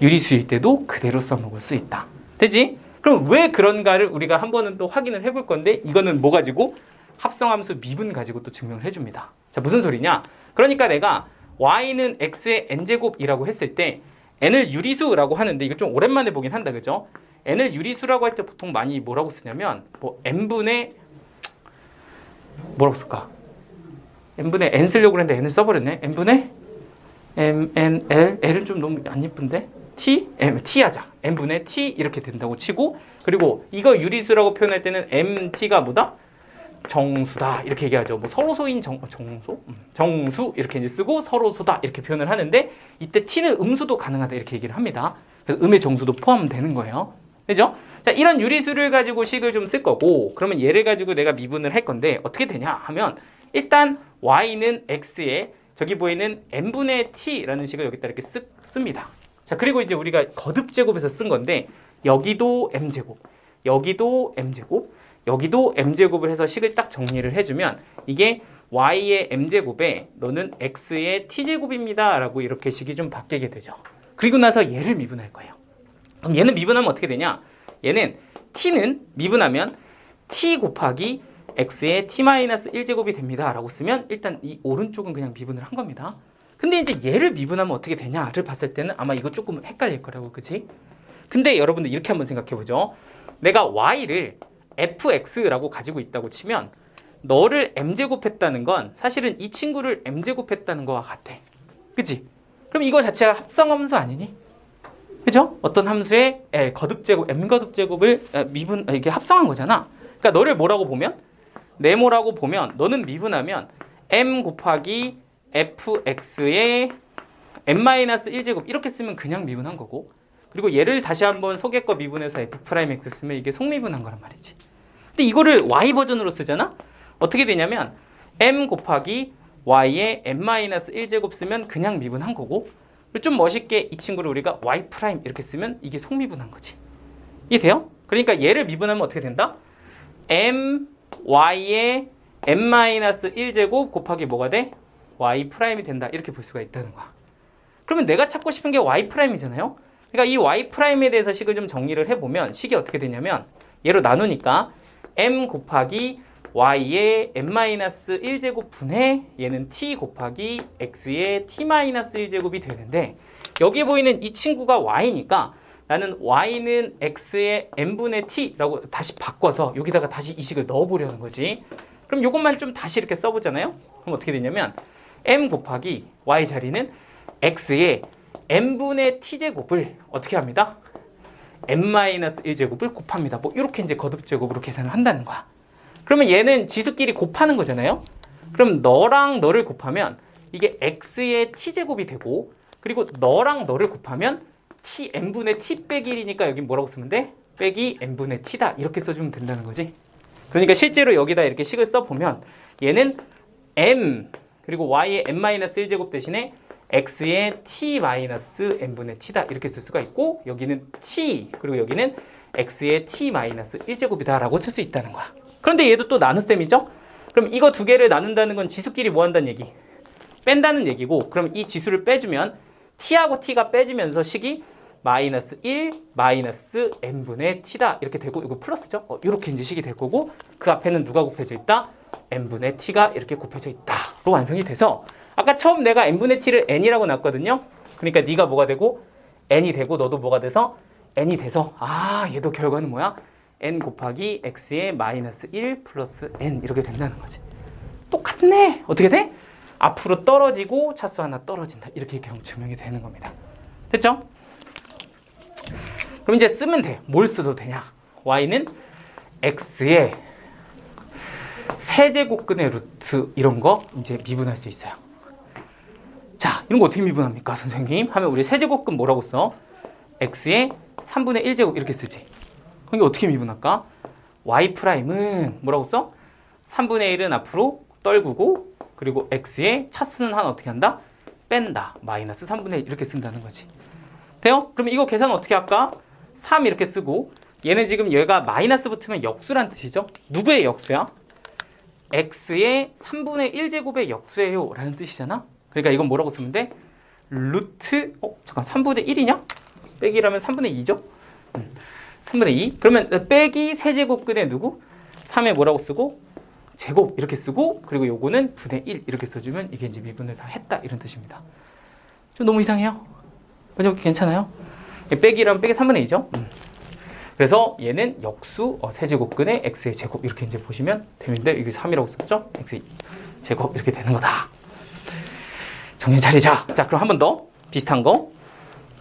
유리수일 때도 그대로 써먹을 수 있다. 되지? 그럼 왜 그런가를 우리가 한 번은 또 확인을 해볼 건데 이거는 뭐 가지고? 합성함수 미분 가지고 또 증명을 해줍니다. 자, 무슨 소리냐? 그러니까 내가 y는 x의 n제곱이라고 했을 때 n을 유리수라고 하는데 이거 좀 오랜만에 보긴 한다, 그죠? n을 유리수라고 할 때 보통 많이 뭐라고 쓰냐면 뭐 n분의 뭐라고 쓸까? n분의 n 쓰려고 그랬는데 n을 써버렸네. n분의 m, n, l, l은 좀 너무 안 예쁜데? t? t 하자. n분의 t 이렇게 된다고 치고 그리고 이거 유리수라고 표현할 때는 mt가 뭐다? 정수다 이렇게 얘기하죠. 뭐 서로소인 정수 이렇게 이제 쓰고 서로소다 이렇게 표현을 하는데 이때 t는 음수도 가능하다 이렇게 얘기를 합니다. 그래서 음의 정수도 포함되는 거예요. 그죠? 자, 이런 유리수를 가지고 식을 좀 쓸 거고 그러면 얘를 가지고 내가 미분을 할 건데 어떻게 되냐 하면 일단 y는 x에 저기 보이는 n분의 t라는 식을 여기다 이렇게 씁니다. 자, 그리고 이제 우리가 거듭제곱에서 쓴 건데 여기도 m제곱 여기도 m제곱 여기도 m제곱을 해서 식을 딱 정리를 해주면 이게 y의 m제곱에 너는 x의 t제곱입니다 라고 이렇게 식이 좀 바뀌게 되죠. 그리고 나서 얘를 미분할 거예요. 그럼 얘는 미분하면 어떻게 되냐? 얘는 t는 미분하면 t 곱하기 x의 t-1제곱이 됩니다 라고 쓰면 일단 이 오른쪽은 그냥 미분을 한 겁니다. 근데 이제 얘를 미분하면 어떻게 되냐를 봤을 때는 아마 이거 조금 헷갈릴 거라고, 그치? 근데 여러분들 이렇게 한번 생각해 보죠. 내가 y를 fx라고 가지고 있다고 치면 너를 m제곱했다는 건 사실은 이 친구를 m제곱했다는 거와 같아. 그치? 그럼 이거 자체가 합성함수 아니니? 그죠? 어떤 함수의 거듭제곱, m거듭제곱을 이게 합성한 거잖아. 그러니까 너를 뭐라고 보면? 네모라고 보면 너는 미분하면 m 곱하기 fx의 m-1제곱 이렇게 쓰면 그냥 미분한 거고 그리고 얘를 다시 한번 속의 거 미분해서 f'x 쓰면 이게 속미분한 거란 말이지. 근데 이거를 y 버전으로 쓰잖아? 어떻게 되냐면 m 곱하기 y의 m-1제곱 쓰면 그냥 미분한 거고 좀 멋있게 이 친구를 우리가 y' 이렇게 쓰면 이게 속미분한 거지. 이해돼요? 그러니까 얘를 미분하면 어떻게 된다? m y의 m-1제곱 곱하기 뭐가 돼? y' 된다. 이렇게 볼 수가 있다는 거야. 그러면 내가 찾고 싶은 게 y'이잖아요? 그러니까 이 y'에 대해서 식을 좀 정리를 해보면 식이 어떻게 되냐면 얘로 나누니까 m 곱하기 y의 m-1제곱 분의 얘는 t 곱하기 x의 t-1제곱이 되는데 여기 보이는 이 친구가 y니까 나는 y는 x의 n분의 t라고 다시 바꿔서 여기다가 다시 이 식을 넣어보려는 거지. 그럼 이것만 좀 다시 이렇게 써보잖아요. 그럼 어떻게 되냐면 m 곱하기 y 자리는 x의 n분의 t제곱을 어떻게 합니다? n-1제곱을 곱합니다. 뭐 이렇게 이제 거듭제곱으로 계산을 한다는 거야. 그러면 얘는 지수끼리 곱하는 거잖아요. 그럼 너랑 너를 곱하면 이게 x의 t제곱이 되고 그리고 너랑 너를 곱하면 t n분의 t 빼기 1이니까 여기 뭐라고 쓰면 돼? 빼기 n분의 t다 이렇게 써주면 된다는 거지. 그러니까 실제로 여기다 이렇게 식을 써보면 얘는 m 그리고 y의 n-1제곱 대신에 x의 t-n분의 t다 이렇게 쓸 수가 있고 여기는 t 그리고 여기는 x의 t-1제곱이다 라고 쓸 수 있다는 거야. 그런데 얘도 또 나눗셈이죠? 그럼 이거 두 개를 나눈다는 건 지수끼리 뭐 한다는 얘기? 뺀다는 얘기고, 그럼 이 지수를 빼주면 t하고 t가 빼지면서 식이 마이너스 1 마이너스 n분의 t다 이렇게 되고, 이거 플러스죠? 이렇게 이제 식이 될 거고, 그 앞에는 누가 곱해져 있다? n분의 t가 이렇게 곱해져 있다로 완성이 돼서, 아까 처음 내가 n분의 t를 n이라고 놨거든요. 그러니까 네가 뭐가 되고 n이 되고 너도 뭐가 돼서 n이 돼서, 아 얘도 결과는 뭐야? n 곱하기 x의 마이너스 1 플러스 n 이렇게 된다는 거지. 똑같네. 어떻게 돼? 앞으로 떨어지고 차수 하나 떨어진다. 이렇게 증명이 되는 겁니다. 됐죠? 그럼 이제 쓰면 돼. 뭘 써도 되냐? y는 x의 세제곱근의 루트 이런 거 이제 미분할 수 있어요. 자, 이런 거 어떻게 미분합니까, 선생님? 하면 우리 세제곱근 뭐라고 써? x의 3분의 1제곱 이렇게 쓰지. 그럼 이게 어떻게 미분할까? y'은 뭐라고 써? 3분의 1은 앞으로 떨구고, 그리고 x의 차수는 하나 어떻게 한다? 뺀다. 마이너스 3분의 1 이렇게 쓴다는 거지. 돼요? 그럼 이거 계산 어떻게 할까? 3 이렇게 쓰고, 얘는 지금 얘가 마이너스 붙으면 역수란 뜻이죠? 누구의 역수야? x의 3분의 1제곱의 역수예요 라는 뜻이잖아? 그러니까 이건 뭐라고 쓰면 돼? 루트, 잠깐 3분의 1이냐? 빼기라면 3분의 2죠? 3분의 2. 그러면 빼기 세제곱근의 누구? 3에 뭐라고 쓰고? 제곱 이렇게 쓰고, 그리고 요거는 분의 1 이렇게 써주면 이게 이제 미분을 다 했다 이런 뜻입니다. 좀 너무 이상해요? 그죠? 괜찮아요? 빼기라면 빼기 3분의 2죠? 그래서 얘는 역수 세제곱근의 x의 제곱 이렇게 이제 보시면 되는데, 이게 3이라고 썼죠? x의 제곱 이렇게 되는 거다. 정신 차리자. 자, 그럼 한 번 더 비슷한 거.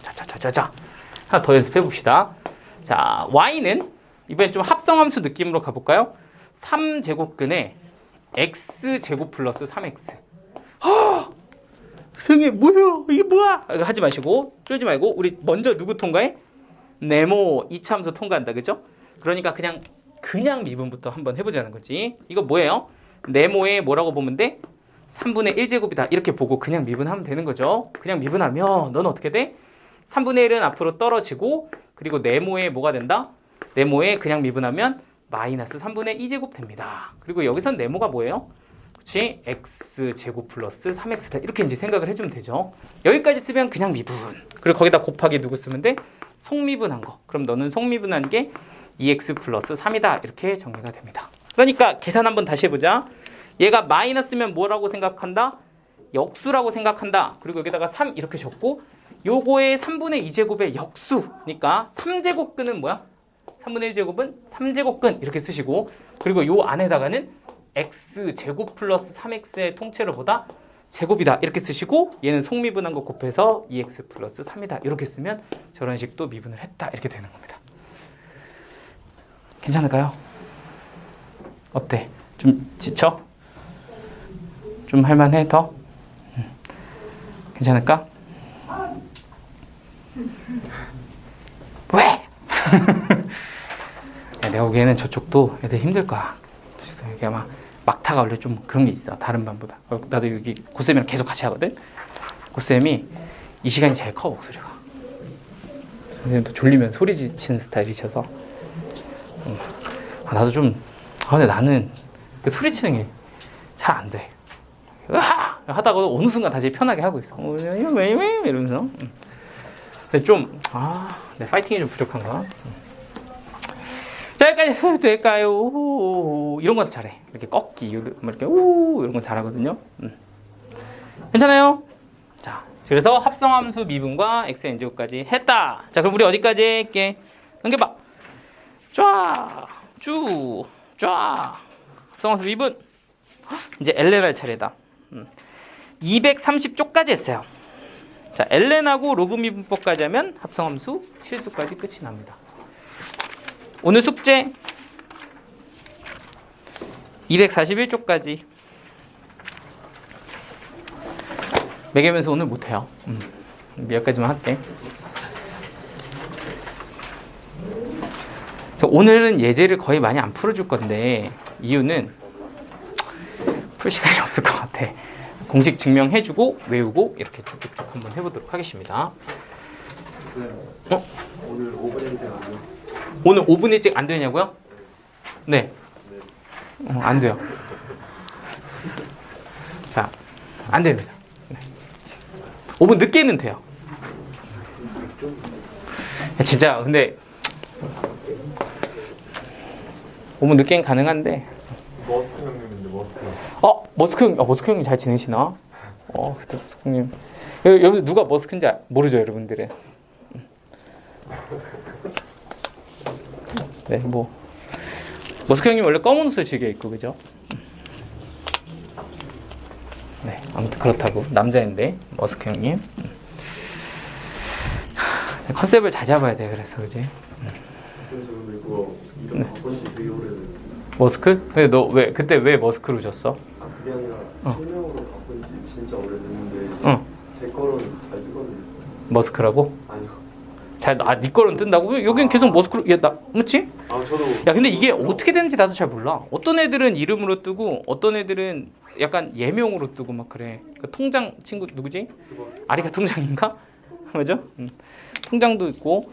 자, 하나 더 연습해 봅시다. 자, y는 이번엔 좀 합성함수 느낌으로 가볼까요? 3제곱근의 x제곱 플러스 3x. 선생님 뭐야? 이게 뭐야? 하지 마시고, 쫄지 말고, 우리 먼저 누구 통과해? 네모 2차 함수 통과한다. 그죠? 그러니까 그냥 미분부터 한번 해보자는 거지. 이거 뭐예요? 네모에 뭐라고 보면 돼? 3분의 1제곱이다 이렇게 보고 그냥 미분하면 되는 거죠. 그냥 미분하면 너는 어떻게 돼? 3분의 1은 앞으로 떨어지고, 그리고 네모에 뭐가 된다? 네모에 그냥 미분하면 마이너스 3분의 2제곱 됩니다. 그리고 여기선 네모가 뭐예요? 그치? x제곱 플러스 3x다 이렇게 이제 생각을 해주면 되죠. 여기까지 쓰면 그냥 미분. 그리고 거기다 곱하기 누구 쓰면 돼? 속미분한 거. 그럼 너는 속미분한 게 2x 플러스 3이다 이렇게 정리가 됩니다. 그러니까 계산 한번 다시 해보자. 얘가 마이너스면 뭐라고 생각한다? 역수라고 생각한다. 그리고 여기다가 3 이렇게 적고, 요거의 3분의 2제곱의 역수니까 3제곱근은 뭐야? 3분의 1제곱은 3제곱근 이렇게 쓰시고, 그리고 요 안에다가는 x제곱 플러스 3x의 통째로 보다 제곱이다 이렇게 쓰시고, 얘는 속미분한 거 곱해서 2x 플러스 3이다 이렇게 쓰면 저런 식도 미분을 했다 이렇게 되는 겁니다. 괜찮을까요? 어때? 좀 지쳐? 좀 할만해 더? 괜찮을까? 왜? 야, 내가 보기에는 저쪽도 애들 힘들 거야. 이게 아마 막타가 원래 좀 그런 게 있어, 다른 반보다. 나도 여기 고쌤이랑 계속 같이 하거든. 고쌤이 이 시간이 제일 커, 목소리가. 선생님도 졸리면 소리 지치는 스타일이셔서. 나도 좀, 근데 나는 그 소리치는 게 잘 안 돼. 하다가 어느 순간 다시 편하게 하고 있어. 이러면서. 근데 좀, 내 파이팅이 좀 부족한가? 자, 여기까지 될까요? 이런 건 잘해. 이렇게 꺾기, 이렇게 이런 건 잘하거든요. 괜찮아요? 자, 그래서 합성함수 미분과 xn제곱까지 했다. 자, 그럼 우리 어디까지 할게? 넘겨봐. 쫙, 쭉, 쫙. 합성함수 미분. 이제 ln할 차례다. 230쪽까지 했어요. 자, ln하고 로그 미분법까지 하면 합성함수 실수까지 끝이 납니다. 오늘 숙제 241쪽까지. 매개면서 오늘 못해요. 몇 가지만 할게. 오늘은 예제를 거의 많이 안 풀어줄 건데, 이유는 풀 시간이 없을 것 같아. 공식 증명해주고 외우고 이렇게 쭉쭉쭉 한번 해보도록 하겠습니다. 오늘 5분 일찍 안 돼요? 오늘 5분 일찍 안 되냐고요? 네. 안 돼요. 안 됩니다. 네. 5분 늦게는 돼요. 진짜 근데 5분 늦게는 가능한데. 머스크 형님인데 머스크. 머스크 형님 잘 지내시나? 그때 머스크 형님. 여러분 누가 머스크인지 모르죠, 여러분들은. 네, 뭐 머스크 형님 원래 검은 옷을 즐겨 입고 그죠? 네, 아무튼 그렇다고 남자인데 머스크 형님. 컨셉을 잘 잡아야 돼. 그래서 그지? 선생님 이거 이름 바꾼 지 되게 오래됐는데. 머스크? 근데 너 왜 그때 왜 머스크로 줬어? 그게 아니라 실명으로 바꾼 지 진짜 오래됐는데 제 거는 잘 뜨거든요. 머스크라고? 아니요. 네 거는 뜬다고? 여긴 계속 머스크로. 맞지? 저도. 야, 근데 이게 어떻게 되는지 나도 잘 몰라. 어떤 애들은 이름으로 뜨고 어떤 애들은 약간 예명으로 뜨고 막 그래. 그 통장 친구 누구지? 아리가 통장인가? 맞아? 통장도 있고.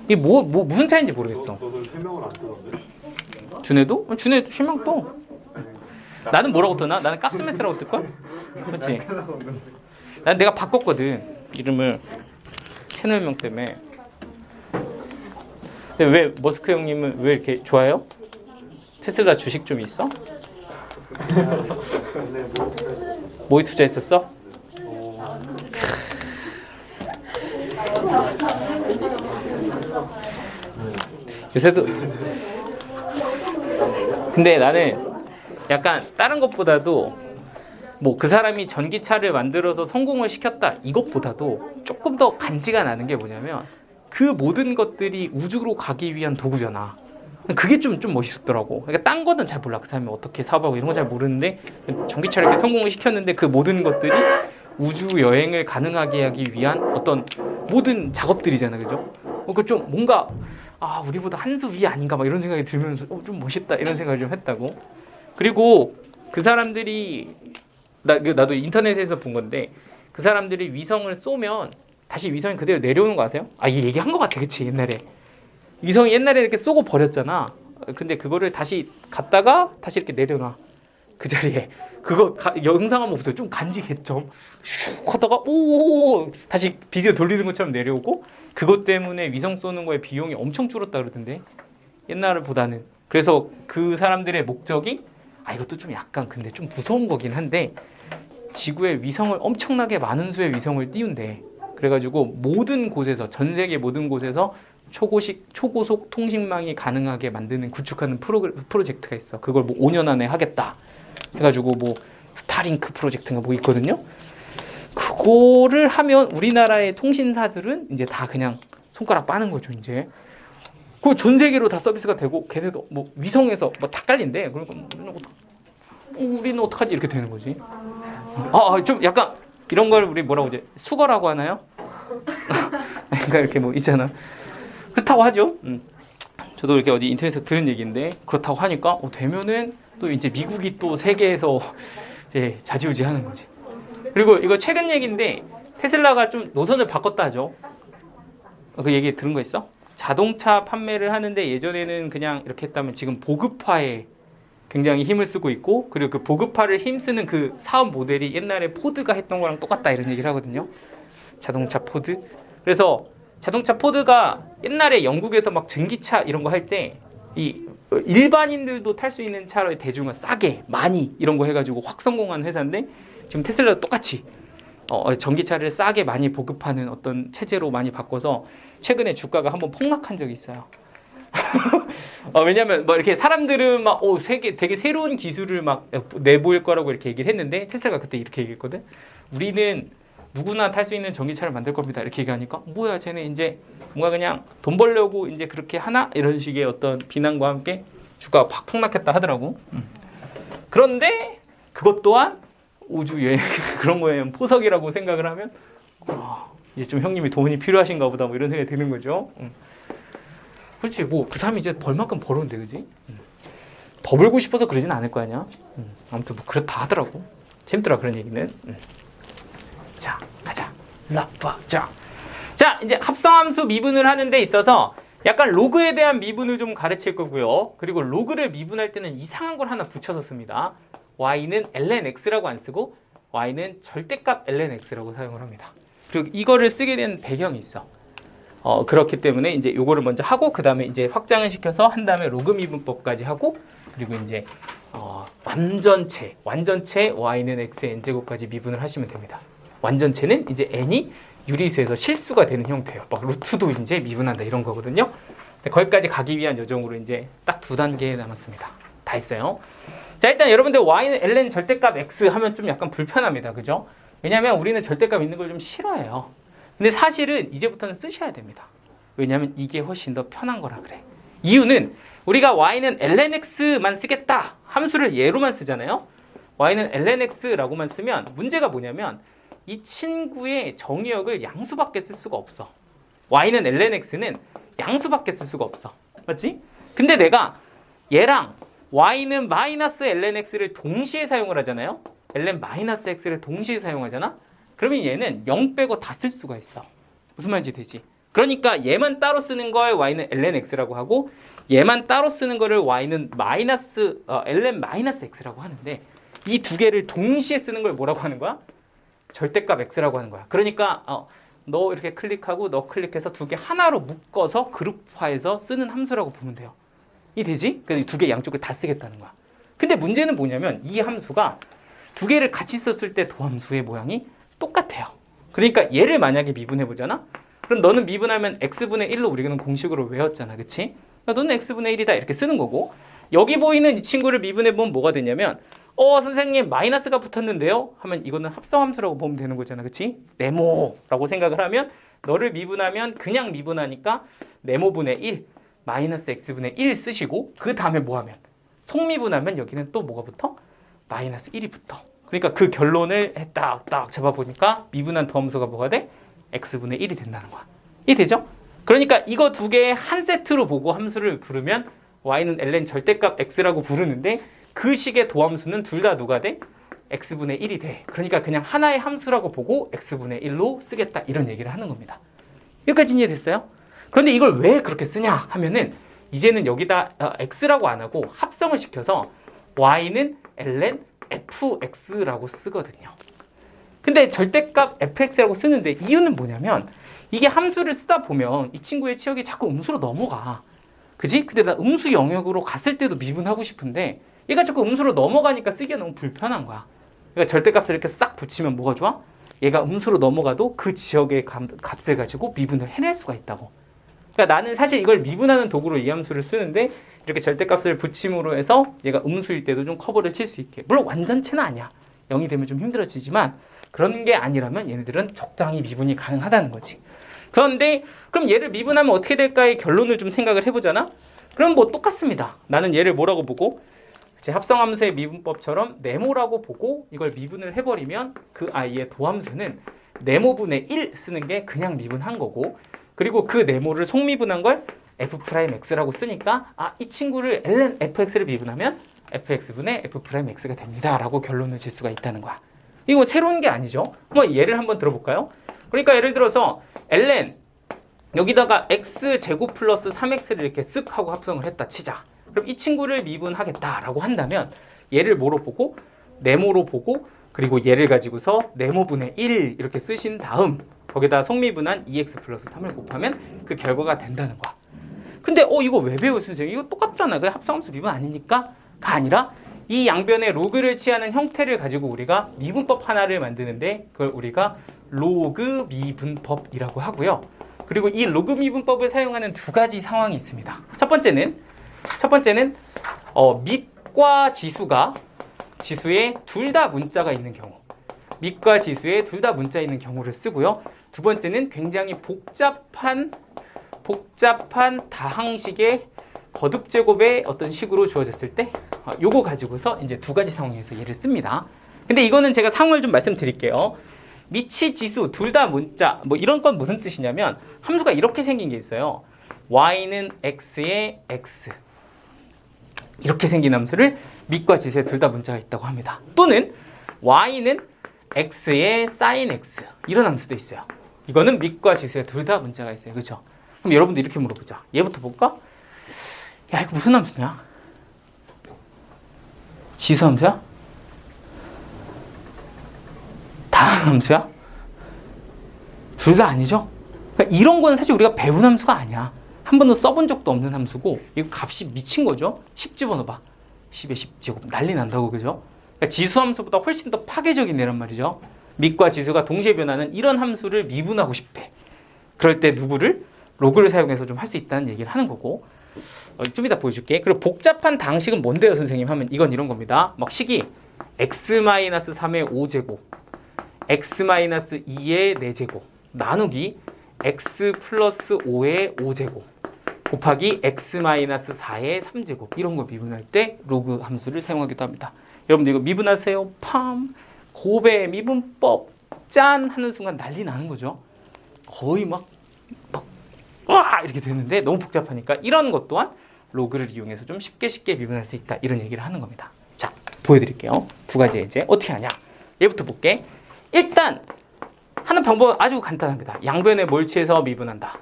이게 무슨 차이인지 모르겠어. 너도 실명을 안 뜨던데? 준혜도? 준혜도 실명 떠. 나는 뭐라고 뜨나? 나는 깝스메스라고 뜰걸? 그렇지? 난 내가 바꿨거든. 이름을 채널명 때문에. 근데 왜 머스크 형님은 왜 이렇게 좋아해요? 테슬라 주식 좀 있어? 모의 투자했었어? 요새도. 근데 나는 약간 다른 것보다도 뭐 그 사람이 전기차를 만들어서 성공을 시켰다 이것보다도 조금 더 간지가 나는 게 뭐냐면 그 모든 것들이 우주로 가기 위한 도구잖아. 그게 좀 멋있었더라고. 그러니까 딴 거는 잘 몰라. 그 사람이 어떻게 사업하고 이런 거 잘 모르는데 전기차를 이렇게 성공을 시켰는데 그 모든 것들이 우주 여행을 가능하게 하기 위한 어떤 모든 작업들이잖아, 그죠? 그 좀 뭔가 우리보다 한 수 위 아닌가 막 이런 생각이 들면서 좀 멋있다 이런 생각을 좀 했다고. 그리고 그 사람들이 나도 인터넷에서 본 건데 그 사람들이 위성을 쏘면 다시 위성이 그대로 내려오는 거 아세요? 이 얘기한 것 같아, 그치? 옛날에 위성이 옛날에 이렇게 쏘고 버렸잖아. 근데 그거를 다시 갔다가 다시 이렇게 내려놔 그 자리에. 그거 영상 한번 보세요. 좀 간지 개점 슉 하다가 오 다시 비디오 돌리는 것처럼 내려오고. 그것 때문에 위성 쏘는 거에 비용이 엄청 줄었다 그러던데 옛날보다는. 그래서 그 사람들의 목적이 이것도 좀 약간 근데 좀 무서운 거긴 한데 지구에 위성을 엄청나게 많은 수의 위성을 띄운대. 그래가지고 모든 곳에서 전 세계 모든 곳에서 초고속 통신망이 가능하게 만드는 구축하는 프로젝트가 있어. 그걸 뭐 5년 안에 하겠다 해가지고 뭐 스타링크 프로젝트가 뭐 있거든요. 그거를 하면 우리나라의 통신사들은 이제 다 그냥 손가락 빠는 거죠. 이제 그 전 세계로 다 서비스가 되고 걔네도 뭐 위성에서 뭐 다 깔린대. 그러니까 우리는 어떡하지 이렇게 되는 거지. 좀 약간 이런 걸 우리 뭐라고 이제 수거라고 하나요? 그러니까 이렇게 뭐 있잖아. 그렇다고 하죠. 저도 이렇게 어디 인터넷에서 들은 얘기인데 그렇다고 하니까 되면은 또 이제 미국이 또 세계에서 이제 좌지우지하는 거지. 그리고 이거 최근 얘기인데 테슬라가 좀 노선을 바꿨다 하죠. 그 얘기 들은 거 있어? 자동차 판매를 하는데 예전에는 그냥 이렇게 했다면 지금 보급화에 굉장히 힘을 쓰고 있고, 그리고 그 보급화를 힘쓰는 그 사업 모델이 옛날에 포드가 했던 거랑 똑같다 이런 얘기를 하거든요. 자동차 포드. 그래서 자동차 포드가 옛날에 영국에서 막 전기차 이런 거 할 때 이 일반인들도 탈 수 있는 차를 대중은 싸게 많이 이런 거 해가지고 확 성공한 회사인데 지금 테슬라도 똑같이 전기차를 싸게 많이 보급하는 어떤 체제로 많이 바꿔서 최근에 주가가 한번 폭락한 적이 있어요. 왜냐면 뭐 이렇게 사람들은 막 세계 되게 새로운 기술을 막 내보일 거라고 이렇게 얘기를 했는데 테슬라가 그때 이렇게 얘기했거든. 우리는 누구나 탈 수 있는 전기차를 만들 겁니다. 이렇게 얘기하니까 뭐야 쟤네 이제 뭔가 그냥 돈 벌려고 이제 그렇게 하나 이런 식의 어떤 비난과 함께 주가가 팍 폭락했다 하더라고. 그런데 그것 또한 우주 여행 그런 거에 포석이라고 생각을 하면 이제 좀 형님이 돈이 필요하신가 보다 뭐 이런 생각이 드는 거죠. 그렇지. 뭐 그 사람이 이제 벌만큼 벌었는데 그지? 더 벌고 싶어서 그러진 않을 거 아니야. 아무튼 뭐 그렇다 하더라고. 재밌더라 그런 얘기는. 자, 가자. 라빠자. 자, 이제 합성함수 미분을 하는 데 있어서 약간 로그에 대한 미분을 좀 가르칠 거고요. 그리고 로그를 미분할 때는 이상한 걸 하나 붙여서 씁니다. y는 ln x라고 안 쓰고 y는 절대값 lnx라고 사용을 합니다. 그리고 이거를 쓰게 된 배경이 있어. 그렇기 때문에 이제 요거를 먼저 하고 그 다음에 이제 확장을 시켜서 한 다음에 로그 미분법까지 하고 그리고 이제 완전체 y는 x의 n제곱까지 미분을 하시면 됩니다. 완전체는 이제 n이 유리수에서 실수가 되는 형태예요. 막 루트도 이제 미분한다 이런 거거든요. 거기까지 가기 위한 요정으로 이제 딱 2단계 남았습니다. 다 했어요. 자, 일단 여러분들 y는 ln 절대값 x 하면 좀 약간 불편합니다. 그죠? 왜냐하면 우리는 절대값 있는 걸 좀 싫어해요. 근데 사실은 이제부터는 쓰셔야 됩니다. 왜냐하면 이게 훨씬 더 편한 거라 그래. 이유는 우리가 y는 lnx만 쓰겠다 함수를 예로만 쓰잖아요. y는 lnx라고만 쓰면 문제가 뭐냐면 이 친구의 정의역을 양수밖에 쓸 수가 없어. y는 lnx는 양수밖에 쓸 수가 없어. 맞지? 근데 내가 얘랑 y는 마이너스 lnx를 동시에 사용을 하잖아요. ln-x를 동시에 사용하잖아. 그러면 얘는 0 빼고 다 쓸 수가 있어. 무슨 말인지 되지? 그러니까 얘만 따로 쓰는 걸 y는 lnx라고 하고 얘만 따로 쓰는 거를 y는 ln-x라고 하는데 이 두 개를 동시에 쓰는 걸 뭐라고 하는 거야? 절대값 x라고 하는 거야. 그러니까 너 이렇게 클릭하고 너 클릭해서 두 개 하나로 묶어서 그룹화해서 쓰는 함수라고 보면 돼요. 이 되지? 그래서 두 개 양쪽을 다 쓰겠다는 거야. 근데 문제는 뭐냐면 이 함수가 두 개를 같이 썼을 때 도함수의 모양이 똑같아요. 그러니까 얘를 만약에 미분해 보잖아. 그럼 너는 미분하면 x분의 1로 우리는 공식으로 외웠잖아. 그치? 그러니까 너는 x분의 1이다 이렇게 쓰는 거고 여기 보이는 이 친구를 미분해 보면 뭐가 되냐면 선생님 마이너스가 붙었는데요? 하면 이거는 합성함수라고 보면 되는 거잖아. 그치? 네모라고 생각을 하면 너를 미분하면 그냥 미분하니까 네모분의 1 마이너스 x분의 1 쓰시고 그 다음에 뭐 하면 속미분하면 여기는 또 뭐가 붙어? 마이너스 1이 붙어. 그러니까 그 결론을 딱 잡아보니까 미분한 도함수가 뭐가 돼? x분의 1이 된다는 거야. 이해되죠? 그러니까 이거 두 개 한 세트로 보고 함수를 부르면 y는 ln 절대값 x라고 부르는데 그 식의 도함수는 둘 다 누가 돼? x분의 1이 돼. 그러니까 그냥 하나의 함수라고 보고 x분의 1로 쓰겠다 이런 얘기를 하는 겁니다. 여기까지 이해됐어요? 그런데 이걸 왜 그렇게 쓰냐 하면은 이제는 여기다 x라고 안 하고 합성을 시켜서 y는 ln fx라고 쓰거든요. 근데 절대값 fx라고 쓰는데 이유는 뭐냐면 이게 함수를 쓰다 보면 이 친구의 치역이 자꾸 음수로 넘어가. 그지? 근데 나 음수 영역으로 갔을 때도 미분하고 싶은데 얘가 자꾸 음수로 넘어가니까 쓰기가 너무 불편한 거야. 그러니까 절대값을 이렇게 싹 붙이면 뭐가 좋아? 얘가 음수로 넘어가도 그 지역의 값을 가지고 미분을 해낼 수가 있다고. 그러니까 나는 사실 이걸 미분하는 도구로 이 함수를 쓰는데 이렇게 절대값을 붙임으로 해서 얘가 음수일 때도 좀 커버를 칠 수 있게. 물론 완전체는 아니야. 0이 되면 좀 힘들어지지만 그런 게 아니라면 얘네들은 적당히 미분이 가능하다는 거지. 그런데 그럼 얘를 미분하면 어떻게 될까의 결론을 좀 생각을 해보잖아. 그럼 뭐 똑같습니다. 나는 얘를 뭐라고 보고 제 합성함수의 미분법처럼 네모라고 보고 이걸 미분을 해버리면 그 아이의 도함수는 네모분의 1 쓰는 게 그냥 미분한 거고 그리고 그 네모를 속미분한 걸 f'x라고 쓰니까 이 친구를 ln fx를 미분하면 fx분의 f'x가 됩니다 라고 결론을 질 수가 있다는 거야. 이거 새로운 게 아니죠. 한번 예를 한번 들어볼까요? 그러니까 예를 들어서 ln 여기다가 x제곱 플러스 3x를 이렇게 쓱 하고 합성을 했다 치자. 그럼 이 친구를 미분하겠다라고 한다면 얘를 뭐로 보고 네모로 보고 그리고 얘를 가지고서 네모분의 1 이렇게 쓰신 다음 거기다 속미분한 2x 플러스 3을 곱하면 그 결과가 된다는 거야. 근데 이거 왜 배워요 선생님? 이거 똑같잖아. 그 합성함수 미분 아닙니까? 가 아니라 이 양변의 로그를 취하는 형태를 가지고 우리가 미분법 하나를 만드는데 그걸 우리가 로그 미분법이라고 하고요. 그리고 이 로그 미분법을 사용하는 두 가지 상황이 있습니다. 첫 번째는 밑과 지수에 둘 다 문자가 있는 경우, 밑과 지수에 둘 다 문자 있는 경우를 쓰고요. 두 번째는 굉장히 복잡한 다항식의 거듭제곱의 어떤 식으로 주어졌을 때 요거 가지고서 이제 두 가지 상황에서 얘를 씁니다. 근데 이거는 제가 상황을 좀 말씀드릴게요. 밑이 지수 둘 다 문자 뭐 이런 건 무슨 뜻이냐면 함수가 이렇게 생긴 게 있어요. y는 x에 x 이렇게 생긴 함수를 밑과 지수에 둘 다 문자가 있다고 합니다. 또는 y는 x에 sin x 이런 함수도 있어요. 이거는 밑과 지수에 둘 다 문자가 있어요. 그렇죠? 그럼 여러분들 이렇게 물어보자. 얘부터 볼까? 야 이거 무슨 함수냐? 지수 함수야? 이상한 함수야? 둘 다 아니죠? 그러니까 이런 건 사실 우리가 배운 함수가 아니야. 한 번도 써본 적도 없는 함수고 이거 값이 미친 거죠. 10 집어넣어봐. 10에 10제곱 난리 난다고 그죠? 그러니까 지수 함수보다 훨씬 더 파괴적인 애란 말이죠. 밑과 지수가 동시에 변하는 이런 함수를 미분하고 싶대. 그럴 때 누구를? 로그를 사용해서 좀 할 수 있다는 얘기를 하는 거고 좀 이따 보여줄게. 그리고 복잡한 당식은 뭔데요 선생님 하면 이건 이런 겁니다. 막 식이 x-3의 5제곱 x-2의 4제곱 나누기 x 플러스 5의 5제곱 곱하기 x-4의 3제곱 이런 거 미분할 때 로그 함수를 사용하기도 합니다. 여러분들 이거 미분하세요. 팜 고배 미분법 짠 하는 순간 난리 나는 거죠. 거의 막 와 이렇게 되는데 너무 복잡하니까 이런 것 또한 로그를 이용해서 좀 쉽게 미분할 수 있다 이런 얘기를 하는 겁니다. 자 보여드릴게요. 두 가지 이제 어떻게 하냐 얘부터 볼게. 일단 하는 방법은 아주 간단합니다. 양변에 뭘 취해서 미분한다.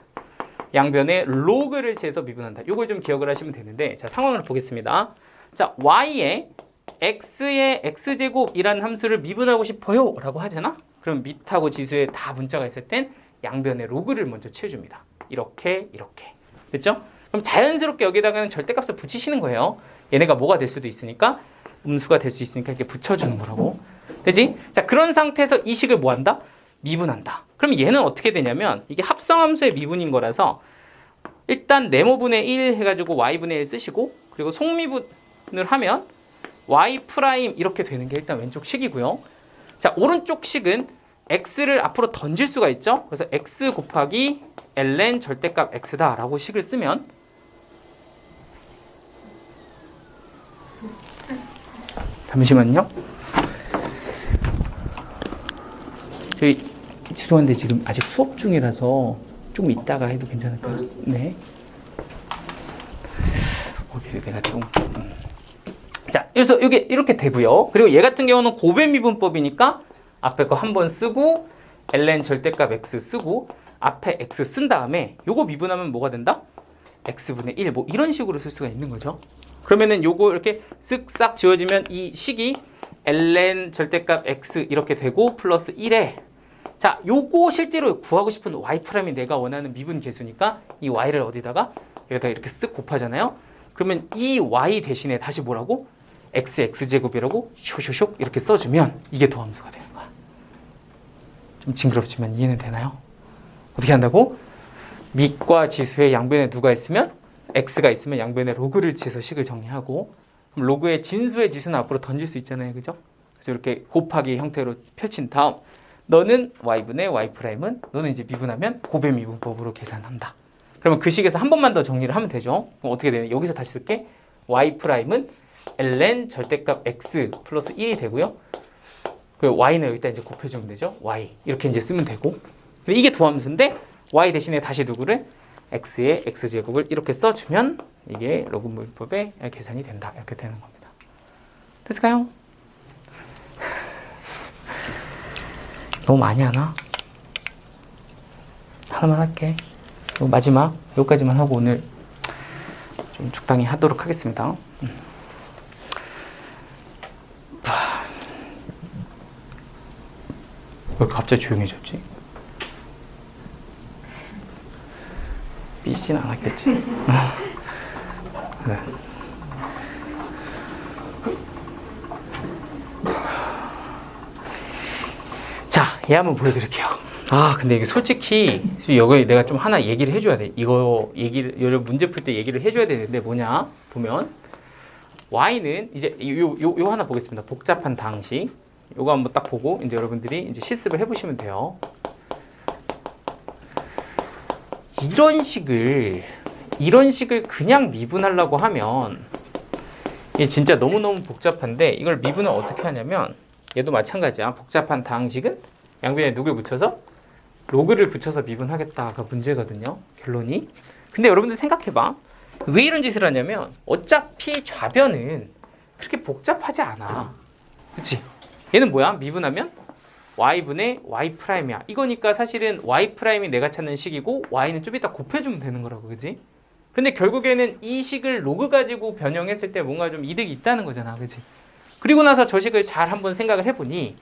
양변에 로그를 취해서 미분한다. 이걸 좀 기억을 하시면 되는데 자 상황을 보겠습니다. 자 y에 x의 x제곱이라는 함수를 미분하고 싶어요 라고 하잖아. 그럼 밑하고 지수에 다 문자가 있을 땐 양변에 로그를 먼저 취해줍니다. 이렇게 됐죠? 그럼 자연스럽게 여기다가는 절대값을 붙이시는 거예요. 얘네가 뭐가 될 수도 있으니까 음수가 될 수 있으니까 이렇게 붙여주는 거라고. 되지? 자 그런 상태에서 이 식을 뭐 한다? 미분한다. 그럼 얘는 어떻게 되냐면 이게 합성함수의 미분인 거라서 일단 네모분의 1 해가지고 y분의 1 쓰시고 그리고 속미분을 하면 y 프라임 이렇게 되는 게 일단 왼쪽 식이고요. 자 오른쪽 식은 x를 앞으로 던질 수가 있죠. 그래서 x 곱하기 ln 절대값 x다 라고 식을 쓰면 잠시만요. 저희 죄송한데 지금 아직 수업 중이라서 조금 이따가 해도 괜찮을까요? 네. 오케이, 내가 좀. 자, 그래서 이게 이렇게 되고요. 그리고 얘 같은 경우는 고배 미분법이니까 앞에 거 한 번 쓰고 ln 절대값 x 쓰고 앞에 x 쓴 다음에 요거 미분하면 뭐가 된다? x분의 1 뭐 이런 식으로 쓸 수가 있는 거죠. 그러면은 요거 이렇게 쓱싹 지워지면 이 식이 ln 절대값 x 이렇게 되고 플러스 1에 자 요거 실제로 구하고 싶은 y' 내가 원하는 미분 계수니까 이 y를 어디다가 여기다가 이렇게 쓱 곱하잖아요. 그러면 이 y 대신에 다시 뭐라고? x제곱이라고 쇼쇼쇼 이렇게 써주면 이게 도함수가 되는 거야. 좀 징그럽지만 이해는 되나요? 어떻게 한다고? 밑과 지수의 양변에 누가 있으면 x가 있으면 양변에 로그를 취해서 식을 정리하고 그럼 로그의 진수의 지수는 앞으로 던질 수 있잖아요. 그죠? 그래서 이렇게 곱하기 형태로 펼친 다음 너는 y분의 y'은 너는 이제 미분하면 고배 미분법으로 계산한다. 그러면 그 식에서 한 번만 더 정리를 하면 되죠. 그럼 어떻게 되냐? 여기서 다시 쓸게. y'은 ln 절대값 x 플러스 1이 되고요. 그 y는 여기다 이제 곱해주면 되죠. y 이렇게 이제 쓰면 되고. 근데 이게 도함수인데 y 대신에 다시 누구를 x의 x제곱을 이렇게 써주면 이게 로그물법의 계산이 된다. 이렇게 되는 겁니다. 됐을까요? 너무 많이 하나? 하나만 할게. 마지막 여기까지만 하고 오늘 좀 적당히 하도록 하겠습니다. 왜 갑자기 조용해졌지? 삐지는 않았겠지? 네. 자, 얘 한번 보여드릴게요. 아, 근데 이게 솔직히 여기 내가 좀 하나 얘기를 해줘야 돼. 이거 얘기를 여러분 문제 풀 때 얘기를 해줘야 되는데 뭐냐? 보면 y는 이제 요 하나 보겠습니다. 복잡한 당식. 요거 한번 딱 보고 이제 여러분들이 이제 실습을 해보시면 돼요. 이런 식을 그냥 미분하려고 하면 이게 진짜 너무너무 복잡한데 이걸 미분을 어떻게 하냐면 얘도 마찬가지야. 복잡한 당식은 양변에 누구를 붙여서 로그를 붙여서 미분하겠다가 문제거든요. 결론이. 근데 여러분들 생각해봐. 왜 이런 짓을 하냐면 어차피 좌변은 그렇게 복잡하지 않아. 그치? 얘는 뭐야? 미분하면 y분의 y'이야. 이거니까 사실은 y'이 내가 찾는 식이고 y는 좀 이따 곱해주면 되는 거라고. 그치? 근데 결국에는 이 식을 로그 가지고 변형했을 때 뭔가 좀 이득이 있다는 거잖아. 그치? 그리고 나서 저 식을 잘 한번 생각을 해보니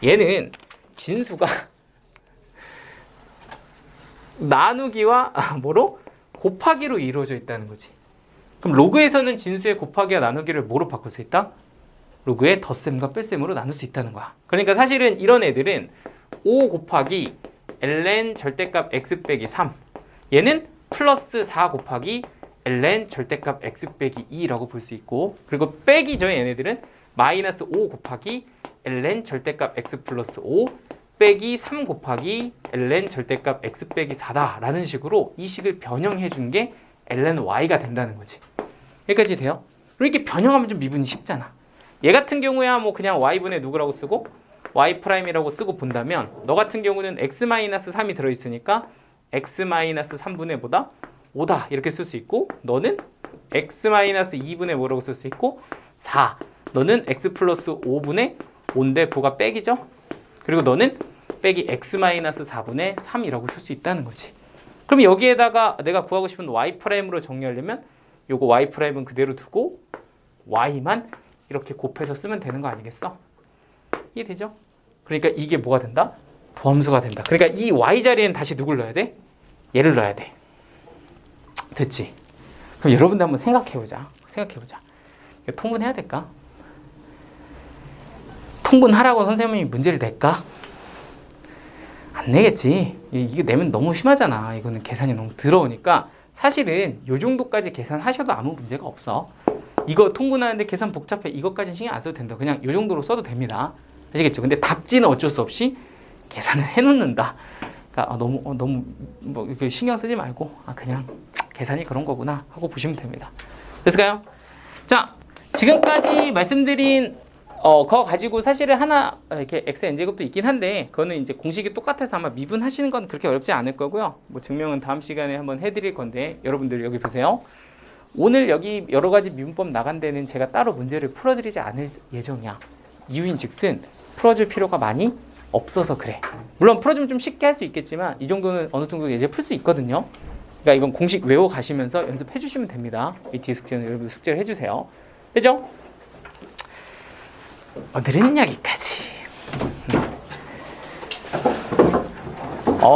얘는 진수가 나누기와 뭐로? 곱하기로 이루어져 있다는 거지. 그럼 로그에서는 진수의 곱하기와 나누기를 뭐로 바꿀 수 있다? 로그의 덧셈과 뺄셈으로 나눌 수 있다는 거야. 그러니까 사실은 이런 애들은 5 곱하기 ln 절대값 x 빼기 3, 얘는 플러스 4 곱하기 ln 절대값 x 빼기 2라고 볼 수 있고, 그리고 빼기죠. 얘네들은 마이너스 5 곱하기 ln 절대값 x 플러스 5 빼기 3 곱하기 ln 절대값 x 빼기 4다 라는 식으로 이 식을 변형해 준 게 ln y가 된다는 거지. 여기까지 돼요? 이렇게 변형하면 좀 미분이 쉽잖아. 얘 같은 경우야 뭐 그냥 y분의 누구라고 쓰고 y 프라임이라고 쓰고 본다면, 너 같은 경우는 x-3이 들어있으니까 x-3분의 뭐다? 5다 이렇게 쓸 수 있고, 너는 x-2분의 뭐라고 쓸 수 있고 4, 너는 x 플러스 5분의 5인데 9가 빼기죠. 그리고 너는 빼기 x-4분의 3이라고 쓸 수 있다는 거지. 그럼 여기에다가 내가 구하고 싶은 y 프라임으로 정리하려면 요거 y 프라임은 그대로 두고 y만 이렇게 곱해서 쓰면 되는 거 아니겠어? 이해되죠? 그러니까 이게 뭐가 된다? 도함수가 된다. 그러니까 이 y 자리에는 다시 누굴 넣어야 돼? 얘를 넣어야 돼. 됐지? 그럼 여러분들 한번 생각해보자. 이거 통분해야 될까? 통분하라고 선생님이 문제를 낼까? 안 내겠지. 이게 내면 너무 심하잖아. 이거는 계산이 너무 더러우니까 사실은 요 정도까지 계산하셔도 아무 문제가 없어. 이거 통분하는데 계산 복잡해. 이것까지는 신경 안 써도 된다. 그냥 요 정도로 써도 됩니다. 아시겠죠? 근데 답지는 어쩔 수 없이 계산을 해놓는다. 그러니까 너무 뭐 이렇게 신경 쓰지 말고 그냥 계산이 그런 거구나 하고 보시면 됩니다. 됐을까요? 자, 지금까지 말씀드린 거 가지고 사실은 하나 이렇게 x n제곱도 있긴 한데, 그거는 이제 공식이 똑같아서 아마 미분하시는 건 그렇게 어렵지 않을 거고요. 뭐 증명은 다음 시간에 한번 해드릴 건데, 여러분들 여기 보세요. 오늘 여기 여러 가지 미분법 나간 데는 제가 따로 문제를 풀어드리지 않을 예정이야. 이유인즉슨 풀어줄 필요가 많이 없어서 그래. 물론 풀어주면 좀 쉽게 할 수 있겠지만 이 정도는 어느 정도 예제 풀 수 있거든요. 그러니까 이건 공식 외워 가시면서 연습해 주시면 됩니다. 이 뒤에 숙제는 여러분 숙제를 해주세요. 그죠? 오늘은 여기까지.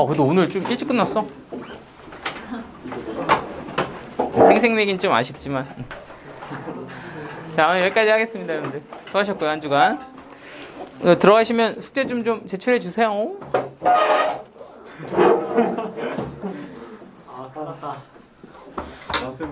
그래도 오늘 좀 일찍 끝났어. 생색내긴 좀 아쉽지만. 자, 오늘 여기까지 하겠습니다, 여러분들. 수고하셨고요, 한 주간. 들어가시면 숙제 좀 제출해 주세요. 아, 깔았다. 나 쌤.